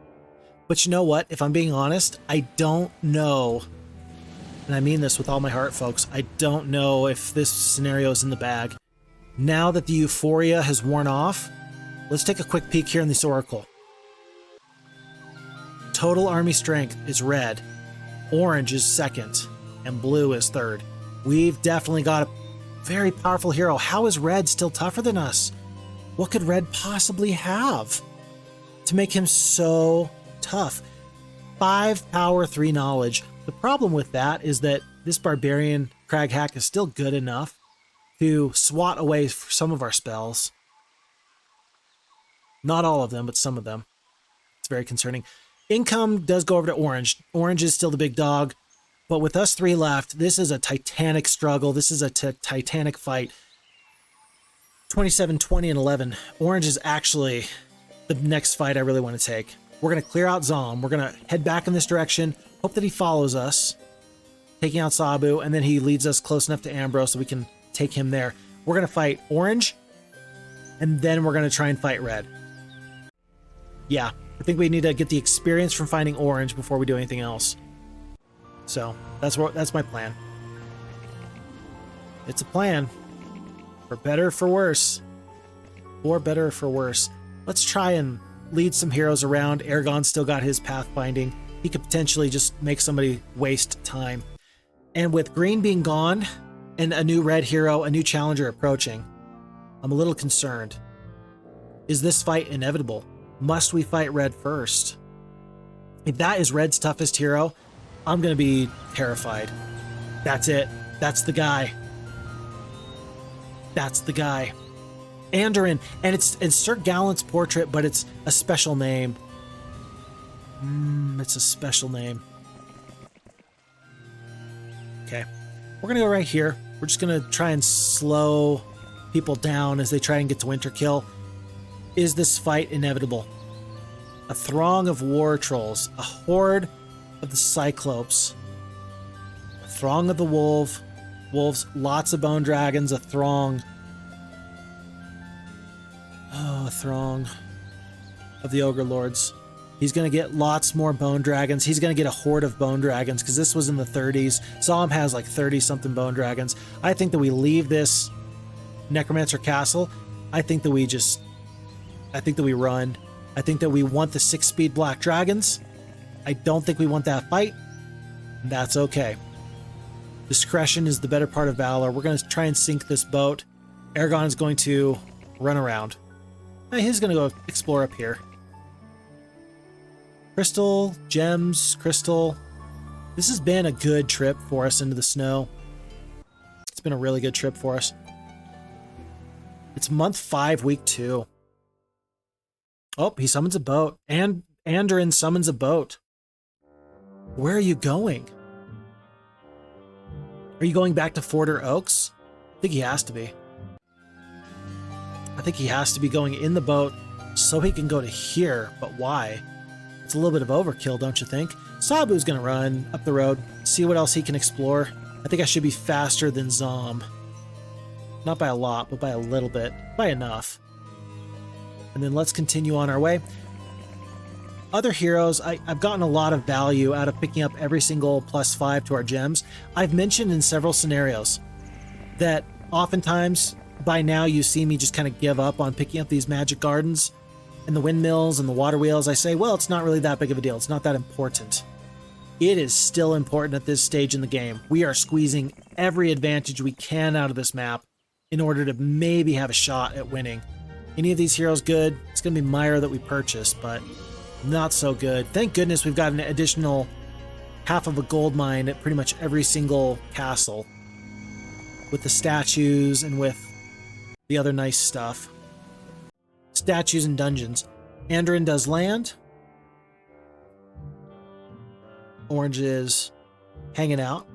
A: But you know what? If I'm being honest, I don't know. And I mean this with all my heart, folks. I don't know if this scenario is in the bag. Now that the euphoria has worn off, let's take a quick peek here in this oracle. Total army strength is red. Orange is second. And blue is third. We've definitely got a very powerful hero. How is red still tougher than us? What could red possibly have to make him so tough? 5 power, 3 knowledge. The problem with that is that this barbarian Crag hack is still good enough to swat away some of our spells. Not all of them, but some of them. It's very concerning. Income does go over to orange. Orange is still the big dog. But with us 3 left, this is a titanic struggle. This is a titanic fight. 27, 20, and 11. Orange is actually the next fight I really want to take. We're going to clear out Zom. We're going to head back in this direction. Hope that he follows us, taking out Sabu, and then he leads us close enough to Ambrose so we can take him there. We're going to fight orange, and then we're going to try and fight red. Yeah, I think we need to get the experience from finding orange before we do anything else. So that's my plan. It's a plan. For better or for worse. For better or for worse. Let's try and lead some heroes around. Ergon's still got his pathfinding. He could potentially just make somebody waste time. And with green being gone and a new red hero, a new challenger approaching, I'm a little concerned. Is this fight inevitable? Must we fight red first? If that is red's toughest hero, I'm going to be terrified. That's it. That's the guy. That's the guy. Anduran. And it's Sir Gallant's portrait, but it's a special name. It's a special name. Okay. We're going to go right here. We're just going to try and slow people down as they try and get to Winterkill. Is this fight inevitable? A throng of war trolls. A horde of the Cyclopes. A throng of the wolves. Lots of bone dragons. A throng. Oh, a throng of the Ogre Lords. He's going to get lots more bone dragons. He's going to get a horde of bone dragons because this was in the 30s. Zom has like 30-something bone dragons. I think that we leave this Necromancer Castle. I think that we run. I think that we want the 6-speed black dragons. I don't think we want that fight. That's okay. Discretion is the better part of valor. We're going to try and sink this boat. Ergon is going to run around. He's going to go explore up here. Crystal, gems, crystal. This has been a good trip for us into the snow. It's been a really good trip for us. It's month 5, week 2. Oh, he summons a boat. And Anduran summons a boat. Where are you going? Are you going back to Forder Oaks? I think he has to be. I think he has to be going in the boat so he can go to here. But why? It's a little bit of overkill, don't you think? Sabu's going to run up the road, see what else he can explore. I think I should be faster than Zom. Not by a lot, but by a little bit. By enough. And then let's continue on our way. Other heroes, I've gotten a lot of value out of picking up every single +5 to our gems. I've mentioned in several scenarios that oftentimes by now you see me just kind of give up on picking up these magic gardens and the windmills and the water wheels. I say, well, it's not really that big of a deal. It's not that important. It is still important at this stage in the game. We are squeezing every advantage we can out of this map in order to maybe have a shot at winning. Any of these heroes good? It's going to be Myra that we purchase, but not so good. Thank goodness we've got an additional half of a gold mine at pretty much every single castle with the statues and with the other nice stuff. Statues and dungeons. Anduran does land. Orange is hanging out,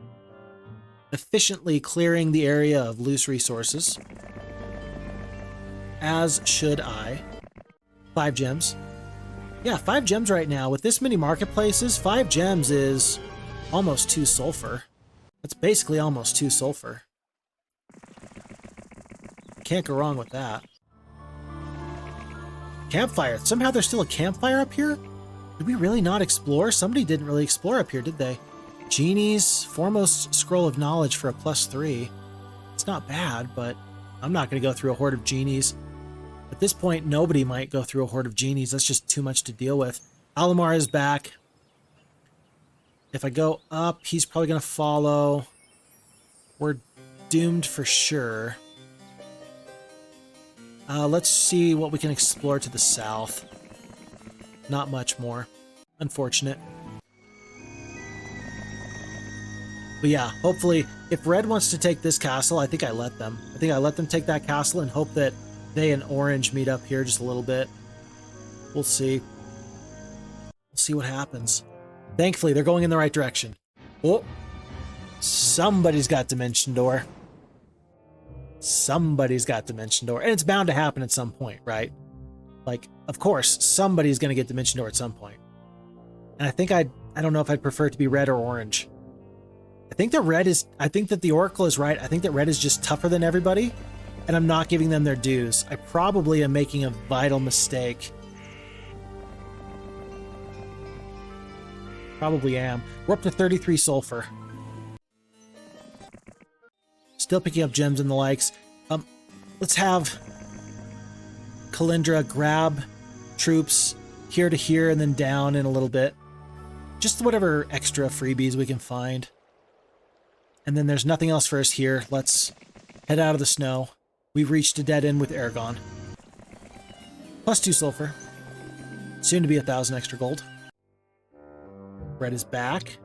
A: efficiently clearing the area of loose resources. As should I. 5 gems. Yeah, 5 gems right now. With this many marketplaces, 5 gems is almost 2 sulfur. That's basically almost 2 sulfur. Can't go wrong with that. Campfire. Somehow there's still a campfire up here? Did we really not explore? Somebody didn't really explore up here, did they? Genies, Foremost Scroll of Knowledge for a +3. It's not bad, but I'm not going to go through a horde of genies. At this point, nobody might go through a horde of genies. That's just too much to deal with. Alamar is back. If I go up, he's probably going to follow. We're doomed for sure. Let's see what we can explore to the south. Not much more. Unfortunate. But yeah, hopefully, if Red wants to take this castle, I think I let them. I think I let them take that castle and hope that they and Orange meet up here just a little bit. We'll see. We'll see what happens. Thankfully, they're going in the right direction. Oh, somebody's got Dimension Door. Somebody's got Dimension Door. And it's bound to happen at some point, right? Like, of course, somebody's going to get Dimension Door at some point. And I think I don't know if I'd prefer it to be red or orange. I think that the Oracle is right. I think that red is just tougher than everybody, and I'm not giving them their dues. I probably am making a vital mistake. Probably am. We're up to 33 sulfur. Still picking up gems and the likes. Let's have Kalindra grab troops here to here and then down in a little bit. Just whatever extra freebies we can find. And then there's nothing else for us here. Let's head out of the snow. We've reached a dead end with Ergon. Plus 2 sulfur. Soon to be 1,000 extra gold. Red is back.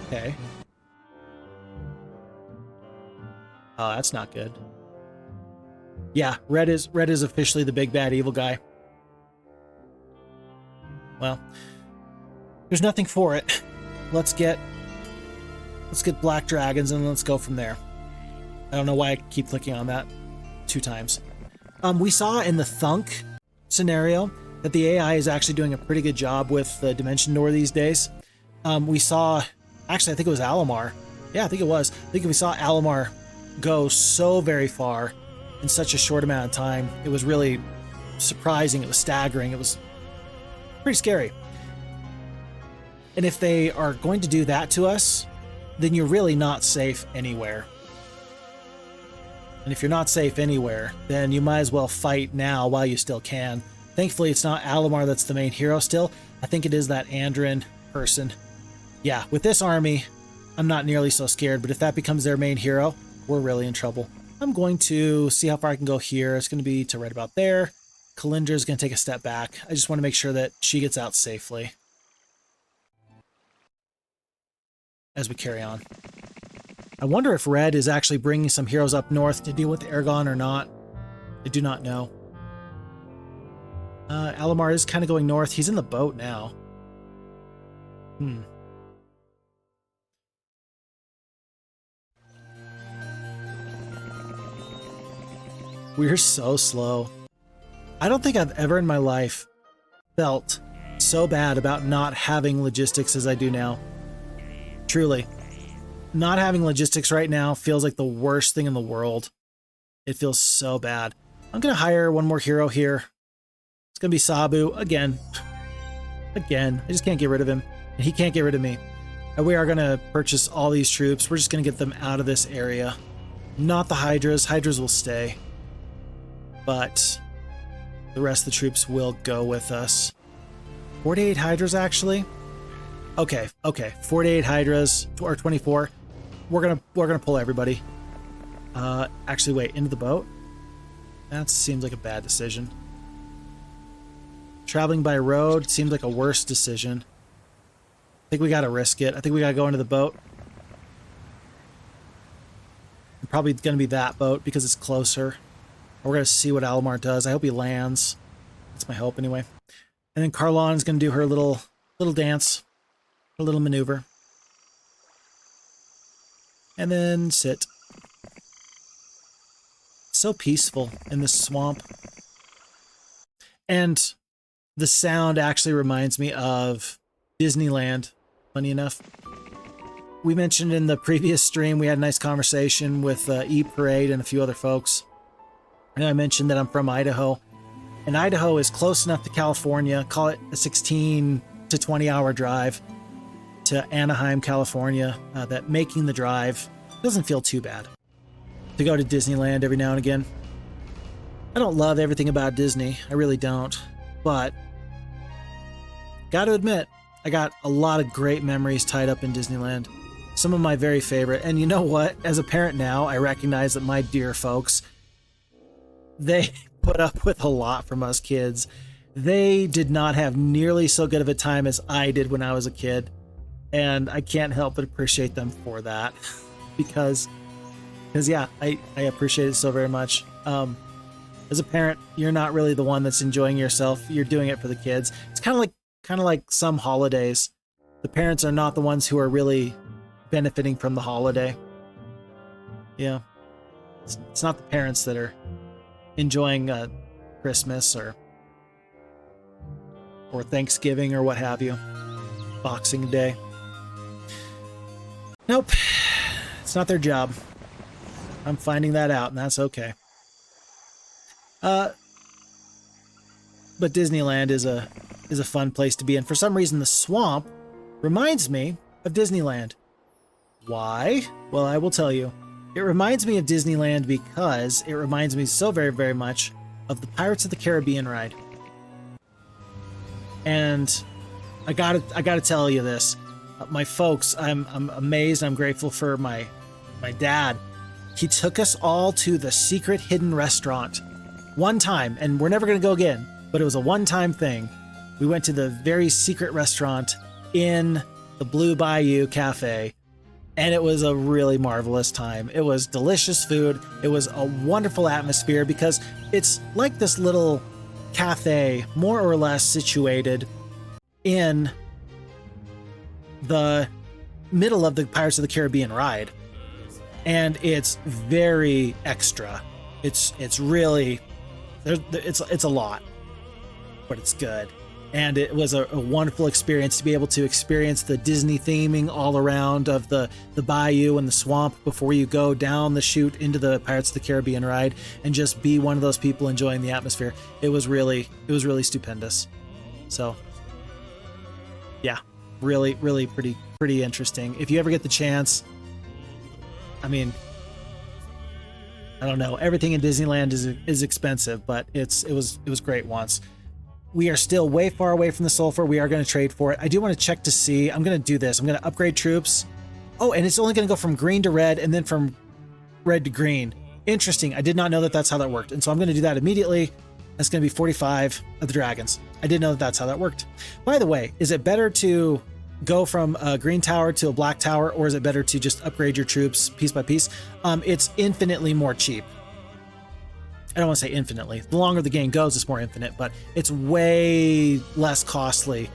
A: Okay. Oh, that's not good. Yeah, red is officially the big bad evil guy. Well, there's nothing for it. Let's get black dragons and let's go from there. I don't know why I keep clicking on that 2 times. We saw in the Thunk scenario that the AI is actually doing a pretty good job with the Dimension Door these days. We saw, actually I think it was Alamar. Yeah, I think it was. I think we saw Alamar go so very far in such a short amount of time. It was really surprising. It was staggering. It was pretty scary. And if they are going to do that to us, then you're really not safe anywhere. And if you're not safe anywhere, then you might as well fight now while you still can. Thankfully, it's not Alamar that's the main hero still. I think it is that Anduran person. Yeah, with this army, I'm not nearly so scared, but if that becomes their main hero, we're really in trouble. I'm going to see how far I can go here. It's going to be to right about there. Kalindra is going to take a step back. I just want to make sure that she gets out safely as we carry on. I wonder if red is actually bringing some heroes up north to deal with Ergon or not. I do not know. Alamar is kind of going north. He's in the boat now. We're so slow. I don't think I've ever in my life felt so bad about not having logistics as I do now. Truly. Not having logistics right now feels like the worst thing in the world. It feels so bad. I'm going to hire one more hero here. It's going to be Sabu again. Again. I just can't get rid of him. And he can't get rid of me. And we are going to purchase all these troops. We're just going to get them out of this area. Not the Hydras. Hydras will stay. But the rest of the troops will go with us. 48 Hydras, actually? Okay. 48 Hydras, or 24. We're gonna pull everybody. Actually, wait, into the boat? That seems like a bad decision. Traveling by road seems like a worse decision. I think we gotta risk it. I think we gotta go into the boat. Probably gonna be that boat because it's closer. We're gonna see what Alamar does. I hope he lands. That's my hope anyway. And then Carlawn is gonna do her little dance, her little maneuver. And then sit. So peaceful in this swamp. And the sound actually reminds me of Disneyland, funny enough. We mentioned in the previous stream, we had a nice conversation with E-Parade and a few other folks. And I mentioned that I'm from Idaho. And Idaho is close enough to California, call it a 16 to 20 hour drive to Anaheim, California, that making the drive doesn't feel too bad. To go to Disneyland every now and again. I don't love everything about Disney, I really don't, but gotta admit, I got a lot of great memories tied up in Disneyland. Some of my very favorite, and you know what? As a parent now, I recognize that my dear folks, they put up with a lot from us kids. They did not have nearly so good of a time as I did when I was a kid. And I can't help but appreciate them for that. because yeah, I appreciate it so very much. As a parent, you're not really the one that's enjoying yourself. You're doing it for the kids. It's kind of like some holidays. The parents are not the ones who are really benefiting from the holiday. Yeah. It's not the parents that are enjoying Christmas or Thanksgiving or what have you. Boxing Day. Nope. It's not their job. I'm finding that out, and that's okay. But Disneyland is a fun place to be in. For some reason, the swamp reminds me of Disneyland. Why? Well, I will tell you. It reminds me of Disneyland because it reminds me so very, very much of the Pirates of the Caribbean ride. And I gotta tell you this. My folks, I'm amazed. I'm grateful for my dad. He took us all to the secret hidden restaurant one time, and we're never going to go again, but it was a one-time thing. We went to the very secret restaurant in the Blue Bayou Cafe, and it was a really marvelous time. It was delicious food. It was a wonderful atmosphere because it's like this little cafe, more or less situated in the middle of the Pirates of the Caribbean ride. And it's very extra. It's really, it's a lot, but it's good. And it was a wonderful experience to be able to experience the Disney theming all around of the bayou and the swamp before you go down the chute into the Pirates of the Caribbean ride and just be one of those people enjoying the atmosphere. It was really stupendous. So yeah, really pretty interesting. If you ever get the chance, I mean, I don't know, everything in Disneyland is expensive, but it was great once. We are still way far away from the sulfur. We are going to trade for it. I do want to check to see. I'm going to do this. I'm going to upgrade troops. Oh, and it's only going to go from green to red and then from red to green. Interesting. I did not know that that's how that worked. And so I'm going to do that immediately. That's going to be 45 of the dragons. I didn't know that that's how that worked. By the way, is it better to go from a green tower to a black tower, or is it better to just upgrade your troops piece by piece? It's infinitely more cheap. I don't want to say infinitely. The longer the game goes, it's more infinite, but it's way less costly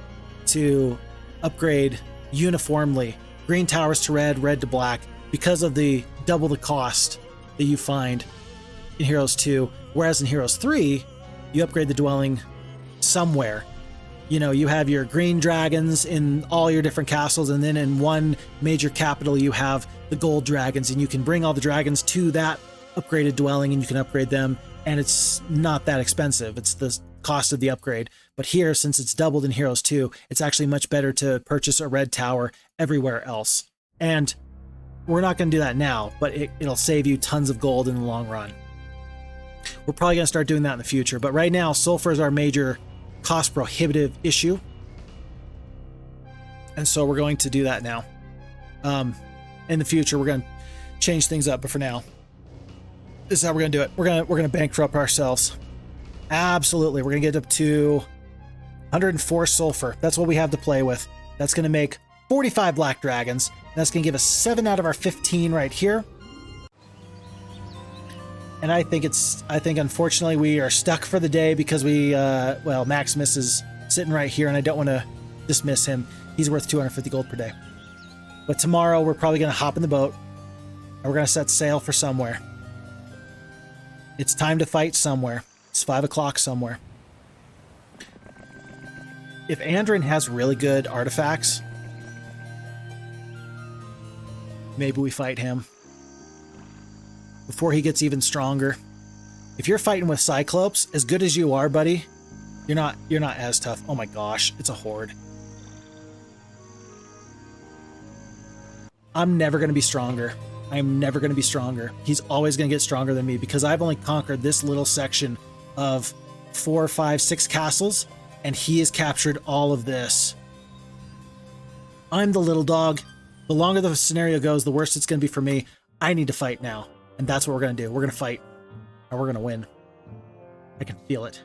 A: to upgrade uniformly green towers to red, red to black, because of the double the cost that you find in Heroes 2. Whereas in Heroes 3, you upgrade the dwelling somewhere. You know, you have your green dragons in all your different castles, and then in one major capital, you have the gold dragons, and you can bring all the dragons to that upgraded dwelling and you can upgrade them. And it's not that expensive. It's the cost of the upgrade. But here, since it's doubled in Heroes 2, it's actually much better to purchase a red tower everywhere else. And we're not going to do that now, but it'll save you tons of gold in the long run. We're probably going to start doing that in the future. But right now, sulfur is our major cost prohibitive issue. And so we're going to do that now. In the future, we're going to change things up. But for now, this is how we're going to do it. We're going to bankrupt ourselves. Absolutely. We're going to get up to 104 sulfur. That's what we have to play with. That's going to make 45 black dragons. That's going to give us 7 out of our 15 right here. And I think unfortunately we are stuck for the day because well, Maximus is sitting right here and I don't want to dismiss him. He's worth 250 gold per day. But tomorrow we're probably going to hop in the boat and we're going to set sail for somewhere. It's time to fight somewhere. It's 5 o'clock somewhere. If Anduran has really good artifacts, maybe we fight him before he gets even stronger. If you're fighting with Cyclopes, as good as you are, buddy, you're not as tough. Oh my gosh, it's a horde. I'm never going to be stronger. I'm never going to be stronger. He's always going to get stronger than me because I've only conquered this little section of 4, 5, 6 castles, and he has captured all of this. I'm the little dog. The longer the scenario goes, the worse it's going to be for me. I need to fight now, and that's what we're going to do. We're going to fight, and we're going to win. I can feel it.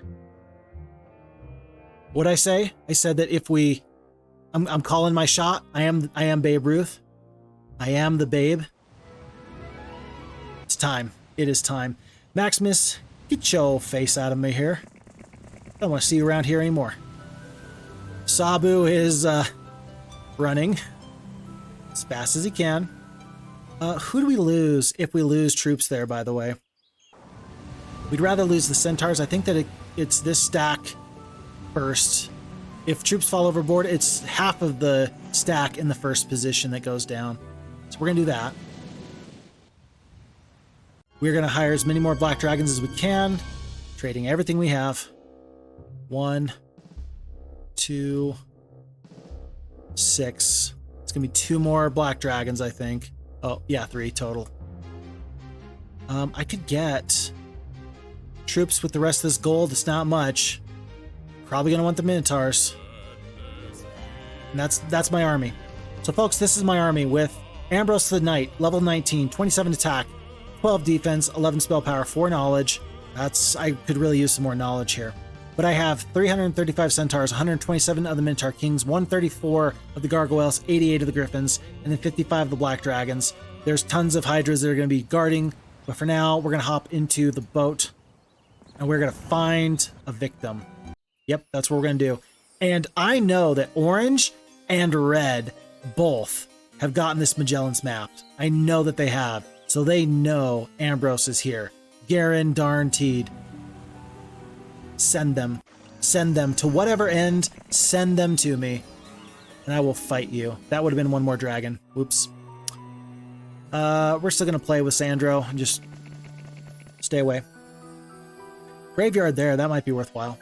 A: What'd I say? I said that if we... I'm calling my shot. I am Babe Ruth. I am the babe. It's time. It is time. Maximus Get your face out of me here. Don't want to see you around here anymore. Sabu is running as fast as he can. Who do we lose if we lose troops there, by the way? We'd rather lose the centaurs. I think that it's this stack first. If troops fall overboard, it's half of the stack in the first position that goes down. So we're going to do that. We're going to hire as many more black dragons as we can, trading everything we have. 1, 2, 6. It's going to be 2 more black dragons, I think. Oh, yeah, 3 total. I could get troops with the rest of this gold. It's not much. Probably going to want the Minotaurs. And that's my army. So, folks, this is my army with Ambrose the Knight, level 19, 27 attack, 12 defense, 11 spell power, 4 knowledge. I could really use some more knowledge here. But I have 335 centaurs, 127 of the Minotaur Kings, 134 of the Gargoyles, 88 of the Griffins, and then 55 of the Black Dragons. There's tons of Hydras that are going to be guarding, but for now, we're going to hop into the boat, and we're going to find a victim. Yep, that's what we're going to do. And I know that Orange and Red both have gotten this Magellan's mapped. I know that they have, so they know Ambrose is here. Guaranteed. Send them to whatever end. Send them to me, and I will fight you. That would have been one more dragon. Whoops. We're still gonna play with Sandro and just stay away. Graveyard there. That might be worthwhile.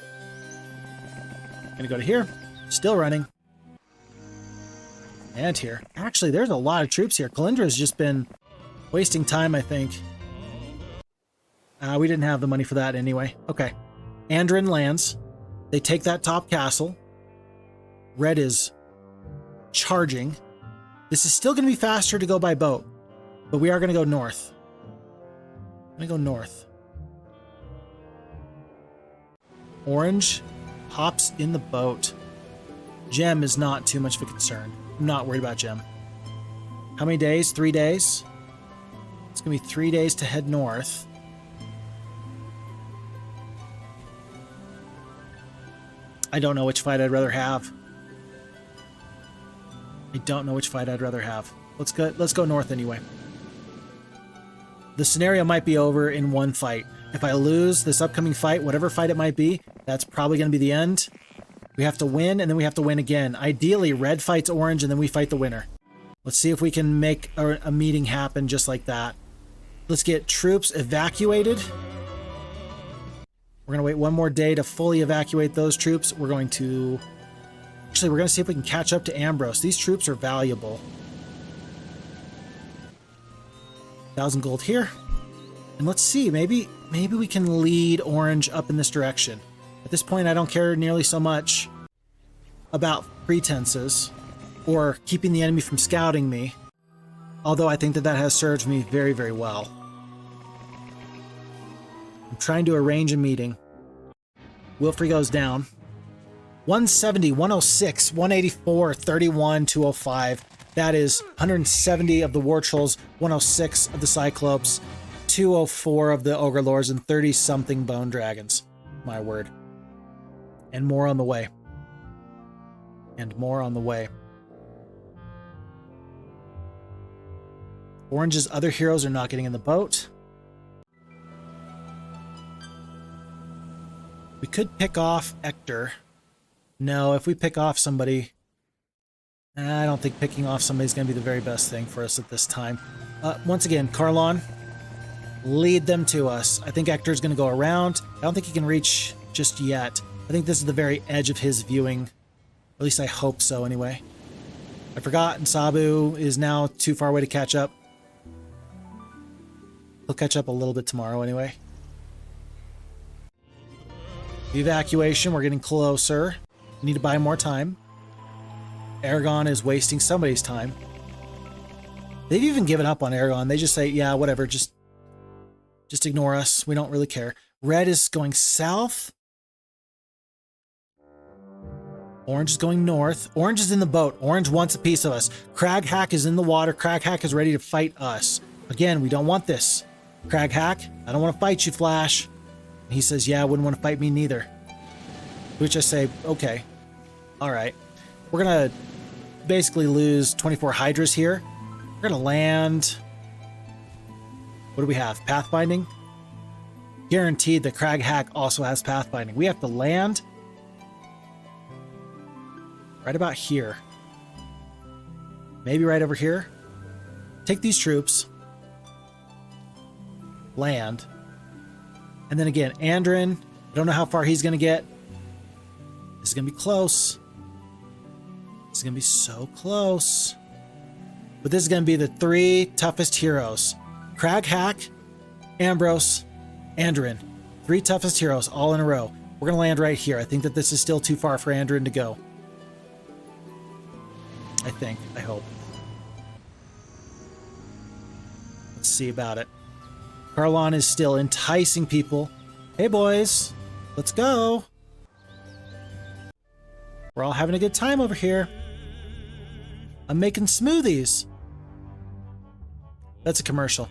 A: Gonna go to here. Still running. And here. Actually, there's a lot of troops here. Kalindra's just been wasting time, I think. We didn't have the money for that anyway. Okay. Anduran lands. They take that top castle. Red is charging. This is still going to be faster to go by boat, but we are going to go north. I'm going to go north. Orange hops in the boat. Gem is not too much of a concern. I'm not worried about Gem. How many days? 3 days? It's going to be 3 days to head north. I don't know which fight I'd rather have. I don't know which fight I'd rather have. Let's go north anyway. The scenario might be over in one fight. If I lose this upcoming fight, whatever fight it might be, that's probably going to be the end. We have to win, and then we have to win again. Ideally, Red fights Orange, and then we fight the winner. Let's see if we can make a meeting happen just like that. Let's get troops evacuated. We're going to wait one more day to fully evacuate those troops. We're going to see if we can catch up to Ambrose. These troops are valuable. 1,000 gold here. And let's see, maybe we can lead Orange up in this direction. At this point, I don't care nearly so much about pretenses or keeping the enemy from scouting me. Although I think that has served me very, very well. I'm trying to arrange a meeting. Wilfrey goes down. 170, 106, 184, 31, 205. That is 170 of the War Trolls, 106 of the Cyclopes, 204 of the Ogre Lords, and 30-something Bone Dragons. My word. And more on the way. And more on the way. Orange's other heroes are not getting in the boat. We could pick off Hector. No, if we pick off somebody... I don't think picking off somebody is going to be the very best thing for us at this time. Once again, Carlawn, lead them to us. I think Hector's going to go around. I don't think he can reach just yet. I think this is the very edge of his viewing. At least I hope so, anyway. I forgot, and Sabu is now too far away to catch up. He'll catch up a little bit tomorrow, anyway. The evacuation, we're getting closer. We need to buy more time. Ergon is wasting somebody's time. They've even given up on Ergon. They just say, yeah, whatever, just ignore us. We don't really care. Red is going south. Orange is going north. Orange is in the boat. Orange wants a piece of us. Crag Hack is in the water. Crag Hack is ready to fight us. Again, we don't want this. Crag Hack, I don't want to fight you, Flash. He says, yeah, I wouldn't want to fight me neither. Which I say, okay. All right. We're going to basically lose 24 Hydras here. We're going to land... What do we have? Pathfinding? Guaranteed the Crag hack also has pathfinding. We have to land right about here. Maybe right over here. Take these troops. Land. And then again, Anduran. I don't know how far he's going to get. This is going to be close. This is going to be so close. But this is going to be the 3 toughest heroes. Crag hack, Ambrose, Anduran. 3 toughest heroes all in a row. We're going to land right here. I think that this is still too far for Anduran to go. I think. I hope. Let's see about it. Carlawn is still enticing people. Hey, boys. Let's go. We're all having a good time over here. I'm making smoothies. That's a commercial.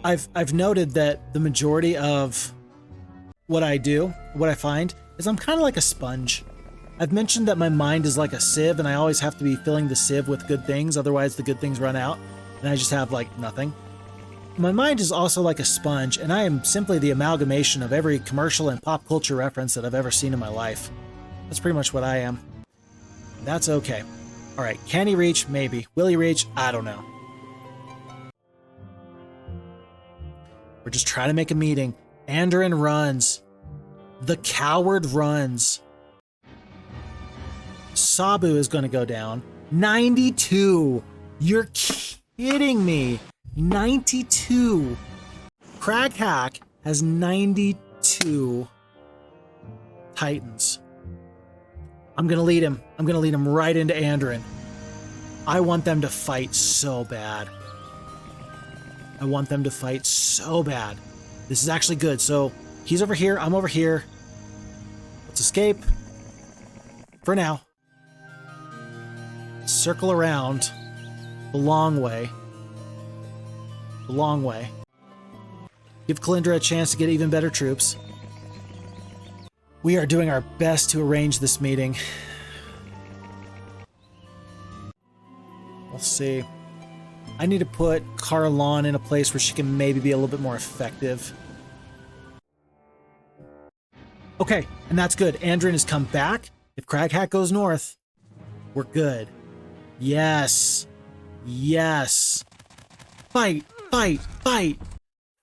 A: I've noted that the majority of what I do, what I find, is I'm kind of like a sponge. I've mentioned that my mind is like a sieve, and I always have to be filling the sieve with good things, otherwise the good things run out, and I just have, like, nothing. My mind is also like a sponge, and I am simply the amalgamation of every commercial and pop culture reference that I've ever seen in my life. That's pretty much what I am. That's okay. Alright, can he reach? Maybe. Will he reach? I don't know. We're just trying to make a meeting. Anduran runs. The coward runs. Sabu is going to go down. 92. You're kidding me. 92. Crag hack has 92 Titans. I'm going to lead him. I'm going to lead him right into Anduran. I want them to fight so bad. I want them to fight so bad. This is actually good. So he's over here. I'm over here. Let's escape. For now. Circle around the long way. The long way. Give Kalindra a chance to get even better troops. We are doing our best to arrange this meeting. We'll see. I need to put Carlawn in a place where she can maybe be a little bit more effective. Okay, and that's good. Anduran has come back. If Crag hack goes north, we're good. Yes. Yes. Fight, fight, fight,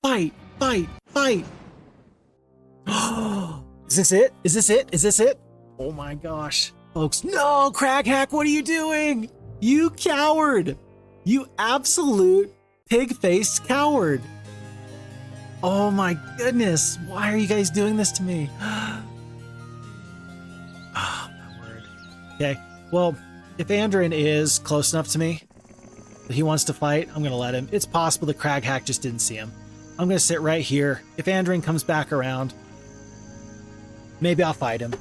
A: fight, fight, fight. Is this it? Is this it? Is this it? Oh my gosh. Folks, no, Crag hack, what are you doing? You coward. You absolute pig-faced coward. Oh my goodness. Why are you guys doing this to me? Oh, my word. Okay, well, if Anduran is close enough to me that he wants to fight, I'm going to let him. It's possible the Crag hack just didn't see him. I'm going to sit right here. If Anduran comes back around, maybe I'll fight him.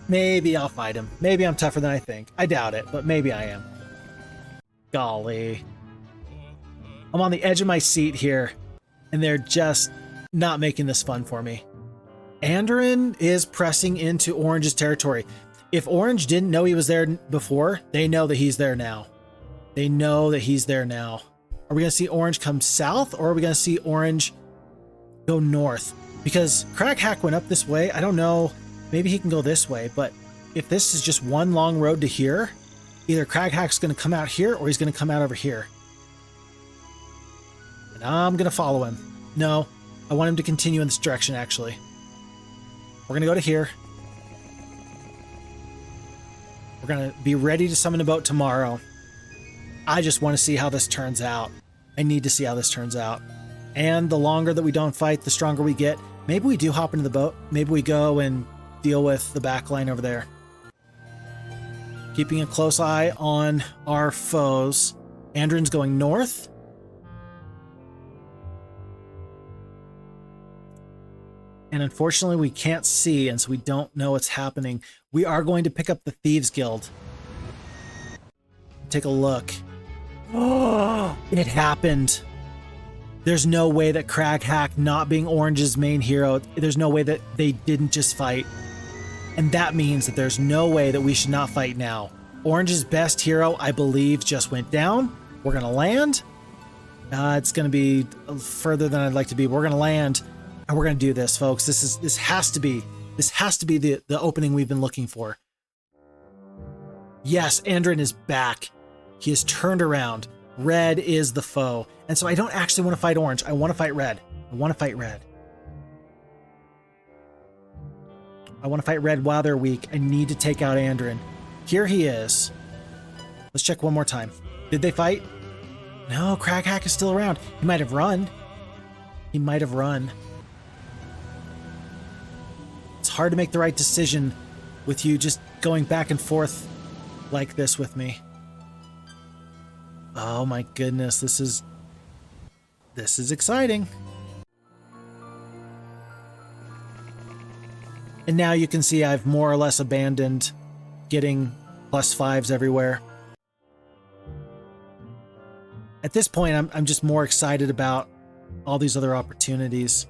A: Maybe I'll fight him. Maybe I'm tougher than I think. I doubt it, but maybe I am. Golly. I'm on the edge of my seat here, and they're just not making this fun for me. Anduran is pressing into Orange's territory. If Orange didn't know he was there before, they know that he's there now. They know that he's there now. Are we going to see Orange come south, or are we going to see Orange go north? Because Crag hack went up this way. I don't know. Maybe he can go this way, but if this is just one long road to here, either Crag hack's going to come out here or he's going to come out over here. And I'm going to follow him. No, I want him to continue in this direction, actually. We're going to go to here. We're going to be ready to summon a boat tomorrow. I just want to see how this turns out. I need to see how this turns out. And the longer that we don't fight, the stronger we get. Maybe we do hop into the boat. Maybe we go and deal with the back line over there. Keeping a close eye on our foes. Anduran's going north. And unfortunately, we can't see, and so we don't know what's happening. We are going to pick up the Thieves Guild. Take a look. Oh, it happened. There's no way that Crag Hack not being Orange's main hero, there's no way that they didn't just fight. And that means that there's no way that we should not fight now. Orange's best hero, I believe, just went down. We're going to land. It's going to be further than I'd like to be. We're going to land, and we're going to do this, folks. This has to be the opening we've been looking for. Yes, Anduran is back. He has turned around. Red is the foe. And so I don't actually want to fight orange. I want to fight red. I want to fight red. I want to fight red while they're weak. I need to take out Anduran. Here he is. Let's check one more time. Did they fight? No, Crag Hack is still around. He might have run. He might have run. It's hard to make the right decision with you just going back and forth like this with me. Oh my goodness, this is exciting. And now you can see I've more or less abandoned getting +5s everywhere. At this point, I'm just more excited about all these other opportunities.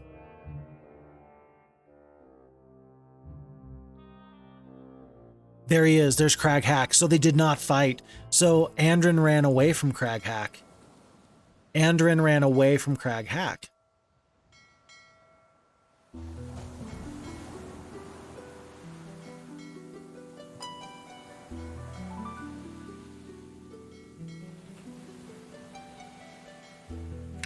A: There he is. There's Crag Hack. So they did not fight. So Anduran ran away from Crag Hack. Anduran ran away from Crag Hack.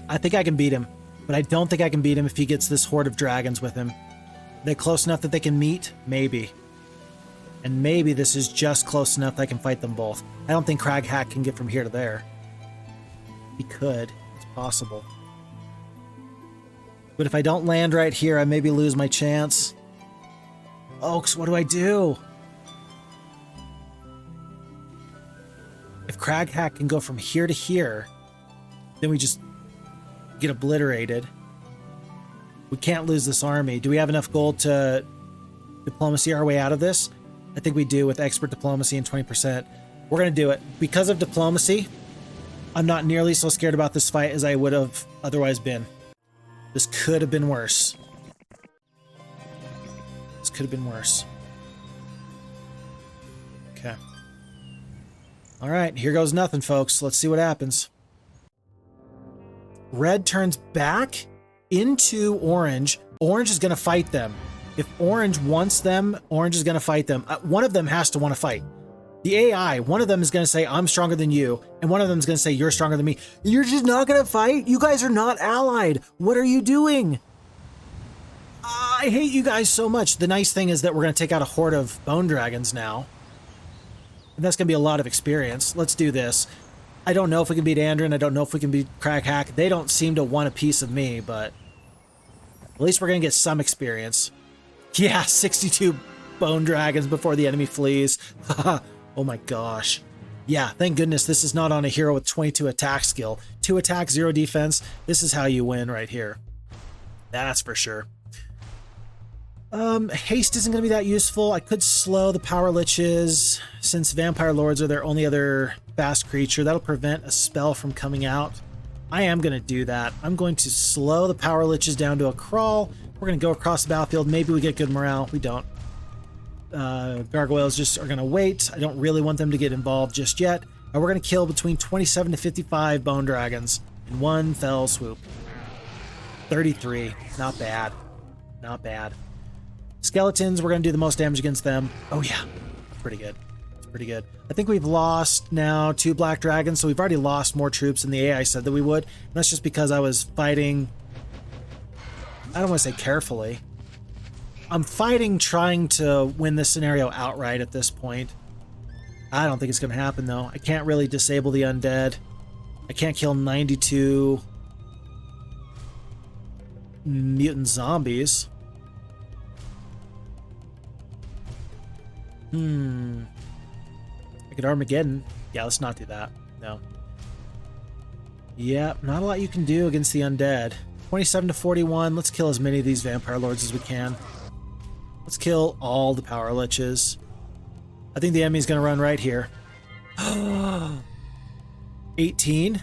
A: I think I can beat him, but I don't think I can beat him if he gets this horde of dragons with him. Are they close enough that they can meet? Maybe. And maybe this is just close enough that I can fight them both. I don't think Crag Hack can get from here to there. He could. It's possible. But if I don't land right here, I maybe lose my chance. Oaks, what do I do? If Crag Hack can go from here to here, then we just get obliterated. We can't lose this army. Do we have enough gold to diplomacy our way out of this? I think we do with expert diplomacy and 20%. We're going to do it. Because of diplomacy, I'm not nearly so scared about this fight as I would have otherwise been. This could have been worse. This could have been worse. Okay. All right, here goes nothing, folks. Let's see what happens. Red turns back into orange. Orange is going to fight them. If orange wants them, orange is going to fight them. One of them has to want to fight. The AI, one of them is going to say, I'm stronger than you. And one of them is going to say, you're stronger than me. You're just not going to fight? You guys are not allied. What are you doing? I hate you guys so much. The nice thing is that we're going to take out a horde of bone dragons now. And that's going to be a lot of experience. Let's do this. I don't know if we can beat Anduran. I don't know if we can beat Crag Hack. They don't seem to want a piece of me, but at least we're going to get some experience. Yeah, 62 bone dragons before the enemy flees. Oh my gosh. Yeah, thank goodness this is not on a hero with 22 attack skill. 2 attack, 0 defense. This is how you win right here. That's for sure. Haste isn't going to be that useful. I could slow the Power Liches, since Vampire Lords are their only other fast creature. That'll prevent a spell from coming out. I am going to do that. I'm going to slow the Power Liches down to a crawl. We're going to go across the battlefield. Maybe we get good morale. We don't. Gargoyles just are going to wait. I don't really want them to get involved just yet. And we're going to kill between 27 to 55 bone dragons in one fell swoop. 33. Not bad. Not bad. Skeletons, we're going to do the most damage against them. Oh yeah, pretty good. It's pretty good. I think we've lost now 2 black dragons, so we've already lost more troops than the AI said that we would. And that's just because I was fighting, I don't want to say carefully. I'm fighting trying to win this scenario outright at this point. I don't think it's going to happen though. I can't really disable the undead. I can't kill 92 mutant zombies. I could Armageddon. Yeah, let's not do that. No. Yeah, not a lot you can do against the undead. 27 to 41. Let's kill as many of these Vampire Lords as we can. Let's kill all the Power Liches. I think the enemy's going to run right here. 18?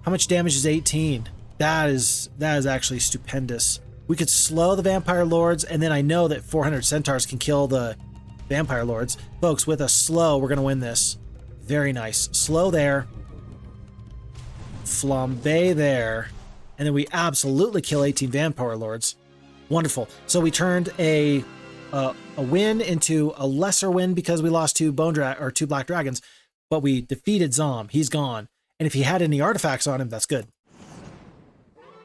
A: How much damage is 18? That is actually stupendous. We could slow the Vampire Lords, and then I know that 400 Centaurs can kill the Vampire Lords. Folks, with a slow, we're going to win this. Very nice. Slow there. Flambe there. And then we absolutely kill 18 Vampire Lords. Wonderful. So we turned a win into a lesser win because we lost two Black Dragons, but we defeated Zom. He's gone. And if he had any artifacts on him, that's good.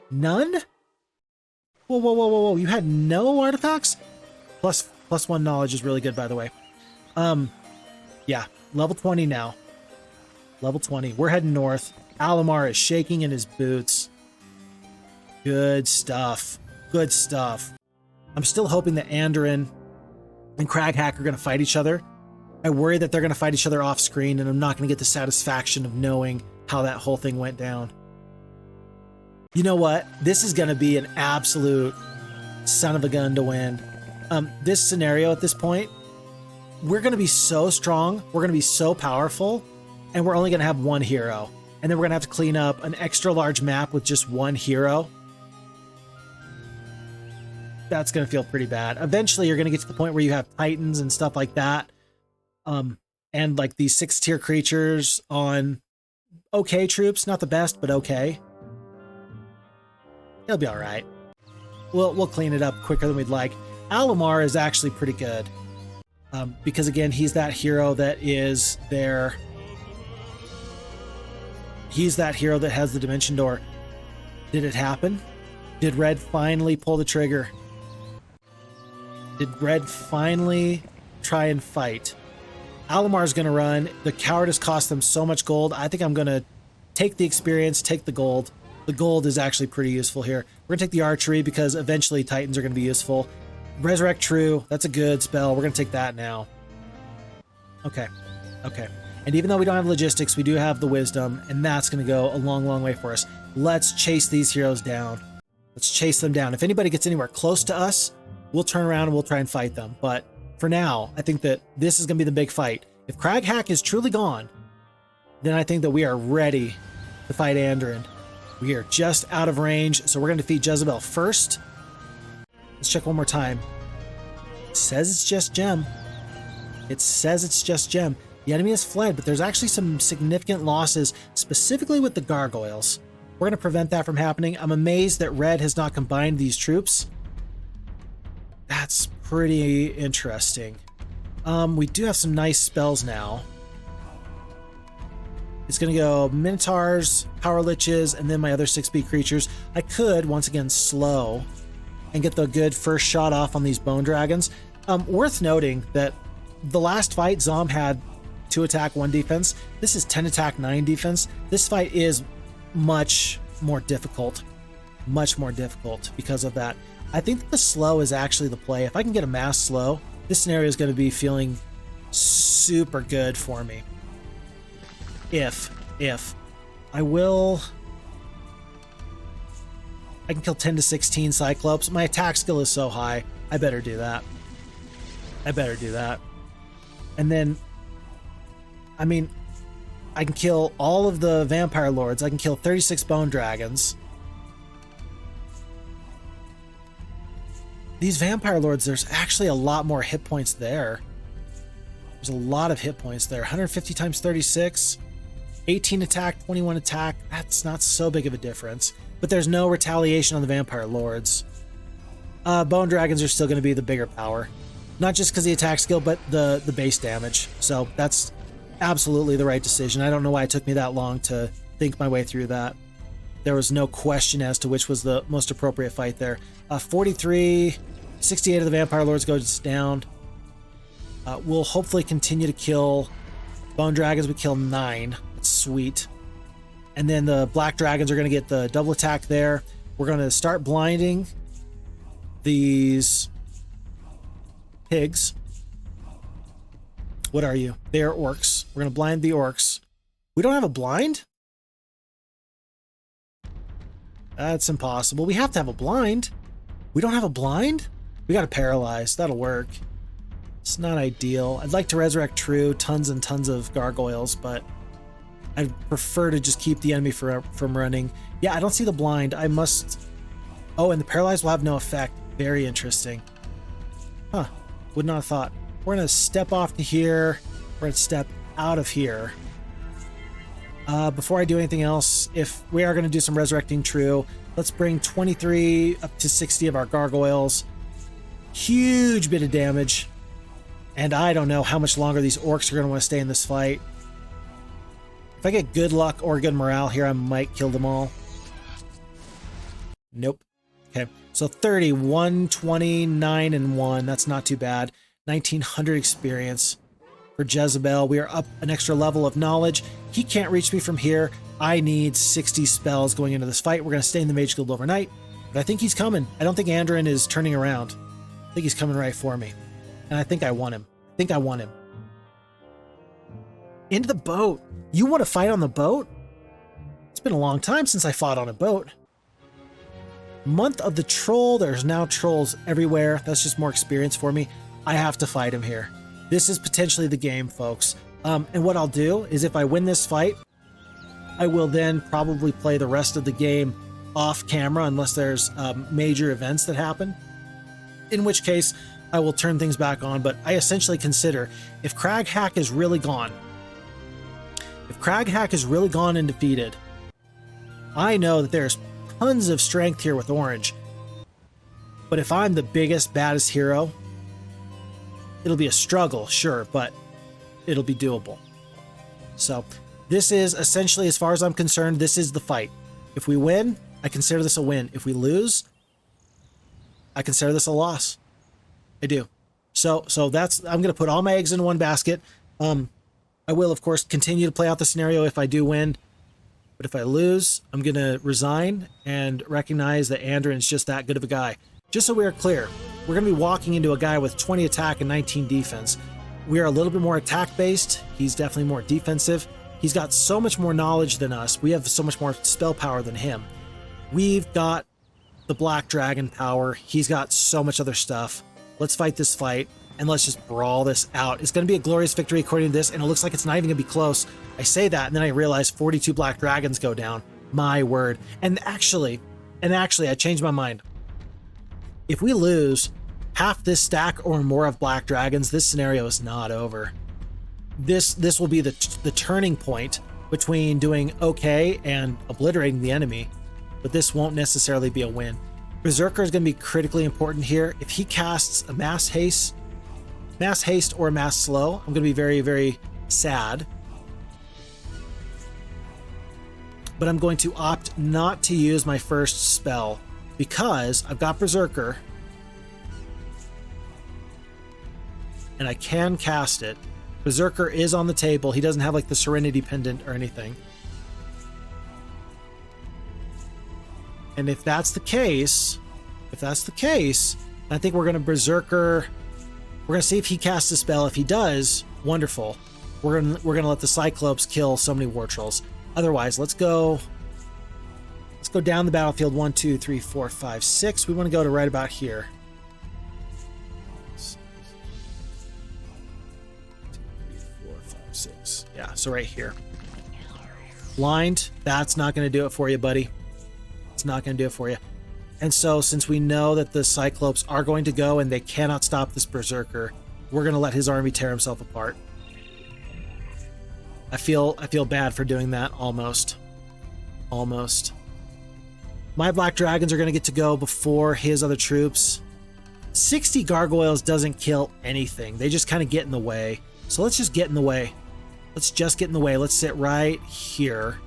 A: None? Whoa, whoa, whoa, whoa, whoa. You had no artifacts? Plus one knowledge is really good, by the way. Yeah, level 20 now. Level 20. We're heading north. Alamar is shaking in his boots. Good stuff. Good stuff. I'm still hoping that Anduran and Crag Hack are going to fight each other. I worry that they're going to fight each other off screen, and I'm not going to get the satisfaction of knowing how that whole thing went down. You know what? This is going to be an absolute son of a gun to win. This scenario at this point, we're going to be so strong, we're going to be so powerful, and we're only going to have one hero. And then we're going to have to clean up an extra large map with just one hero. That's going to feel pretty bad. Eventually, you're going to get to the point where you have Titans and stuff like that. And like these 6-tier creatures on okay troops. Not the best, but okay. It'll be all right. We'll clean it up quicker than we'd like. Alamar is actually pretty good. Because again, he's that hero that is there. He's that hero that has the Dimension Door. Did it happen? Did Red finally pull the trigger? Did Red finally try and fight? Alamar's going to run. The cowardice cost them so much gold. I think I'm going to take the experience, take the gold. The gold is actually pretty useful here. We're going to take the archery because eventually Titans are going to be useful. Resurrect True, that's a good spell. We're going to take that now. Okay. Okay. And even though we don't have logistics, we do have the wisdom, and that's going to go a long, long way for us. Let's chase these heroes down. Let's chase them down. If anybody gets anywhere close to us, we'll turn around and we'll try and fight them. But for now, I think that this is going to be the big fight. If Crag Hack is truly gone, then I think that we are ready to fight Anduran. We are just out of range, so we're going to defeat Jezebel first. Let's check one more time. It says it's just Gem. It says it's just Gem. The enemy has fled, but there's actually some significant losses, specifically with the gargoyles. We're going to prevent that from happening. I'm amazed that Red has not combined these troops. That's pretty interesting. We do have some nice spells now. It's going to go Minotaurs, Power Liches, and then my other 6-speed creatures. I could, once again, slow and get the good first shot off on these Bone Dragons. Worth noting that the last fight, Zom had 2 attack, 1 defense. This is 10 attack, 9 defense. This fight is much more difficult. Much more difficult because of that. I think that the slow is actually the play. If I can get a mass slow, this scenario is going to be feeling super good for me. If I can kill 10 to 16 Cyclopes. My attack skill is so high. I better do that. And then, I mean, I can kill all of the Vampire Lords. I can kill 36 Bone Dragons. These Vampire Lords, there's actually a lot more hit points there. There's a lot of hit points there. 150 times 36. 18 attack, 21 attack. That's not so big of a difference. But there's no retaliation on the Vampire Lords. Bone Dragons are still going to be the bigger power. Not just because of the attack skill, but the base damage. So that's absolutely the right decision. I don't know why it took me that long to think my way through that. There was no question as to which was the most appropriate fight there. 43, 68 of the Vampire Lords goes down. We'll hopefully continue to kill Bone Dragons. We kill 9. That's sweet. And then the Black Dragons are going to get the double attack there. We're going to start blinding these pigs. What are you? They are orcs. We're going to blind the orcs. We don't have a blind? That's impossible. We have to have a blind. We don't have a blind? We got to paralyze. That'll work. It's not ideal. I'd like to resurrect True. Tons and tons of gargoyles, but I'd prefer to just keep the enemy from running. Yeah, I don't see the blind. I must... Oh, and the paralyzed will have no effect. Very interesting. Huh. Would not have thought. We're going to step off to here. We're going to step out of here. Before I do anything else, if we are going to do some Resurrecting True, let's bring 23 up to 60 of our gargoyles. Huge bit of damage. And I don't know how much longer these orcs are going to want to stay in this fight. If I get good luck or good morale here, I might kill them all. Nope. Okay, so 30, 129 and 1. That's not too bad. 1900 experience for Jezebel. We are up an extra level of knowledge. He can't reach me from here. I need 60 spells going into this fight. We're going to stay in the Mage Guild overnight, but I think he's coming. I don't think Anduran is turning around. I think he's coming right for me. And I think I want him. I think I want him. Into the boat. You want to fight on the boat? It's been a long time since I fought on a boat. Month of the Troll. There's now trolls everywhere. That's just more experience for me. I have to fight him here. This is potentially the game, folks. And what I'll do is if I win this fight, I will then probably play the rest of the game off camera unless there's major events that happen. In which case, I will turn things back on. But I essentially consider if Crag Hack is really gone, and defeated, I know that there's tons of strength here with Orange. But if I'm the biggest, baddest hero, it'll be a struggle, sure, but it'll be doable. So this is essentially, as far as I'm concerned, this is the fight. If we win, I consider this a win. If we lose, I consider this a loss. I do. So that's, I'm going to put all my eggs in one basket. I will, of course, continue to play out the scenario if I do win. But if I lose, I'm going to resign and recognize that Anduran's just that good of a guy. Just so we are clear, we're going to be walking into a guy with 20 attack and 19 defense. We are a little bit more attack-based. He's definitely more defensive. He's got so much more knowledge than us. We have so much more spell power than him. We've got the Black Dragon power. He's got so much other stuff. Let's fight this fight, and let's just brawl this out. It's going to be a glorious victory according to this, and it looks like it's not even going to be close. I say that, and then I realize 42 Black Dragons go down. My word. And actually, I changed my mind. If we lose half this stack or more of Black Dragons, this scenario is not over. This will be the turning point between doing okay and obliterating the enemy, but this won't necessarily be a win. Berserker is going to be critically important here. If he casts a mass haste or a mass slow, I'm going to be very, very sad. But I'm going to opt not to use my first spell because I've got Berserker and I can cast it. Berserker is on the table. He doesn't have like the Serenity Pendant or anything. And if that's the case, I think we're going to Berserker. We're going to see if he casts a spell. If he does, wonderful. We're going to let the Cyclops kill so many War Trolls. Otherwise, let's go down the battlefield. 1, 2, 3, 4, 5, 6. We want to go to right about here. 2, 3, 4, 5, 6. Yeah, so right here. Blind, that's not going to do it for you, buddy. It's not going to do it for you. And so, since we know that the Cyclops are going to go and they cannot stop this Berserker, we're going to let his army tear himself apart. I feel bad for doing that, almost. My Black Dragons are going to get to go before his other troops. 60 Gargoyles doesn't kill anything. They just kind of get in the way. So let's just get in the way. Let's sit right here.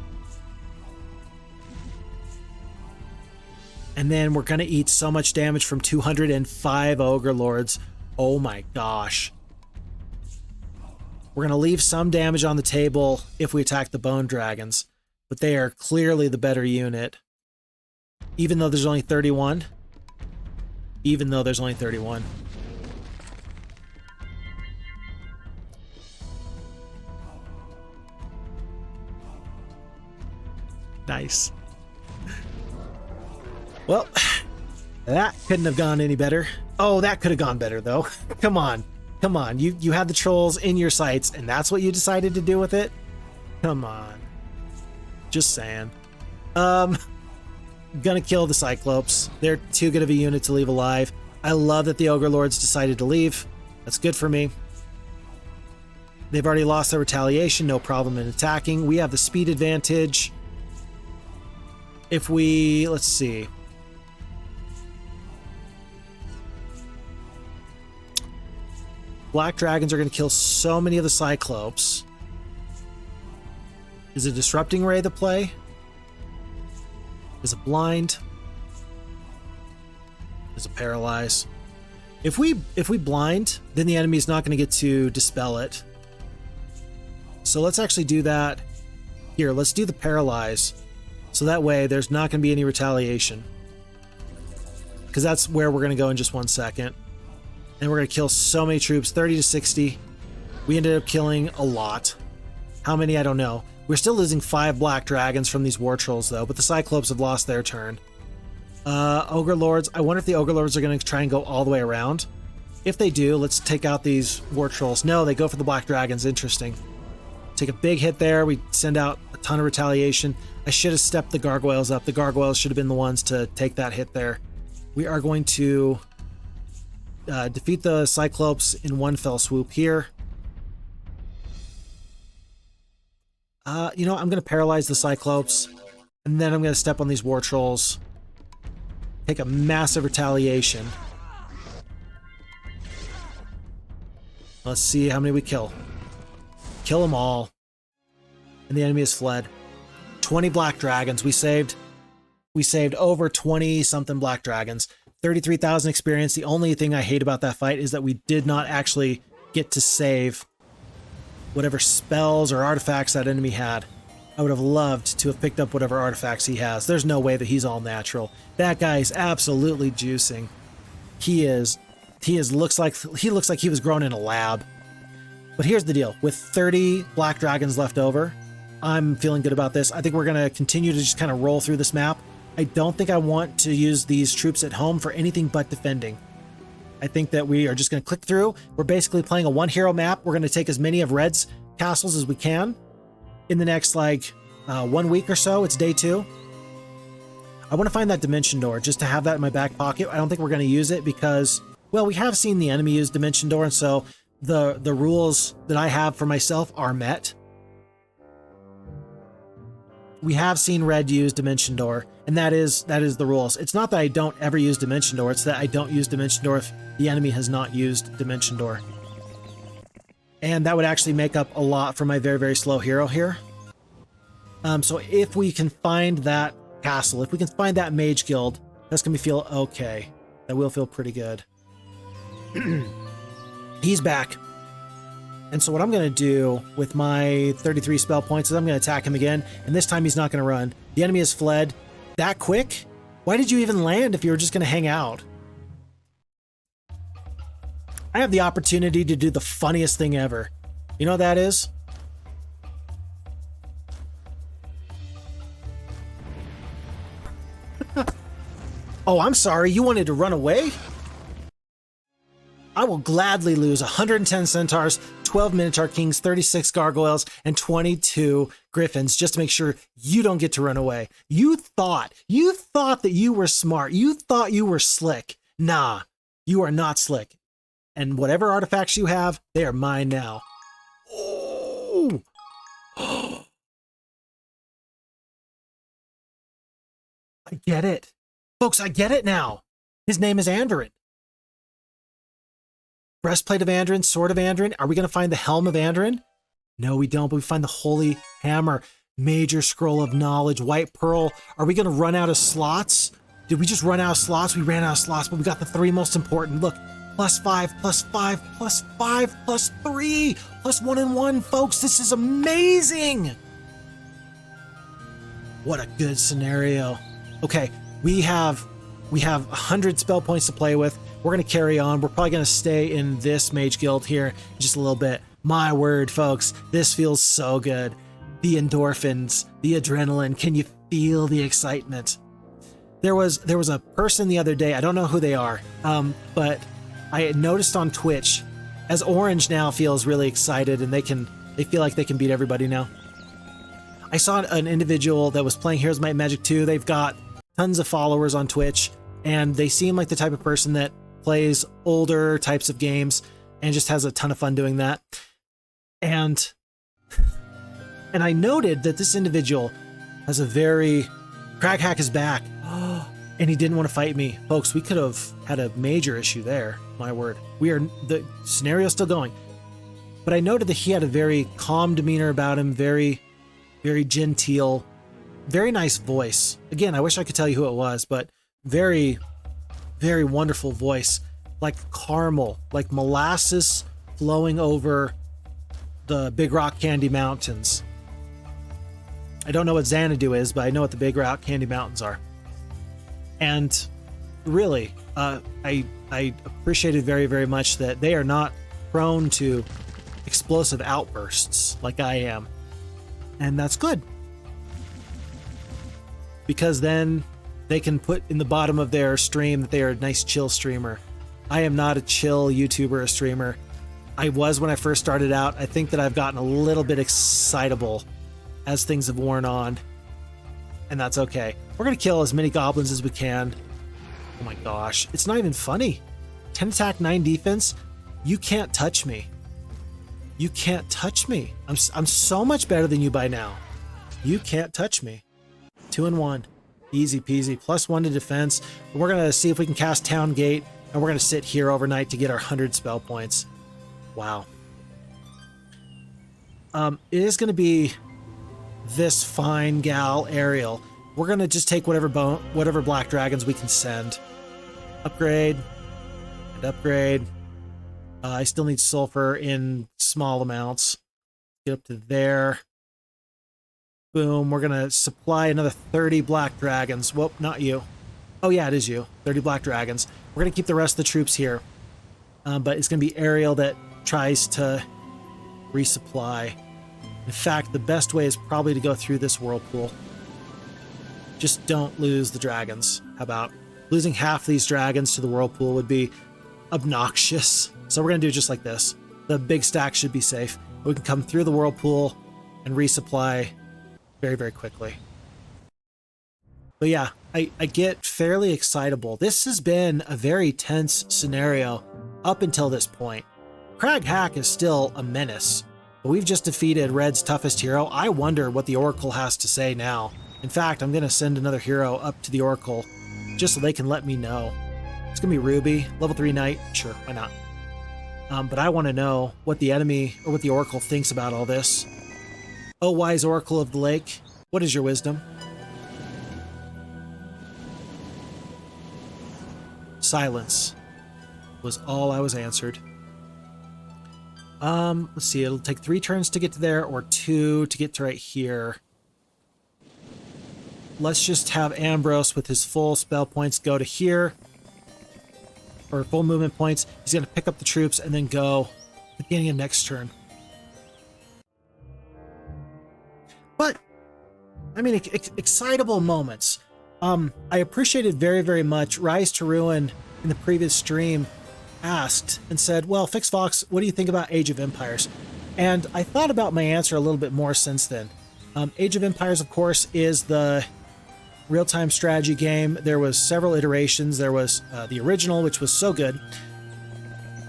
A: And then we're going to eat so much damage from 205 Ogre Lords. Oh my gosh. We're going to leave some damage on the table if we attack the Bone Dragons, but they are clearly the better unit. Even though there's only 31. Nice. Well, that couldn't have gone any better. Oh, that could have gone better, though. Come on. You had the trolls in your sights, and that's what you decided to do with it? Come on. Just saying. Gonna kill the Cyclops. They're too good of a unit to leave alive. I love that the Ogre Lords decided to leave. That's good for me. They've already lost their retaliation, no problem in attacking. We have the speed advantage. If we, let's see. Black Dragons are going to kill so many of the Cyclops. Is a Disrupting Ray the play? Is it Blind? Is it Paralyze? If we blind, then the enemy is not going to get to dispel it. So let's actually do that. Here, let's do the Paralyze. So that way there's not going to be any retaliation. Because that's where we're going to go in just 1 second. And we're going to kill so many troops, 30 to 60. We ended up killing a lot. How many, I don't know. We're still losing 5 Black Dragons from these War Trolls though, but the Cyclops have lost their turn. Ogre Lords, I wonder if the Ogre Lords are going to try and go all the way around. If they do, let's take out these War Trolls. No, they go for the Black Dragons, interesting. Take a big hit there, we send out a ton of retaliation. I should have stepped the Gargoyles up. The Gargoyles should have been the ones to take that hit there. We are going to defeat the Cyclops in one fell swoop here. You know, I'm going to paralyze the Cyclops, and then I'm going to step on these War Trolls. Take a massive retaliation. Let's see how many we kill. Kill them all. And the enemy has fled. 20 Black Dragons. We saved over 20 something Black Dragons. 33,000 experience. The only thing I hate about that fight is that we did not actually get to save whatever spells or artifacts that enemy had. I would have loved to have picked up whatever artifacts he has. There's no way that he's all natural. That guy is absolutely juicing. He looks like he was grown in a lab. But here's the deal. With 30 Black Dragons left over, I'm feeling good about this. I think we're going to continue to just kind of roll through this map. I don't think I want to use these troops at home for anything but defending. I think that we are just going to click through. We're basically playing a one-hero map. We're going to take as many of Red's castles as we can in the next, 1 week or so. It's day 2. I want to find that Dimension Door just to have that in my back pocket. I don't think we're going to use it because, well, we have seen the enemy use Dimension Door, and so the rules that I have for myself are met. We have seen Red use Dimension Door, and that is the rules. It's not that I don't ever use Dimension Door, it's that I don't use Dimension Door if the enemy has not used Dimension Door. And that would actually make up a lot for my very, very slow hero here. So if we can find that castle, if we can find that Mage Guild, that's going to feel okay. That will feel pretty good. He's back. And so what I'm going to do with my 33 spell points is I'm going to attack him again, and this time he's not going to run. The enemy has fled. That quick? Why did you even land if you were just going to hang out? I have the opportunity to do the funniest thing ever. You know what that is? Oh, I'm sorry. You wanted to run away? I will gladly lose 110 Centaurs, 12 Minotaur Kings, 36 Gargoyles, and 22 Griffins just to make sure you don't get to run away. You thought that you were smart. You thought you were slick. Nah, you are not slick. And whatever artifacts you have, they are mine now. Oh! I get it. Folks, I get it now. His name is Anduran. Breastplate of Anduran, Sword of Anduran. Are we going to find the Helm of Anduran? No, we don't, but we find the Holy Hammer, Major Scroll of Knowledge, White Pearl. Are we going to run out of slots? Did we just run out of slots? We ran out of slots, but we got the 3 most important. Look, +5, +5, +5, +3, +1 and 1, folks. This is amazing. What a good scenario. Okay, we have 100 spell points to play with. We're going to carry on. We're probably going to stay in this Mage Guild here in just a little bit. My word, folks, this feels so good. The endorphins, the adrenaline. Can you feel the excitement? There was a person the other day, I don't know who they are, but I had noticed on Twitch, as Orange now feels really excited and they feel like they can beat everybody now. I saw an individual that was playing Heroes of Might and Magic 2. They've got tons of followers on Twitch, and they seem like the type of person that plays older types of games and just has a ton of fun doing that. And I noted that this individual has a very... Crag hack is back. And he didn't want to fight me. Folks, we could have had a major issue there. My word. The scenario's still going. But I noted that he had a very calm demeanor about him, very, very genteel, very nice voice. Again, I wish I could tell you who it was, but very, very wonderful voice. Like caramel, like molasses flowing over the Big Rock Candy Mountains. I don't know what Xanadu is, but I know what the Big Rock Candy Mountains are. And really, I appreciated very, very much that they are not prone to explosive outbursts like I am. And that's good. Because then they can put in the bottom of their stream that they are a nice chill streamer. I am not a chill YouTuber or streamer. I was when I first started out. I think that I've gotten a little bit excitable as things have worn on. And that's okay. We're going to kill as many goblins as we can. Oh my gosh. It's not even funny. 10 attack, 9 defense. You can't touch me. You can't touch me. I'm so much better than you by now. You can't touch me. 2 and 1. Easy peasy. +1 to defense. We're going to see if we can cast Town Gate. And we're going to sit here overnight to get our 100 spell points. Wow. It is going to be this fine gal Ariel. We're going to just take whatever black dragons we can send. Upgrade. And upgrade. I still need sulfur in small amounts. Get up to there. Boom. We're going to supply another 30 black dragons. Whoop, not you. Oh yeah, it is you. 30 black dragons. We're going to keep the rest of the troops here. But it's going to be Ariel that tries to resupply. In fact, the best way is probably to go through this whirlpool. Just don't lose the dragons. How about losing half these dragons to the whirlpool would be obnoxious. So we're going to do just like this. The big stack should be safe. We can come through the whirlpool and resupply very, very quickly. But yeah, I get fairly excitable. This has been a very tense scenario up until this point. Crag Hack is still a menace, but we've just defeated Red's toughest hero. I wonder what the Oracle has to say now. In fact, I'm going to send another hero up to the Oracle just so they can let me know. It's going to be Ruby, level 3 knight. Sure, why not? But I want to know what the enemy or what the Oracle thinks about all this. Oh, wise Oracle of the Lake, what is your wisdom? Silence was all I was answered. Let's see, it'll take 3 turns to get to there or 2 to get to right here. Let's just have Ambrose with his full spell points go to here. Or full movement points. He's going to pick up the troops and then go at the beginning of next turn. But, I mean, excitable moments. I appreciated very, very much Rise to Ruin in the previous stream asked and said, well, Phixfox, what do you think about Age of Empires? And I thought about my answer a little bit more since then. Age of Empires, of course, is the real-time strategy game. There was several iterations. There was the original, which was so good.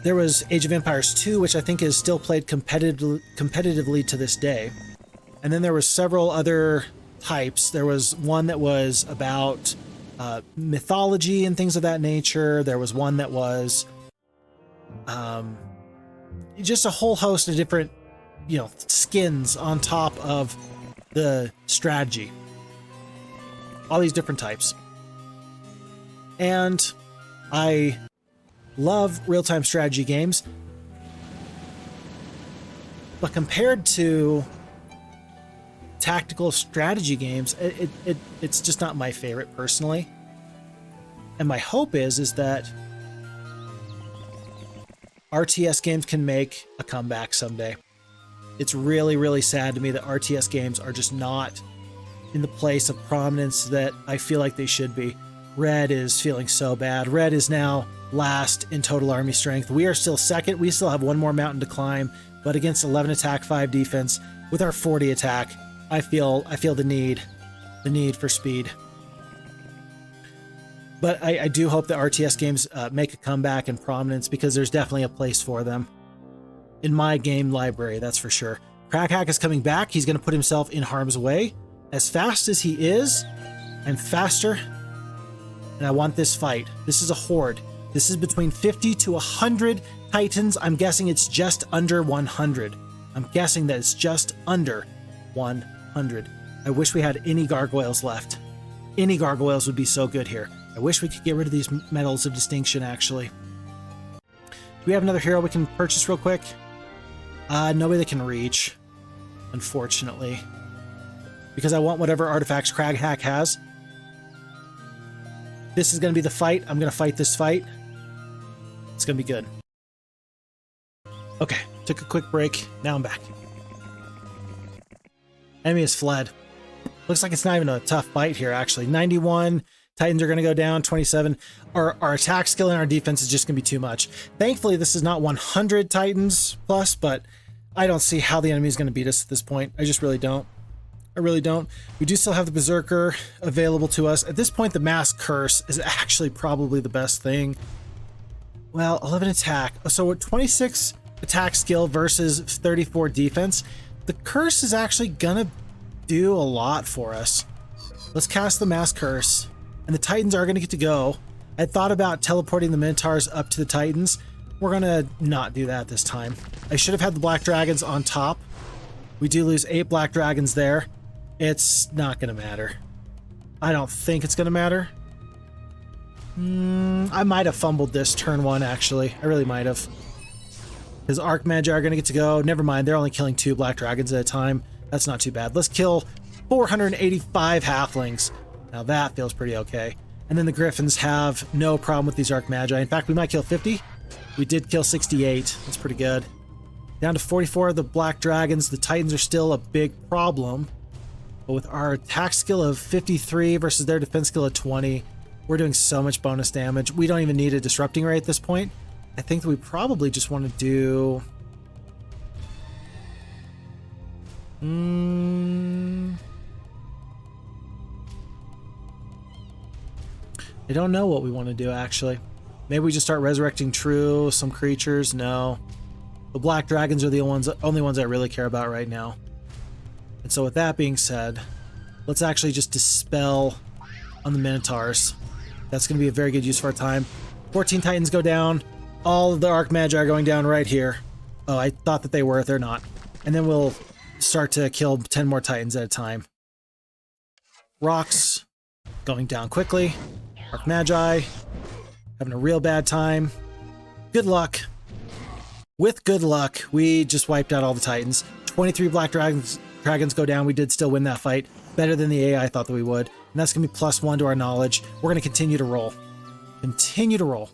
A: There was Age of Empires 2, which I think is still played competitively to this day. And then there were several other types. There was one that was about mythology and things of that nature. There was one that was just a whole host of different, skins on top of the strategy. All these different types. And I love real-time strategy games. But compared to tactical strategy games, it's just not my favorite personally. And my hope is that RTS games can make a comeback someday. It's really, really sad to me that RTS games are just not in the place of prominence that I feel like they should be. Red is feeling so bad. Red is now last in total army strength. We are still second. We still have one more mountain to climb, but against 11 attack, 5 defense, with our 40 attack, I feel the need for speed. But I do hope that RTS games make a comeback and prominence, because there's definitely a place for them in my game library, that's for sure. Crag is coming back. He's going to put himself in harm's way. As fast as he is, I'm faster, and I want this fight. This is a horde. This is between 50 to 100 Titans. I'm guessing it's just under 100. I'm guessing that it's just under 100. I wish we had any gargoyles left. Any gargoyles would be so good here. I wish we could get rid of these medals of distinction, actually. Do we have another hero we can purchase real quick? Nobody that can reach, unfortunately. Because I want whatever artifacts Crag has. This is going to be the fight. I'm going to fight this fight. It's going to be good. Okay, took a quick break. Now I'm back. Enemy has fled. Looks like it's not even a tough fight here, actually. 91. Titans are going to go down. 27. Our attack skill and our defense is just going to be too much. Thankfully, this is not 100 Titans plus, but I don't see how the enemy is going to beat us at this point. I just really don't. I really don't. We do still have the Berserker available to us. At this point, the Mass Curse is actually probably the best thing. Well, 11 attack. So with 26 attack skill versus 34 defense, the Curse is actually going to do a lot for us. Let's cast the Mass Curse. And the Titans are going to get to go. I thought about teleporting the Minotaurs up to the Titans. We're going to not do that this time. I should have had the Black Dragons on top. We do lose 8 Black Dragons there. It's not going to matter. I don't think it's going to matter. I might have fumbled this turn 1, actually. I really might have. Because Archmagi are going to get to go. Never mind, they're only killing 2 Black Dragons at a time. That's not too bad. Let's kill 485 Halflings. Now that feels pretty okay. And then the Griffins have no problem with these Archmagi. In fact, we might kill 50. We did kill 68. That's pretty good. Down to 44 of the Black Dragons. The Titans are still a big problem. But with our attack skill of 53 versus their defense skill of 20, we're doing so much bonus damage. We don't even need a disrupting ray at this point. I think that we probably just want to do... I don't know what we want to do, actually. Maybe we just start resurrecting some creatures. No. The Black Dragons are the only ones I really care about right now. And so with that being said, let's actually just dispel on the Minotaurs. That's going to be a very good use of our time. 14 Titans go down. All of the Archmagi are going down right here. Oh, I thought that they were. They're not. And then we'll start to kill 10 more Titans at a time. Rocks going down quickly. Archmagi having a real bad time. Good luck. With good luck, we just wiped out all the Titans. 23 Black Dragons go down. We did still win that fight. Better than the AI thought that we would. And that's going to be +1 to our knowledge. We're going to continue to roll. Continue to roll.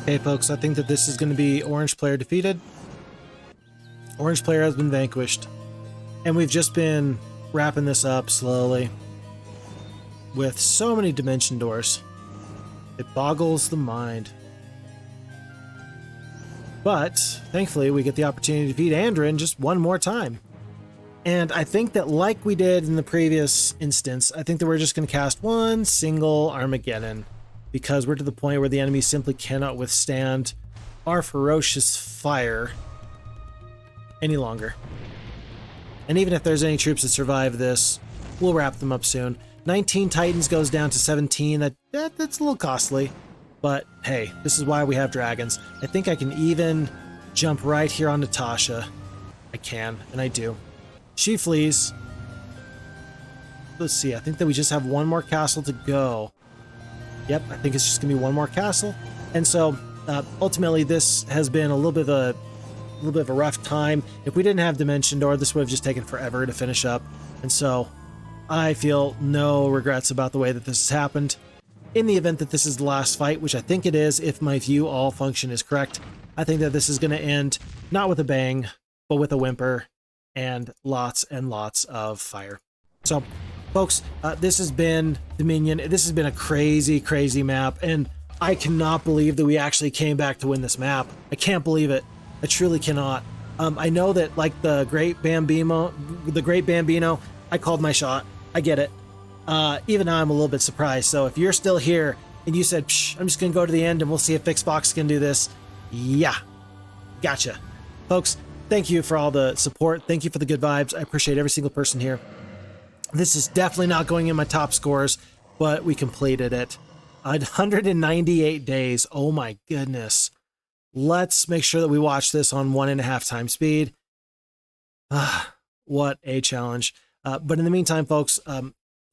A: Okay, folks, I think that this is going to be orange player defeated. Orange player has been vanquished. And we've just been wrapping this up slowly with so many dimension doors. It boggles the mind. But thankfully, we get the opportunity to defeat Anduran just one more time. And I think that like we did in the previous instance, I think that we're just going to cast one single Armageddon, because we're to the point where the enemy simply cannot withstand our ferocious fire any longer. And even if there's any troops that survive this, we'll wrap them up soon. 19 Titans goes down to 17. That's a little costly. But hey, this is why we have dragons. I think I can even jump right here on Natasha. I can, and I do. She flees. Let's see, I think that we just have one more castle to go. Yep, I think it's just gonna be one more castle. And so ultimately this has been a little bit of a rough time. If we didn't have Dimension Door, this would have just taken forever to finish up. And so I feel no regrets about the way that this has happened. In the event that this is the last fight, which I think it is, if my view all function is correct, I think that this is going to end not with a bang, but with a whimper and lots of fire. So, folks, this has been Dominion. This has been a crazy, crazy map, and I cannot believe that we actually came back to win this map. I can't believe it. I truly cannot. I know that, like the Great Bambino, I called my shot. I get it. Even now I'm a little bit surprised. So if you're still here and you said, Psh, I'm just going to go to the end and we'll see if Phixfox can do this. Yeah, gotcha. Folks, thank you for all the support. Thank you for the good vibes. I appreciate every single person here. This is definitely not going in my top scores, but we completed it. 198 days. Oh my goodness. Let's make sure that we watch this on 1.5 times speed. What a challenge. But in the meantime, folks,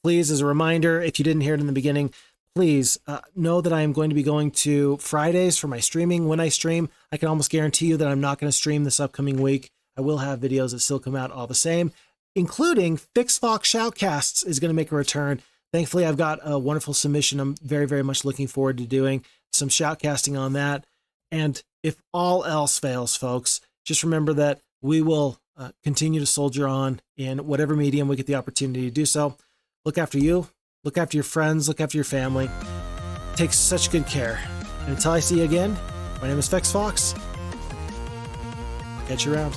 A: please, as a reminder, if you didn't hear it in the beginning, please know that I am going to be going to Fridays for my streaming. When I stream, I can almost guarantee you that I'm not going to stream this upcoming week. I will have videos that still come out all the same, including Phixfox Shoutcasts is going to make a return. Thankfully, I've got a wonderful submission I'm very, very much looking forward to doing some shoutcasting on that. And if all else fails, folks, just remember that we will continue to soldier on in whatever medium we get the opportunity to do so. Look after you, look after your friends, look after your family. Take such good care. And until I see you again, my name is Phixfox. I'll catch you around.